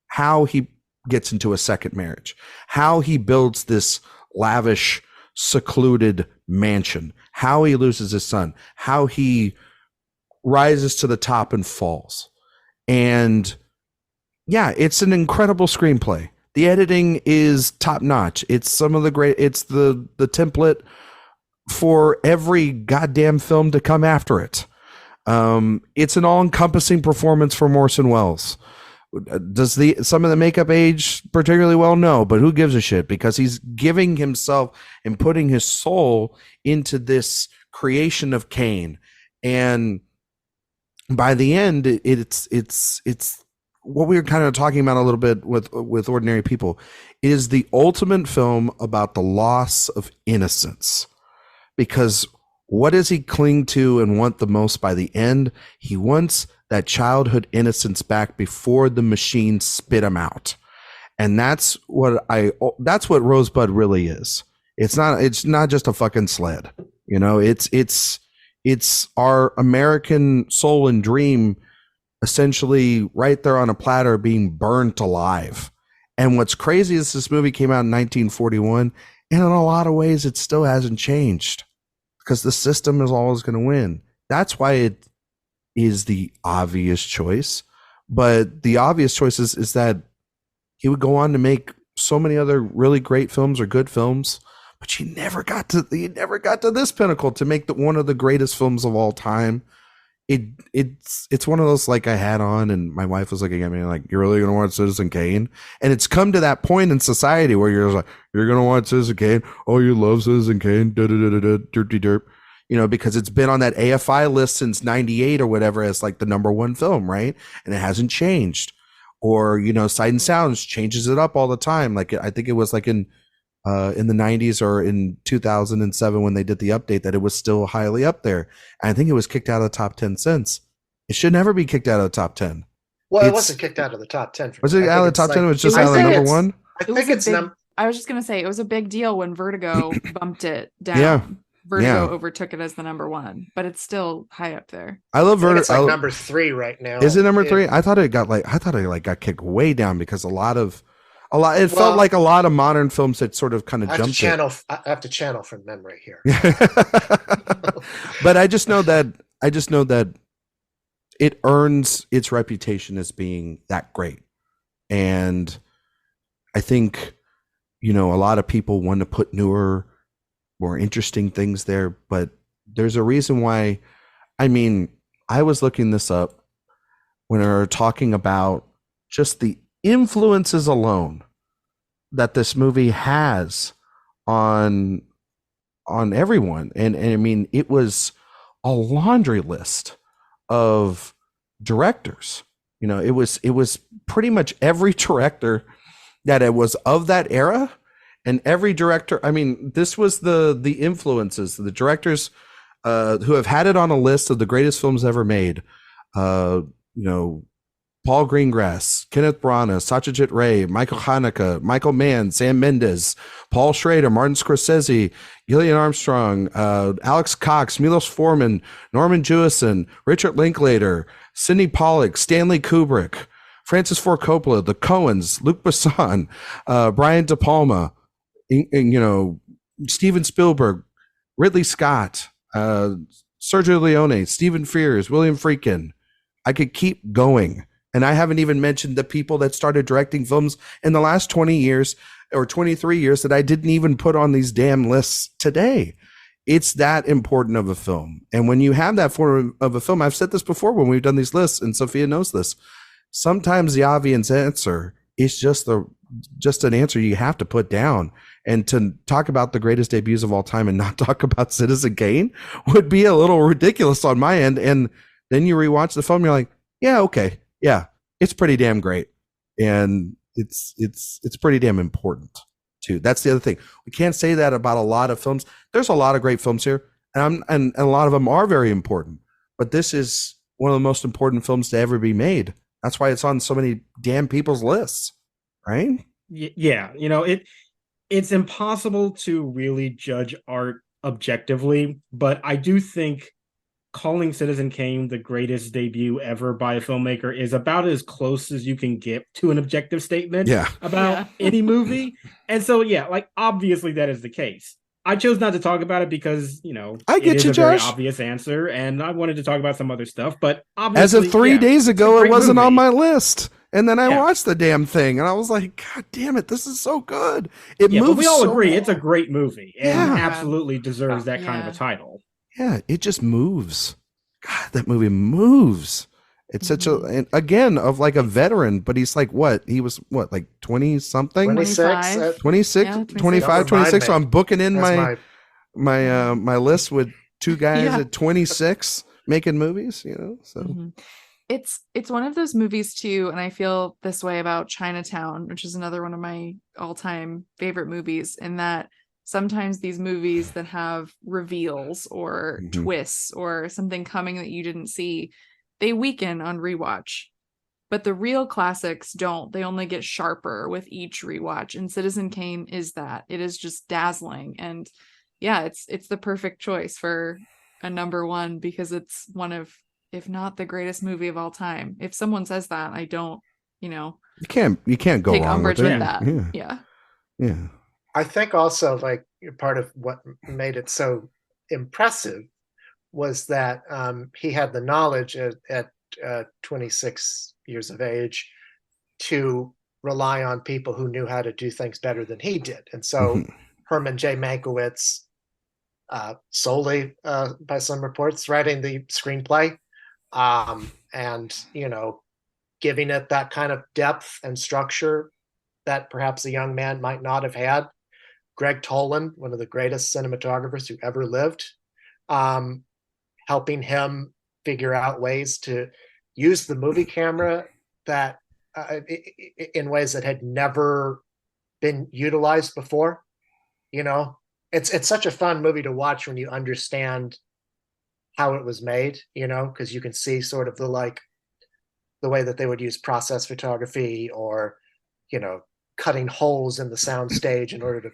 How he gets into a second marriage. How he builds this lavish, secluded mansion. How he loses his son. How he rises to the top and falls. And yeah, it's an incredible screenplay. The editing is top notch. It's some of the great, it's the template for every goddamn film to come after it. It's an all-encompassing performance for Orson Welles. Does some of the makeup age particularly well? No, but who gives a shit? Because he's giving himself and putting his soul into this creation of Kane. And by the end, it's what we were kind of talking about a little bit with Ordinary People, is the ultimate film about the loss of innocence. Because what does he cling to and want the most by the end? He wants that childhood innocence back before the machine spit him out. And that's what Rosebud really is. It's not just a fucking sled. You know, it's our American soul and dream essentially right there on a platter being burnt alive. And what's crazy is this movie came out in 1941, and in a lot of ways it still hasn't changed, because the system is always going to win. That's why it is the obvious choice. But the obvious choice is that he would go on to make so many other really great films or good films, but he never got to this pinnacle to make one of the greatest films of all time. It's one of those, like, I had on and my wife was looking at me like, you're really gonna watch Citizen Kane? And it's come to that point in society where you're like, you're gonna watch Citizen Kane? Oh, you love Citizen Kane? Dirty derp. You know, because it's been on that AFI list since 98 or whatever as like the #1 film, right? And it hasn't changed. Or, you know, Sight and Sounds changes it up all the time. Like, I think it was like in the 90s or in 2007 when they did the update that it was still highly up there. And I think it was kicked out of the top 10 since. It should never be kicked out of the top 10. Well, it wasn't kicked out of the top 10. Was it out of the top 10? It was just out of the #1? I think it's I was just going to say, it was a big deal when Vertigo bumped it down. Yeah. Vertigo overtook it as the -- but it's still high up there. I love Vertigo. It's like #3 right now. Is it #3? I thought it got kicked way down because it felt like a lot of modern films that sort of kind of jumped it. I have to channel from memory here. But I just know that it earns its reputation as being that great. And I think, a lot of people want to put newer, more interesting things there, but there's a reason why. I was looking this up when we were talking about just the influences alone that this movie has on everyone. And it was a laundry list of directors. It was pretty much every director that it was of that era, and every director. This was the influences, the directors who have had it on a list of the greatest films ever made. Paul Greengrass, Kenneth Branagh, Satyajit Ray, Michael Haneke, Michael Mann, Sam Mendes, Paul Schrader, Martin Scorsese, Gillian Armstrong, Alex Cox, Milos Forman, Norman Jewison, Richard Linklater, Sidney Pollack, Stanley Kubrick, Francis Ford Coppola, the Coens, Luc Besson, Brian De Palma, Steven Spielberg, Ridley Scott, Sergio Leone, Stephen Frears, William Friedkin. I could keep going. And I haven't even mentioned the people that started directing films in the last 20 years or 23 years that I didn't even put on these damn lists today. It's that important of a film. And when you have that form of a film, I've said this before when we've done these lists, and Sophia knows this, sometimes the obvious answer is just an answer you have to put down. And to talk about the greatest debuts of all time and not talk about Citizen Kane would be a little ridiculous on my end. And then you rewatch the film, you're like, yeah, okay. Yeah, it's pretty damn great. And it's pretty damn important too. That's the other thing. We can't say that about a lot of films. There's a lot of great films here, and a lot of them are very important. But this is one of the most important films to ever be made. That's why it's on so many damn people's lists, right? Yeah, it's impossible to really judge art objectively, but I do think calling Citizen Kane the greatest debut ever by a filmmaker is about as close as you can get to an objective statement about any movie. And so, obviously that is the case. I chose not to talk about it because, I get you, Josh. Very obvious answer, and I wanted to talk about some other stuff. But obviously, as of 3 days ago, it wasn't on my list. And then I watched the damn thing, and I was like, God damn it, this is so good. It moves. But we all agree it's a great movie and absolutely deserves that kind of a title. Yeah, it just moves. God, that movie moves. It's such again, of like a veteran, but he's like, what? He was what, like 20 something? 26, 25, 26. So I'm booking in my list with two guys at 26 making movies, so. It's one of those movies too, and I feel this way about Chinatown, which is another one of my all-time favorite movies, in that sometimes these movies that have reveals or twists or something coming that you didn't see, they weaken on rewatch. But the real classics don't. They only get sharper with each rewatch. And Citizen Kane is that. It is just dazzling. And it's the perfect choice for a number one, because it's one of, if not the greatest movie of all time. If someone says that, I don't, you can't go take wrong umbrage with that. Yeah. I think also, like, part of what made it so impressive was that he had the knowledge at 26 years of age to rely on people who knew how to do things better than he did. And so Herman J. Mankiewicz, solely by some reports, writing the screenplay, and giving it that kind of depth and structure that perhaps a young man might not have had. Greg Toland, one of the greatest cinematographers who ever lived, helping him figure out ways to use the movie camera that in ways that had never been utilized before. It's such a fun movie to watch when you understand how it was made, because you can see sort of the way that they would use process photography, or cutting holes in the sound stage in order to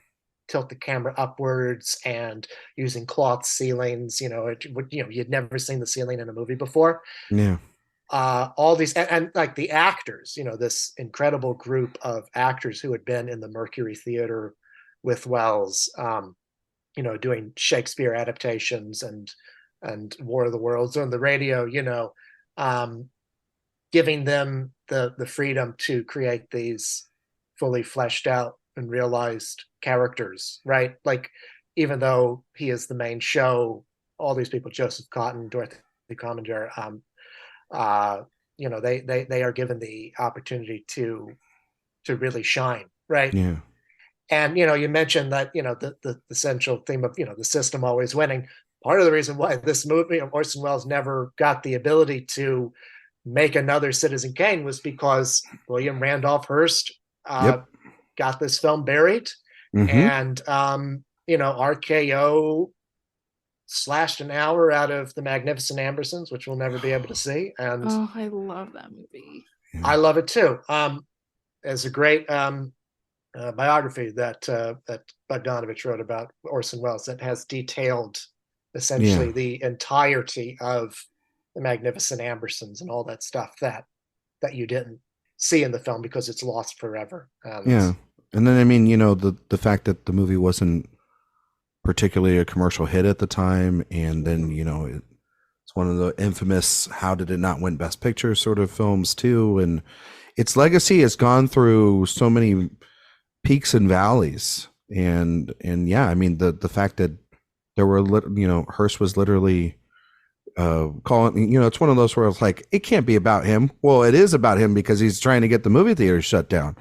tilt the camera upwards, and using cloth ceilings. You'd never seen the ceiling in a movie before. All these and like the actors, this incredible group of actors who had been in the Mercury Theater with Wells, doing Shakespeare adaptations and War of the Worlds on the radio, giving them the freedom to create these fully fleshed out and realized characters, right? Like, even though he is the main show, all these people, Joseph Cotton, Dorothy Commander, they are given the opportunity to really shine, right? Yeah. And you mentioned that the central theme of the system always winning. Part of the reason why this movie, Orson Welles, never got the ability to make another Citizen Kane was because William Randolph Hearst got this film buried, and RKO slashed an hour out of The Magnificent Ambersons, which we'll never be able to see. And I love that movie. I love it too. There's a great biography that Bogdanovich wrote about Orson Welles that has detailed essentially the entirety of The Magnificent Ambersons and all that stuff that you didn't see in the film because it's lost forever. And then I mean, the fact that the movie wasn't particularly a commercial hit at the time, and then it's one of the infamous "how did it not win Best Picture" sort of films too, and its legacy has gone through so many peaks and valleys, and I mean the fact that there were Hearst was literally calling, it's one of those where it's like, it can't be about him. Well, it is about him because he's trying to get the movie theater shut down,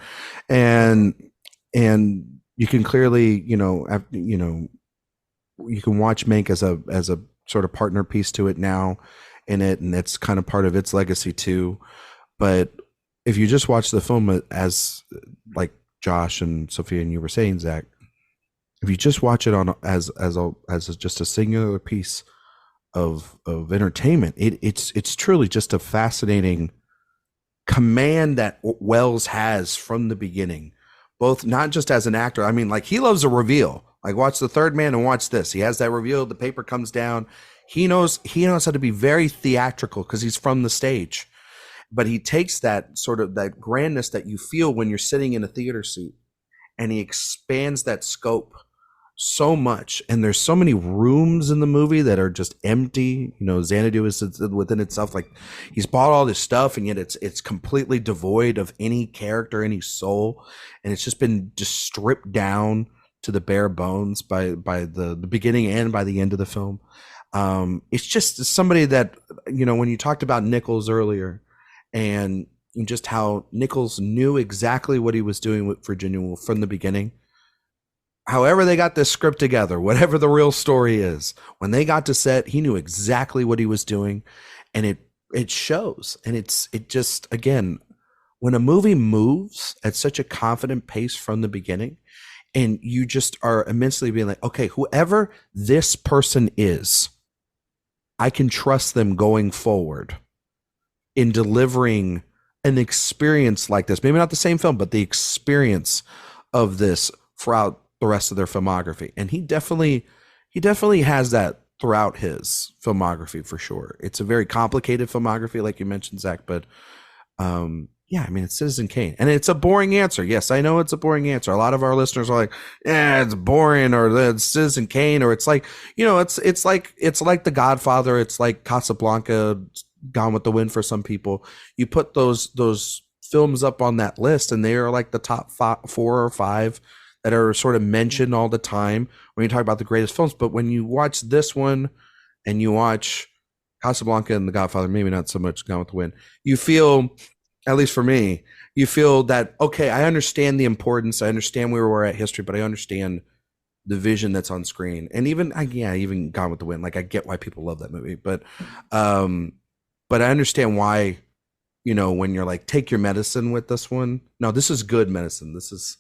and you can clearly you can watch Mank as a sort of partner piece to it now in it, and it's kind of part of its legacy too. But if you just watch the film as like Josh and Sophia and you were saying, Zach, if you just watch it on as just a singular piece of entertainment, it's truly just a fascinating command that Welles has from the beginning, both not just as an actor. I mean, like, he loves a reveal. Like, watch The Third Man and watch this. He has that reveal. The paper comes down. He knows how to be very theatrical because he's from the stage. But he takes that sort of that grandness that you feel when you're sitting in a theater seat, and he expands that scope so much. And there's so many rooms in the movie that are just empty. Xanadu is within itself. Like, he's bought all this stuff, and yet it's completely devoid of any character, any soul. And it's just been stripped down to the bare bones by the beginning and by the end of the film. It's just somebody that, when you talked about Nichols earlier, and just how Nichols knew exactly what he was doing with Virginia Woolf from the beginning. However they got this script together, whatever the real story is, when they got to set, he knew exactly what he was doing, and it shows. And it just, again, when a movie moves at such a confident pace from the beginning, and you just are immensely being like, okay, whoever this person is, I can trust them going forward in delivering an experience like this. Maybe not the same film, but the experience of this throughout the rest of their filmography. And he definitely has that throughout his filmography, for sure. It's a very complicated filmography, like you mentioned, Zach, but I mean, it's Citizen Kane, and it's a boring answer. Yes, I know it's a boring answer. A lot of our listeners are like, it's boring, or it's Citizen Kane, or it's like, it's like The Godfather. It's like Casablanca, Gone with the Wind for some people. You put those films up on that list, and they are like the top 4 or 5 that are sort of mentioned all the time when you talk about the greatest films. But when you watch this one and you watch Casablanca and The Godfather, maybe not so much Gone with the Wind, you feel, at least for me, you feel that, okay, I understand the importance. I understand where we're at history, but I understand the vision that's on screen. And even Gone with the Wind, like, I get why people love that movie, but I understand why, when you're like, take your medicine with this one. No, this is good medicine. This is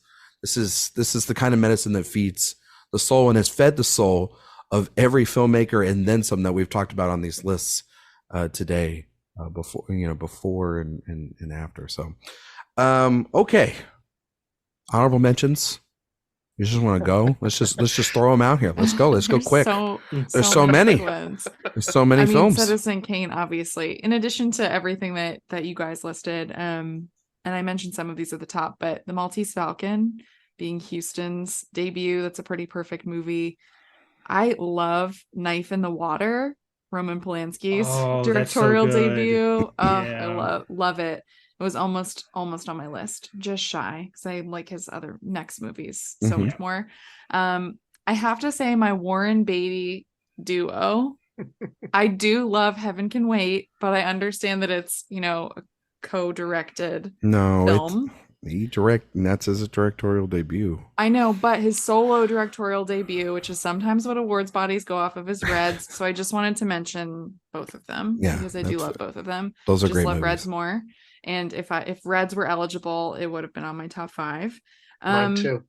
the kind of medicine that feeds the soul and has fed the soul of every filmmaker and then some that we've talked about on these lists today, before and after. So, okay. Honorable mentions. You just want to go? Let's just throw them out here. Let's go. Let's go quick. There's so many. There's so many films. Citizen Kane, obviously. In addition to everything that you guys listed, and I mentioned some of these at the top, but The Maltese Falcon being Huston's debut, that's a pretty perfect movie. I love Knife in the Water, Roman Polanski's Oh, that's so directorial good. debut. Oh, Yeah. I love it. It was almost on my list, just shy, because I like his other next movies so much more. I have to say my Warren Beatty duo. I do love Heaven Can Wait, but I understand that it's, a co-directed film. That's his directorial debut. I know, but his solo directorial debut, which is sometimes what awards bodies go off of, is Reds. So I just wanted to mention both of them because I do love both of them. Those are just great love movies. Reds more. And if Reds were eligible, it would have been on my top 5. Mine too.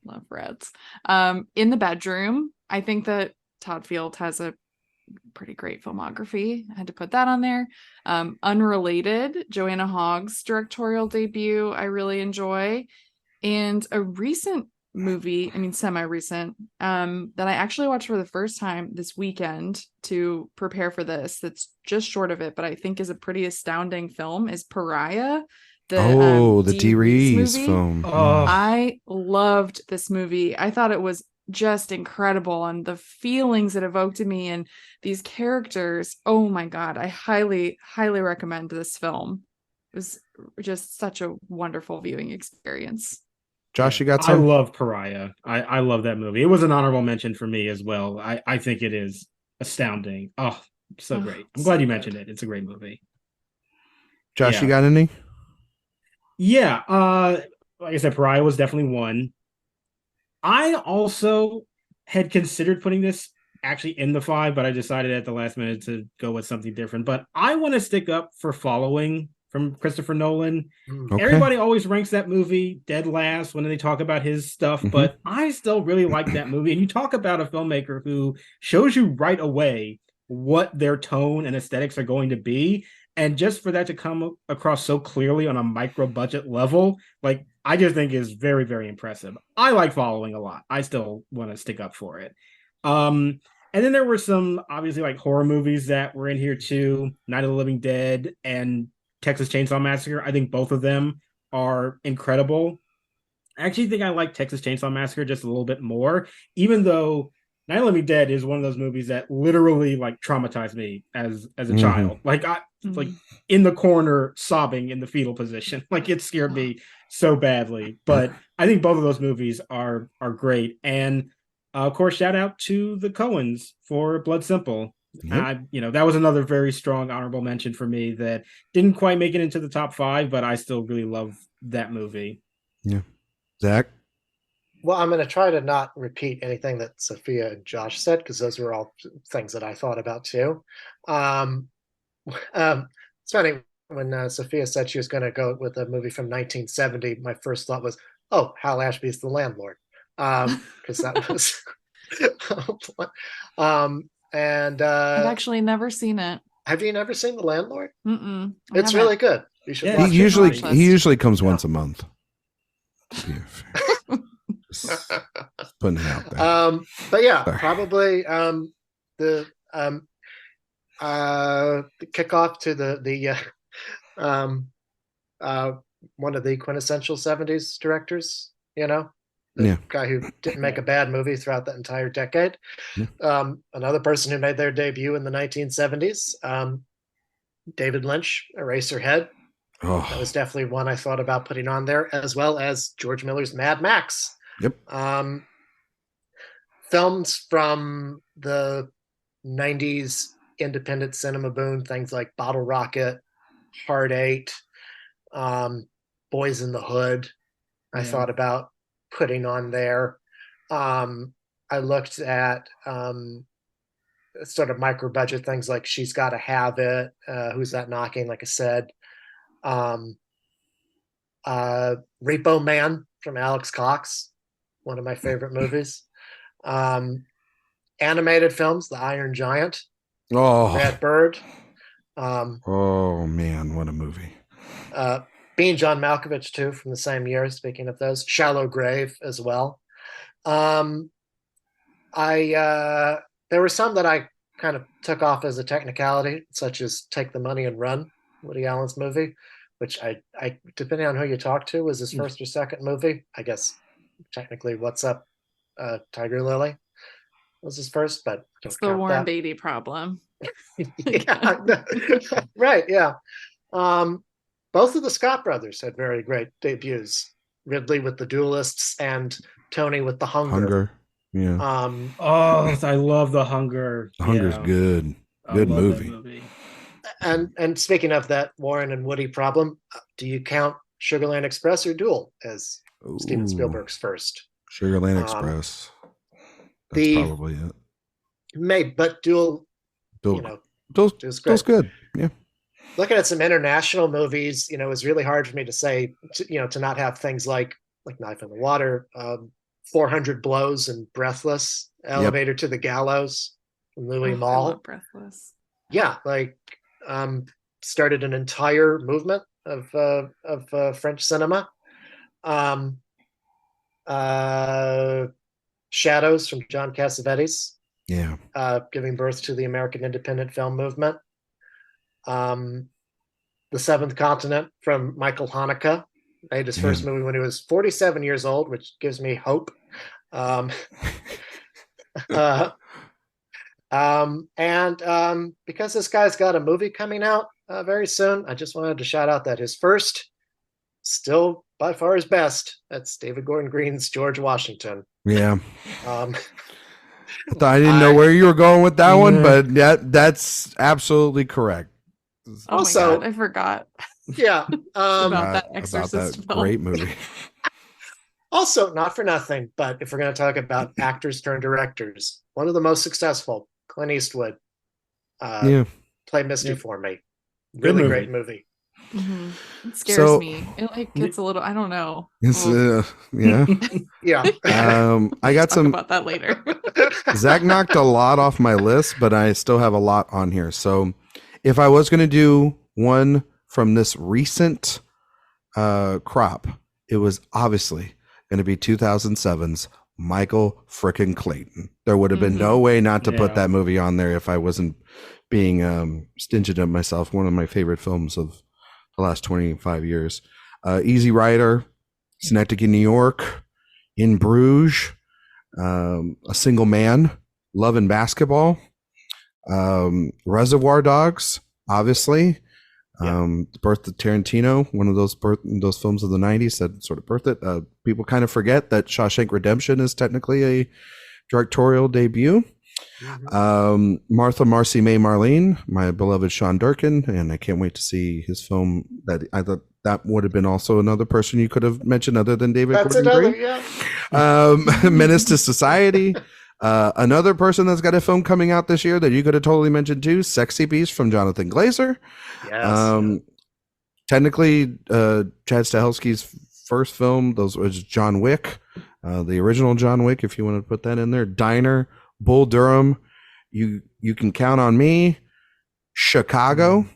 Love Reds. In the Bedroom, I think that Todd Field has a pretty great filmography. I had to put that on there. Unrelated, Joanna Hogg's directorial debut, I really enjoy. And a recent movie, semi-recent, that I actually watched for the first time this weekend to prepare for this, that's just short of it, but I think is a pretty astounding film, is Pariah. The Dee Rees film. I loved this movie. I thought it was just incredible, and the feelings it evoked in me and these characters. Oh my God. I highly, highly recommend this film. It was just such a wonderful viewing experience. Josh, you got some? I love Pariah. I love that movie. It was an honorable mention for me as well. I think it is astounding. Oh, so great. I'm glad you mentioned it. It's a great movie. Josh, you got any? Yeah. Like I said, Pariah was definitely one. I also had considered putting this actually in the 5, but I decided at the last minute to go with something different. But I want to stick up for Following from Christopher Nolan. Okay. Everybody always ranks that movie dead last when they talk about his stuff, but I still really like that movie. And you talk about a filmmaker who shows you right away what their tone and aesthetics are going to be. And just for that to come across so clearly on a micro budget level, like, I just think is very, very impressive. I like Following a lot. I still want to stick up for it. And then there were some obviously like horror movies that were in here too. Night of the Living Dead and Texas Chainsaw Massacre. I think both of them are incredible. I actually think I like Texas Chainsaw Massacre just a little bit more, even though Night of the Living Dead is one of those movies that literally like traumatized me as a child. Like like in the corner sobbing in the fetal position. Like it scared me so badly. But I think both of those movies are great. And of course, shout out to the Coens for Blood Simple. That was another very strong honorable mention for me that didn't quite make it into the top 5, but I still really love that movie. Yeah. Zach? Well, I'm going to try to not repeat anything that Sophia and Josh said, because those were all things that I thought about too. It's funny, when Sophia said she was going to go with a movie from 1970, my first thought was, oh, Hal Ashby's The Landlord. Because that was... and I've actually never seen it. Have you never seen The Landlord? Mm-mm, it's really good. You should watch it. He usually comes once a month. Putting it out there. But yeah, probably the kickoff to the one of the quintessential 70s directors, the guy who didn't make a bad movie throughout that entire decade. Another person who made their debut in the 1970s, David Lynch, Eraserhead. That was definitely one I thought about putting on there, as well as George Miller's Mad Max. Films from the 90s independent cinema boom, things like Bottle Rocket, Hard Eight, Boys in the Hood, I thought about putting on there. I looked at sort of micro budget things like She's Gotta Have It, Who's That Knocking, like I said. Repo Man from Alex Cox, one of my favorite movies. Animated films, The Iron Giant, Red Bird. Oh man, what a movie. Being John Malkovich too, from the same year, speaking of those. Shallow Grave as well. There were some that I kind of took off as a technicality, such as Take the Money and Run, Woody Allen's movie, which I depending on who you talk to, was his first or second movie. I guess technically What's Up, Tiger Lily. was his first, but It's the Warren Beatty problem. Yeah. Right. Yeah. Both of the Scott brothers had very great debuts. Ridley with The Duelists and Tony with The Hunger. Yeah. I love The Hunger. The Hunger's good. Good movie. And speaking of that Warren and Woody problem, do you count Sugarland Express or Duel as Steven Spielberg's first? Sugarland Express. That's probably it. But Duel, Duel's good. Yeah. Looking at some international movies, it was really hard for me to say, to not have things like Knife in the Water, 400 Blows and Breathless, Elevator to the Gallows, Louis Malle. Breathless. Yeah, started an entire movement of French cinema. Shadows from John Cassavetes. Yeah. Giving birth to the American independent film movement. The Seventh Continent from Michael Haneke. Made his first movie when he was 47 years old, which gives me hope. And because this guy's got a movie coming out very soon, I just wanted to shout out that his first, still by far his best, that's David Gordon Green's George Washington. Yeah. I didn't know where you were going with that one, but that's absolutely correct. Also, my God, I forgot. Yeah. about that Exorcist film. Great movie. Also, not for nothing, but if we're going to talk about actors turned directors, one of the most successful, Clint Eastwood, Play Misty for me. Really great movie. Mm-hmm. It scares me. It gets a little, I don't know. Yeah. Yeah. I got some about that later. Zach knocked a lot off my list, but I still have a lot on here. So if I was going to do one from this recent crop, it was obviously going to be 2007's Michael frickin' Clayton. There would have been no way not to put that movie on there if I wasn't being stinging at myself. One of my favorite films of the last 25 years. Easy Rider, Synecdoche, New York, In Bruges, A Single Man, Love and Basketball, Reservoir Dogs, obviously. Birth of Tarantino, one of those films of the 90s that sort of birthed it. People kind of forget that Shawshank Redemption is technically a directorial debut. Martha, Marcy, May, Marlene, my beloved Sean Durkin, and I can't wait to see his film. That I thought that would have been also another person you could have mentioned other than David Gordon Green. Menace to Society. Another person that's got a film coming out this year that you could have totally mentioned too, Sexy Beast from Jonathan Glazer. Yes. Technically, Chad Stahelski's first film, those was John Wick, the original John Wick, if you want to put that in there. Diner, Bull Durham, you can count on me. Chicago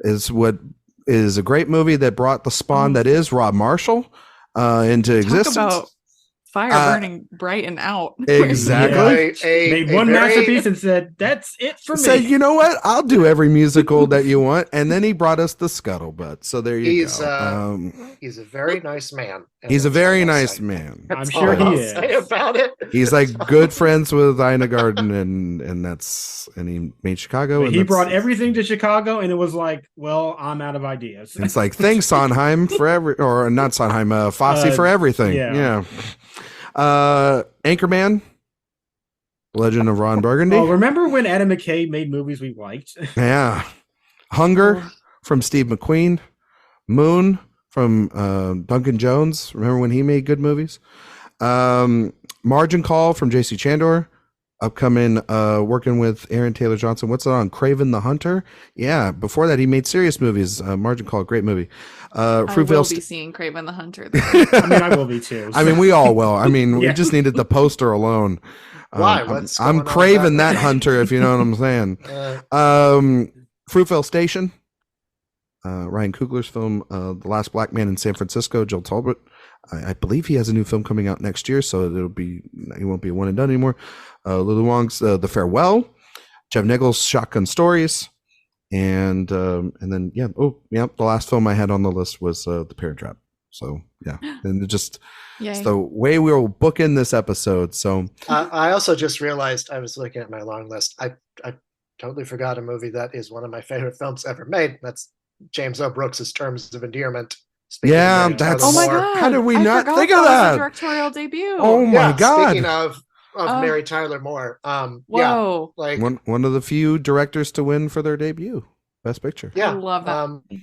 is a great movie that brought the spawn that is Rob Marshall into existence. Talk about fire burning bright and out. Exactly. Made one masterpiece and said, "That's it for me." Said, you know what? I'll do every musical that you want. And then he brought us the Scuttlebutt. So there you go. He's a very nice man. He's a very nice man. I'm sure he is. Say about it. He's like good friends with Ina Garten, and he made Chicago. But he brought everything to Chicago, and it was like, well, I'm out of ideas. It's like, thanks Sondheim or not Sondheim, Fosse for everything. Yeah. Anchorman, Legend of Ron Burgundy. Oh, remember when Adam McKay made movies we liked? Yeah. Hunger from Steve McQueen. Moon from Duncan Jones. Remember when he made good movies? Margin Call from J.C. Chandor. Upcoming working with Aaron Taylor Johnson. What's it on? Craven the Hunter. Yeah. Before that, he made serious movies. Margin Call, great movie. I will be seeing Craven the Hunter. I mean, I will be too. So. I mean, we all will. I mean, we just needed the poster alone. Why? I'm craving that hunter, if you know what I'm saying. Fruitvale Station. Ryan Coogler's film, The Last Black Man in San Francisco. Joel Talbot. I believe he has a new film coming out next year, so he won't be one and done anymore. Lulu Wong's The Farewell. Jeff Nichols' Shotgun Stories. And then the last film I had on the list was The Parent Trap. So yeah, and it just Yay. it's the way we will book in this episode. So I also just realized I was looking at my long list. I totally forgot a movie that is one of my favorite films ever made. That's James O. Brooks's Terms of Endearment. Speaking yeah, of Mary that's Oh my Tyler Moore. god! How did we I not forgot think of was that? a directorial debut. Oh my Yeah, god! Speaking of Oh. Mary Tyler Moore. Yeah, Whoa! like One of the few directors to win for their debut, Best Picture. yeah, I love that.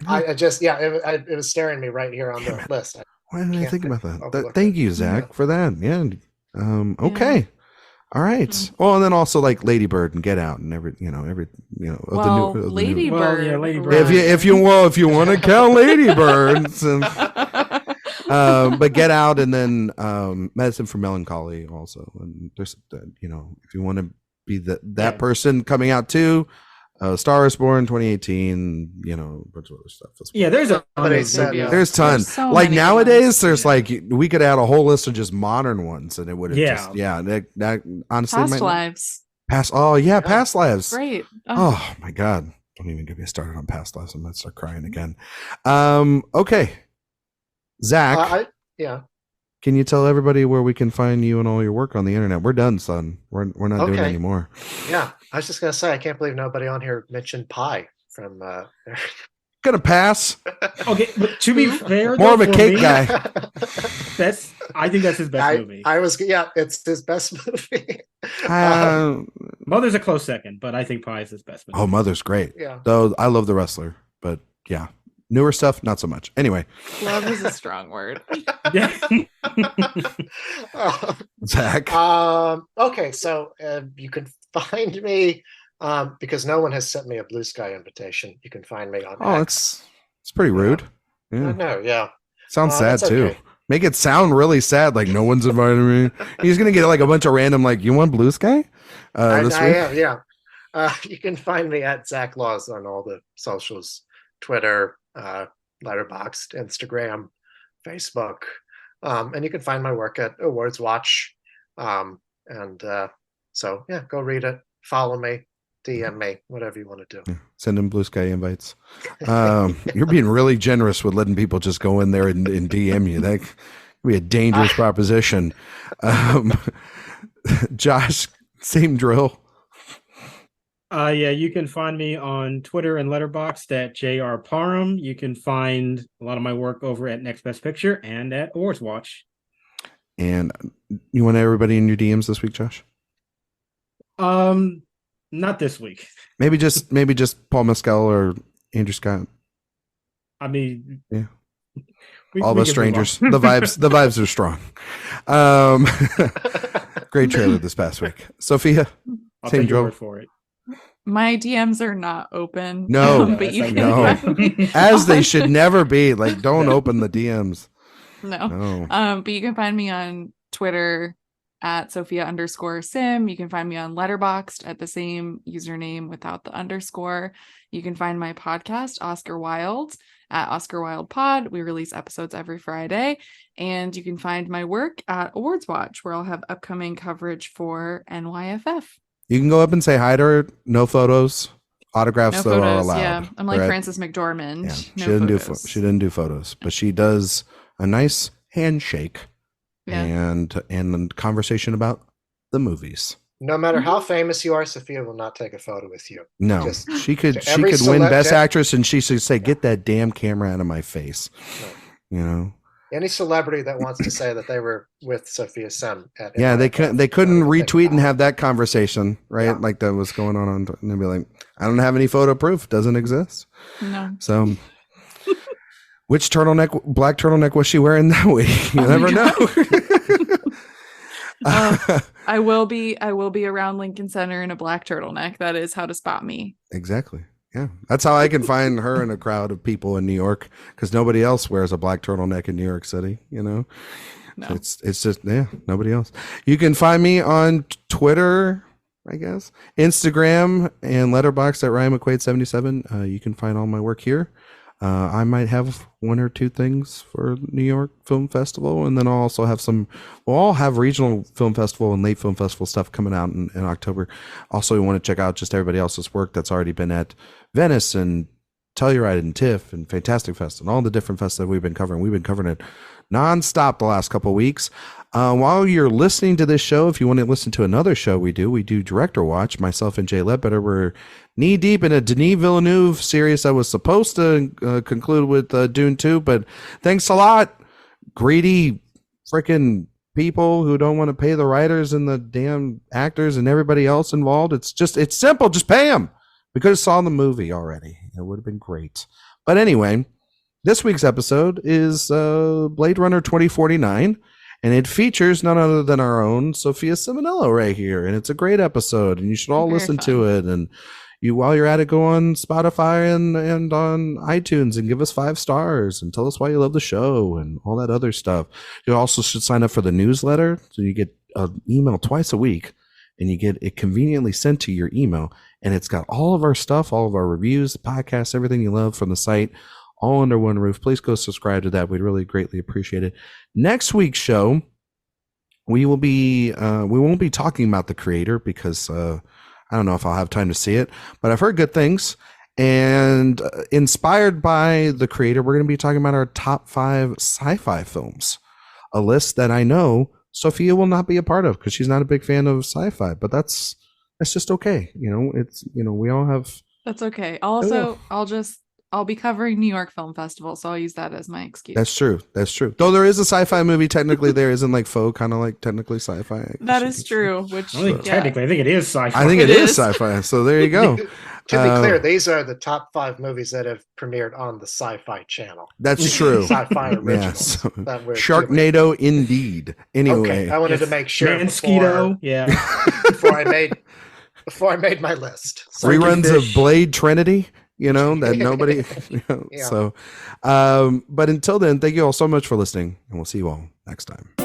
I just it was staring me right here on the list. Why didn't I Can't think about that? overlook Thank it. you, Zach, Yeah. for that. Yeah. Okay. All right. Well, and then also like Lady Bird and Get Out and every. Well, of the Lady new. Bird. Well, yeah, Lady Bird. If you want to count Lady Birds, but Get Out and then Medicine for Melancholy also. And there's if you want to be that person coming out too. Star is Born 2018, a bunch of other stuff. Yeah, there's a Somebody said, There's tons. so Like many nowadays, ones. there's like we could add a whole list of just modern ones, and it would have Yeah. that honestly Past might lives. Past lives. Great. Oh my god! Don't even get me started on Past lives. I'm gonna start crying again. Okay, Zach, yeah. can you tell everybody where we can find you and all your work on the internet? We're done, son. We're not doing it Okay. anymore. Yeah, I was just gonna say I can't believe nobody on here mentioned Pie from. Gonna pass. Okay, but to be fair, More of though, a for cake me, guy. I think that's his best movie. It's his best movie. Mother's a close second, but I think Pie is his best movie. Oh, Mother's great. Yeah. Though I love The Wrestler, but yeah, newer stuff not so much. Anyway, Love is a strong word. Yeah. Zach. Okay, so you can find me because no one has sent me a Blue Sky invitation. You can find me on X. It's pretty rude. I Yeah, know, yeah. sounds sad that's too. okay. Make it sound really sad, like no one's invited me. He's gonna get like a bunch of random, like, you want Blue Sky? This I week? am, yeah. You can find me at Zach Laws on all the socials: Twitter, Letterboxd, Instagram, Facebook, and you can find my work at AwardsWatch. So yeah, go read it, follow me, DM me, whatever you want to do. Send him Blue Sky invites. You're being really generous with letting people just go in there and DM you. That could be a dangerous proposition. Josh, same drill. Yeah, you can find me on Twitter and Letterboxd at JR Parham. You can find a lot of my work over at Next Best Picture and at AwardsWatch. And you want everybody in your DMs this week, Josh? Not this week. Maybe just Paul Mescal or Andrew Scott. I mean, Yeah. we All the can move strangers. on. The vibes are strong. Great trailer this past week. Sophia, I'll same take your drill. word for it. My DMs are not open. No. but you Yes, I can know. find me As they on- should never be. Like, don't open the DMs. No. No. But you can find me on Twitter at Sophia_Sim. You can find me on Letterboxd at the same username without the underscore. You can find my podcast, Oscar Wilde, at Oscar Wilde Pod. We release episodes every Friday. And you can find my work at AwardsWatch, where I'll have upcoming coverage for NYFF. You can go up and say hi to her. No photos. Autographs, No though, are photos. allowed. Yeah. I'm like They're at- Frances McDormand. Yeah, No she didn't photos. she didn't do photos, but she does a nice handshake Yeah. and conversation about the movies. No matter how famous you are, Sophia will not take a photo with you. No, Just she could to every win Best celeb- Actress, and she should say, "Get that damn camera out of my face." Right. You know. Any celebrity that wants to say that they were with Sophia Sim at Yeah, they couldn't retweet and have. have that conversation, right? Yeah. Like that was going on, and they'd be like, "I don't have any photo proof. Doesn't exist." No. So, which black turtleneck was she wearing that week? You Oh my never know. I will be around Lincoln Center in a black turtleneck. That is how to spot me. Exactly. Yeah, that's how I can find her in a crowd of people in New York, because nobody else wears a black turtleneck in New York City. You know, No. it's just nobody else. You can find me on Twitter, I guess, Instagram, and Letterboxd at Ryan McQuade 77. You can find all my work here. I might have one or two things for New York Film Festival, and then I'll also have we'll all have regional film festival and late film festival stuff coming out in October. Also, we want to check out just everybody else's work that's already been at Venice and Telluride and TIFF and Fantastic Fest and all the different fests that we've been covering. We've been covering it nonstop the last couple of weeks. While you're listening to this show, if you want to listen to another show we do Director Watch. Myself and Jay Ledbetter were knee deep in a Denis Villeneuve series that was supposed to conclude with Dune 2, but thanks a lot, greedy freaking people who don't want to pay the writers and the damn actors and everybody else involved. It's simple. Just pay them. We could have saw the movie already. It would have been great. But anyway, this week's episode is Blade Runner 2049, and it features none other than our own Sophia Ciminello right here. And it's a great episode, and you should all listen to it. And you, while you're at it, go on Spotify and on iTunes and give us 5 stars and tell us why you love the show and all that other stuff. You also should sign up for the newsletter, so you get an email twice a week, and you get it conveniently sent to your email. And it's got all of our stuff, all of our reviews, the podcasts, everything you love from the site, all under one roof. Please go subscribe to that. We'd really greatly appreciate it. Next week's show, we won't be talking about the creator because I don't know if I'll have time to see it, but I've heard good things. And inspired by the creator, we're going to be talking about our top 5 sci-fi films, a list that I know Sophia will not be a part of because she's not a big fan of sci-fi, but that's just okay. We all have. That's okay. Also, I'll be covering New York Film Festival, so I'll use that as my excuse. That's true. Though there is a sci-fi movie, technically there isn't like faux, kind of like technically sci-fi. That is true. Which technically, I think it is sci-fi. I think it is sci-fi. So there you go. To be clear, these are the top 5 movies that have premiered on the Sci-Fi Channel. That's true. Sci-fi originals. Yeah, so Sharknado, indeed. Anyway, okay, I wanted to make sure Mosquito, before I made my list. So reruns of Blade Trinity. That nobody. Yeah. So, but until then, thank you all so much for listening, and we'll see you all next time.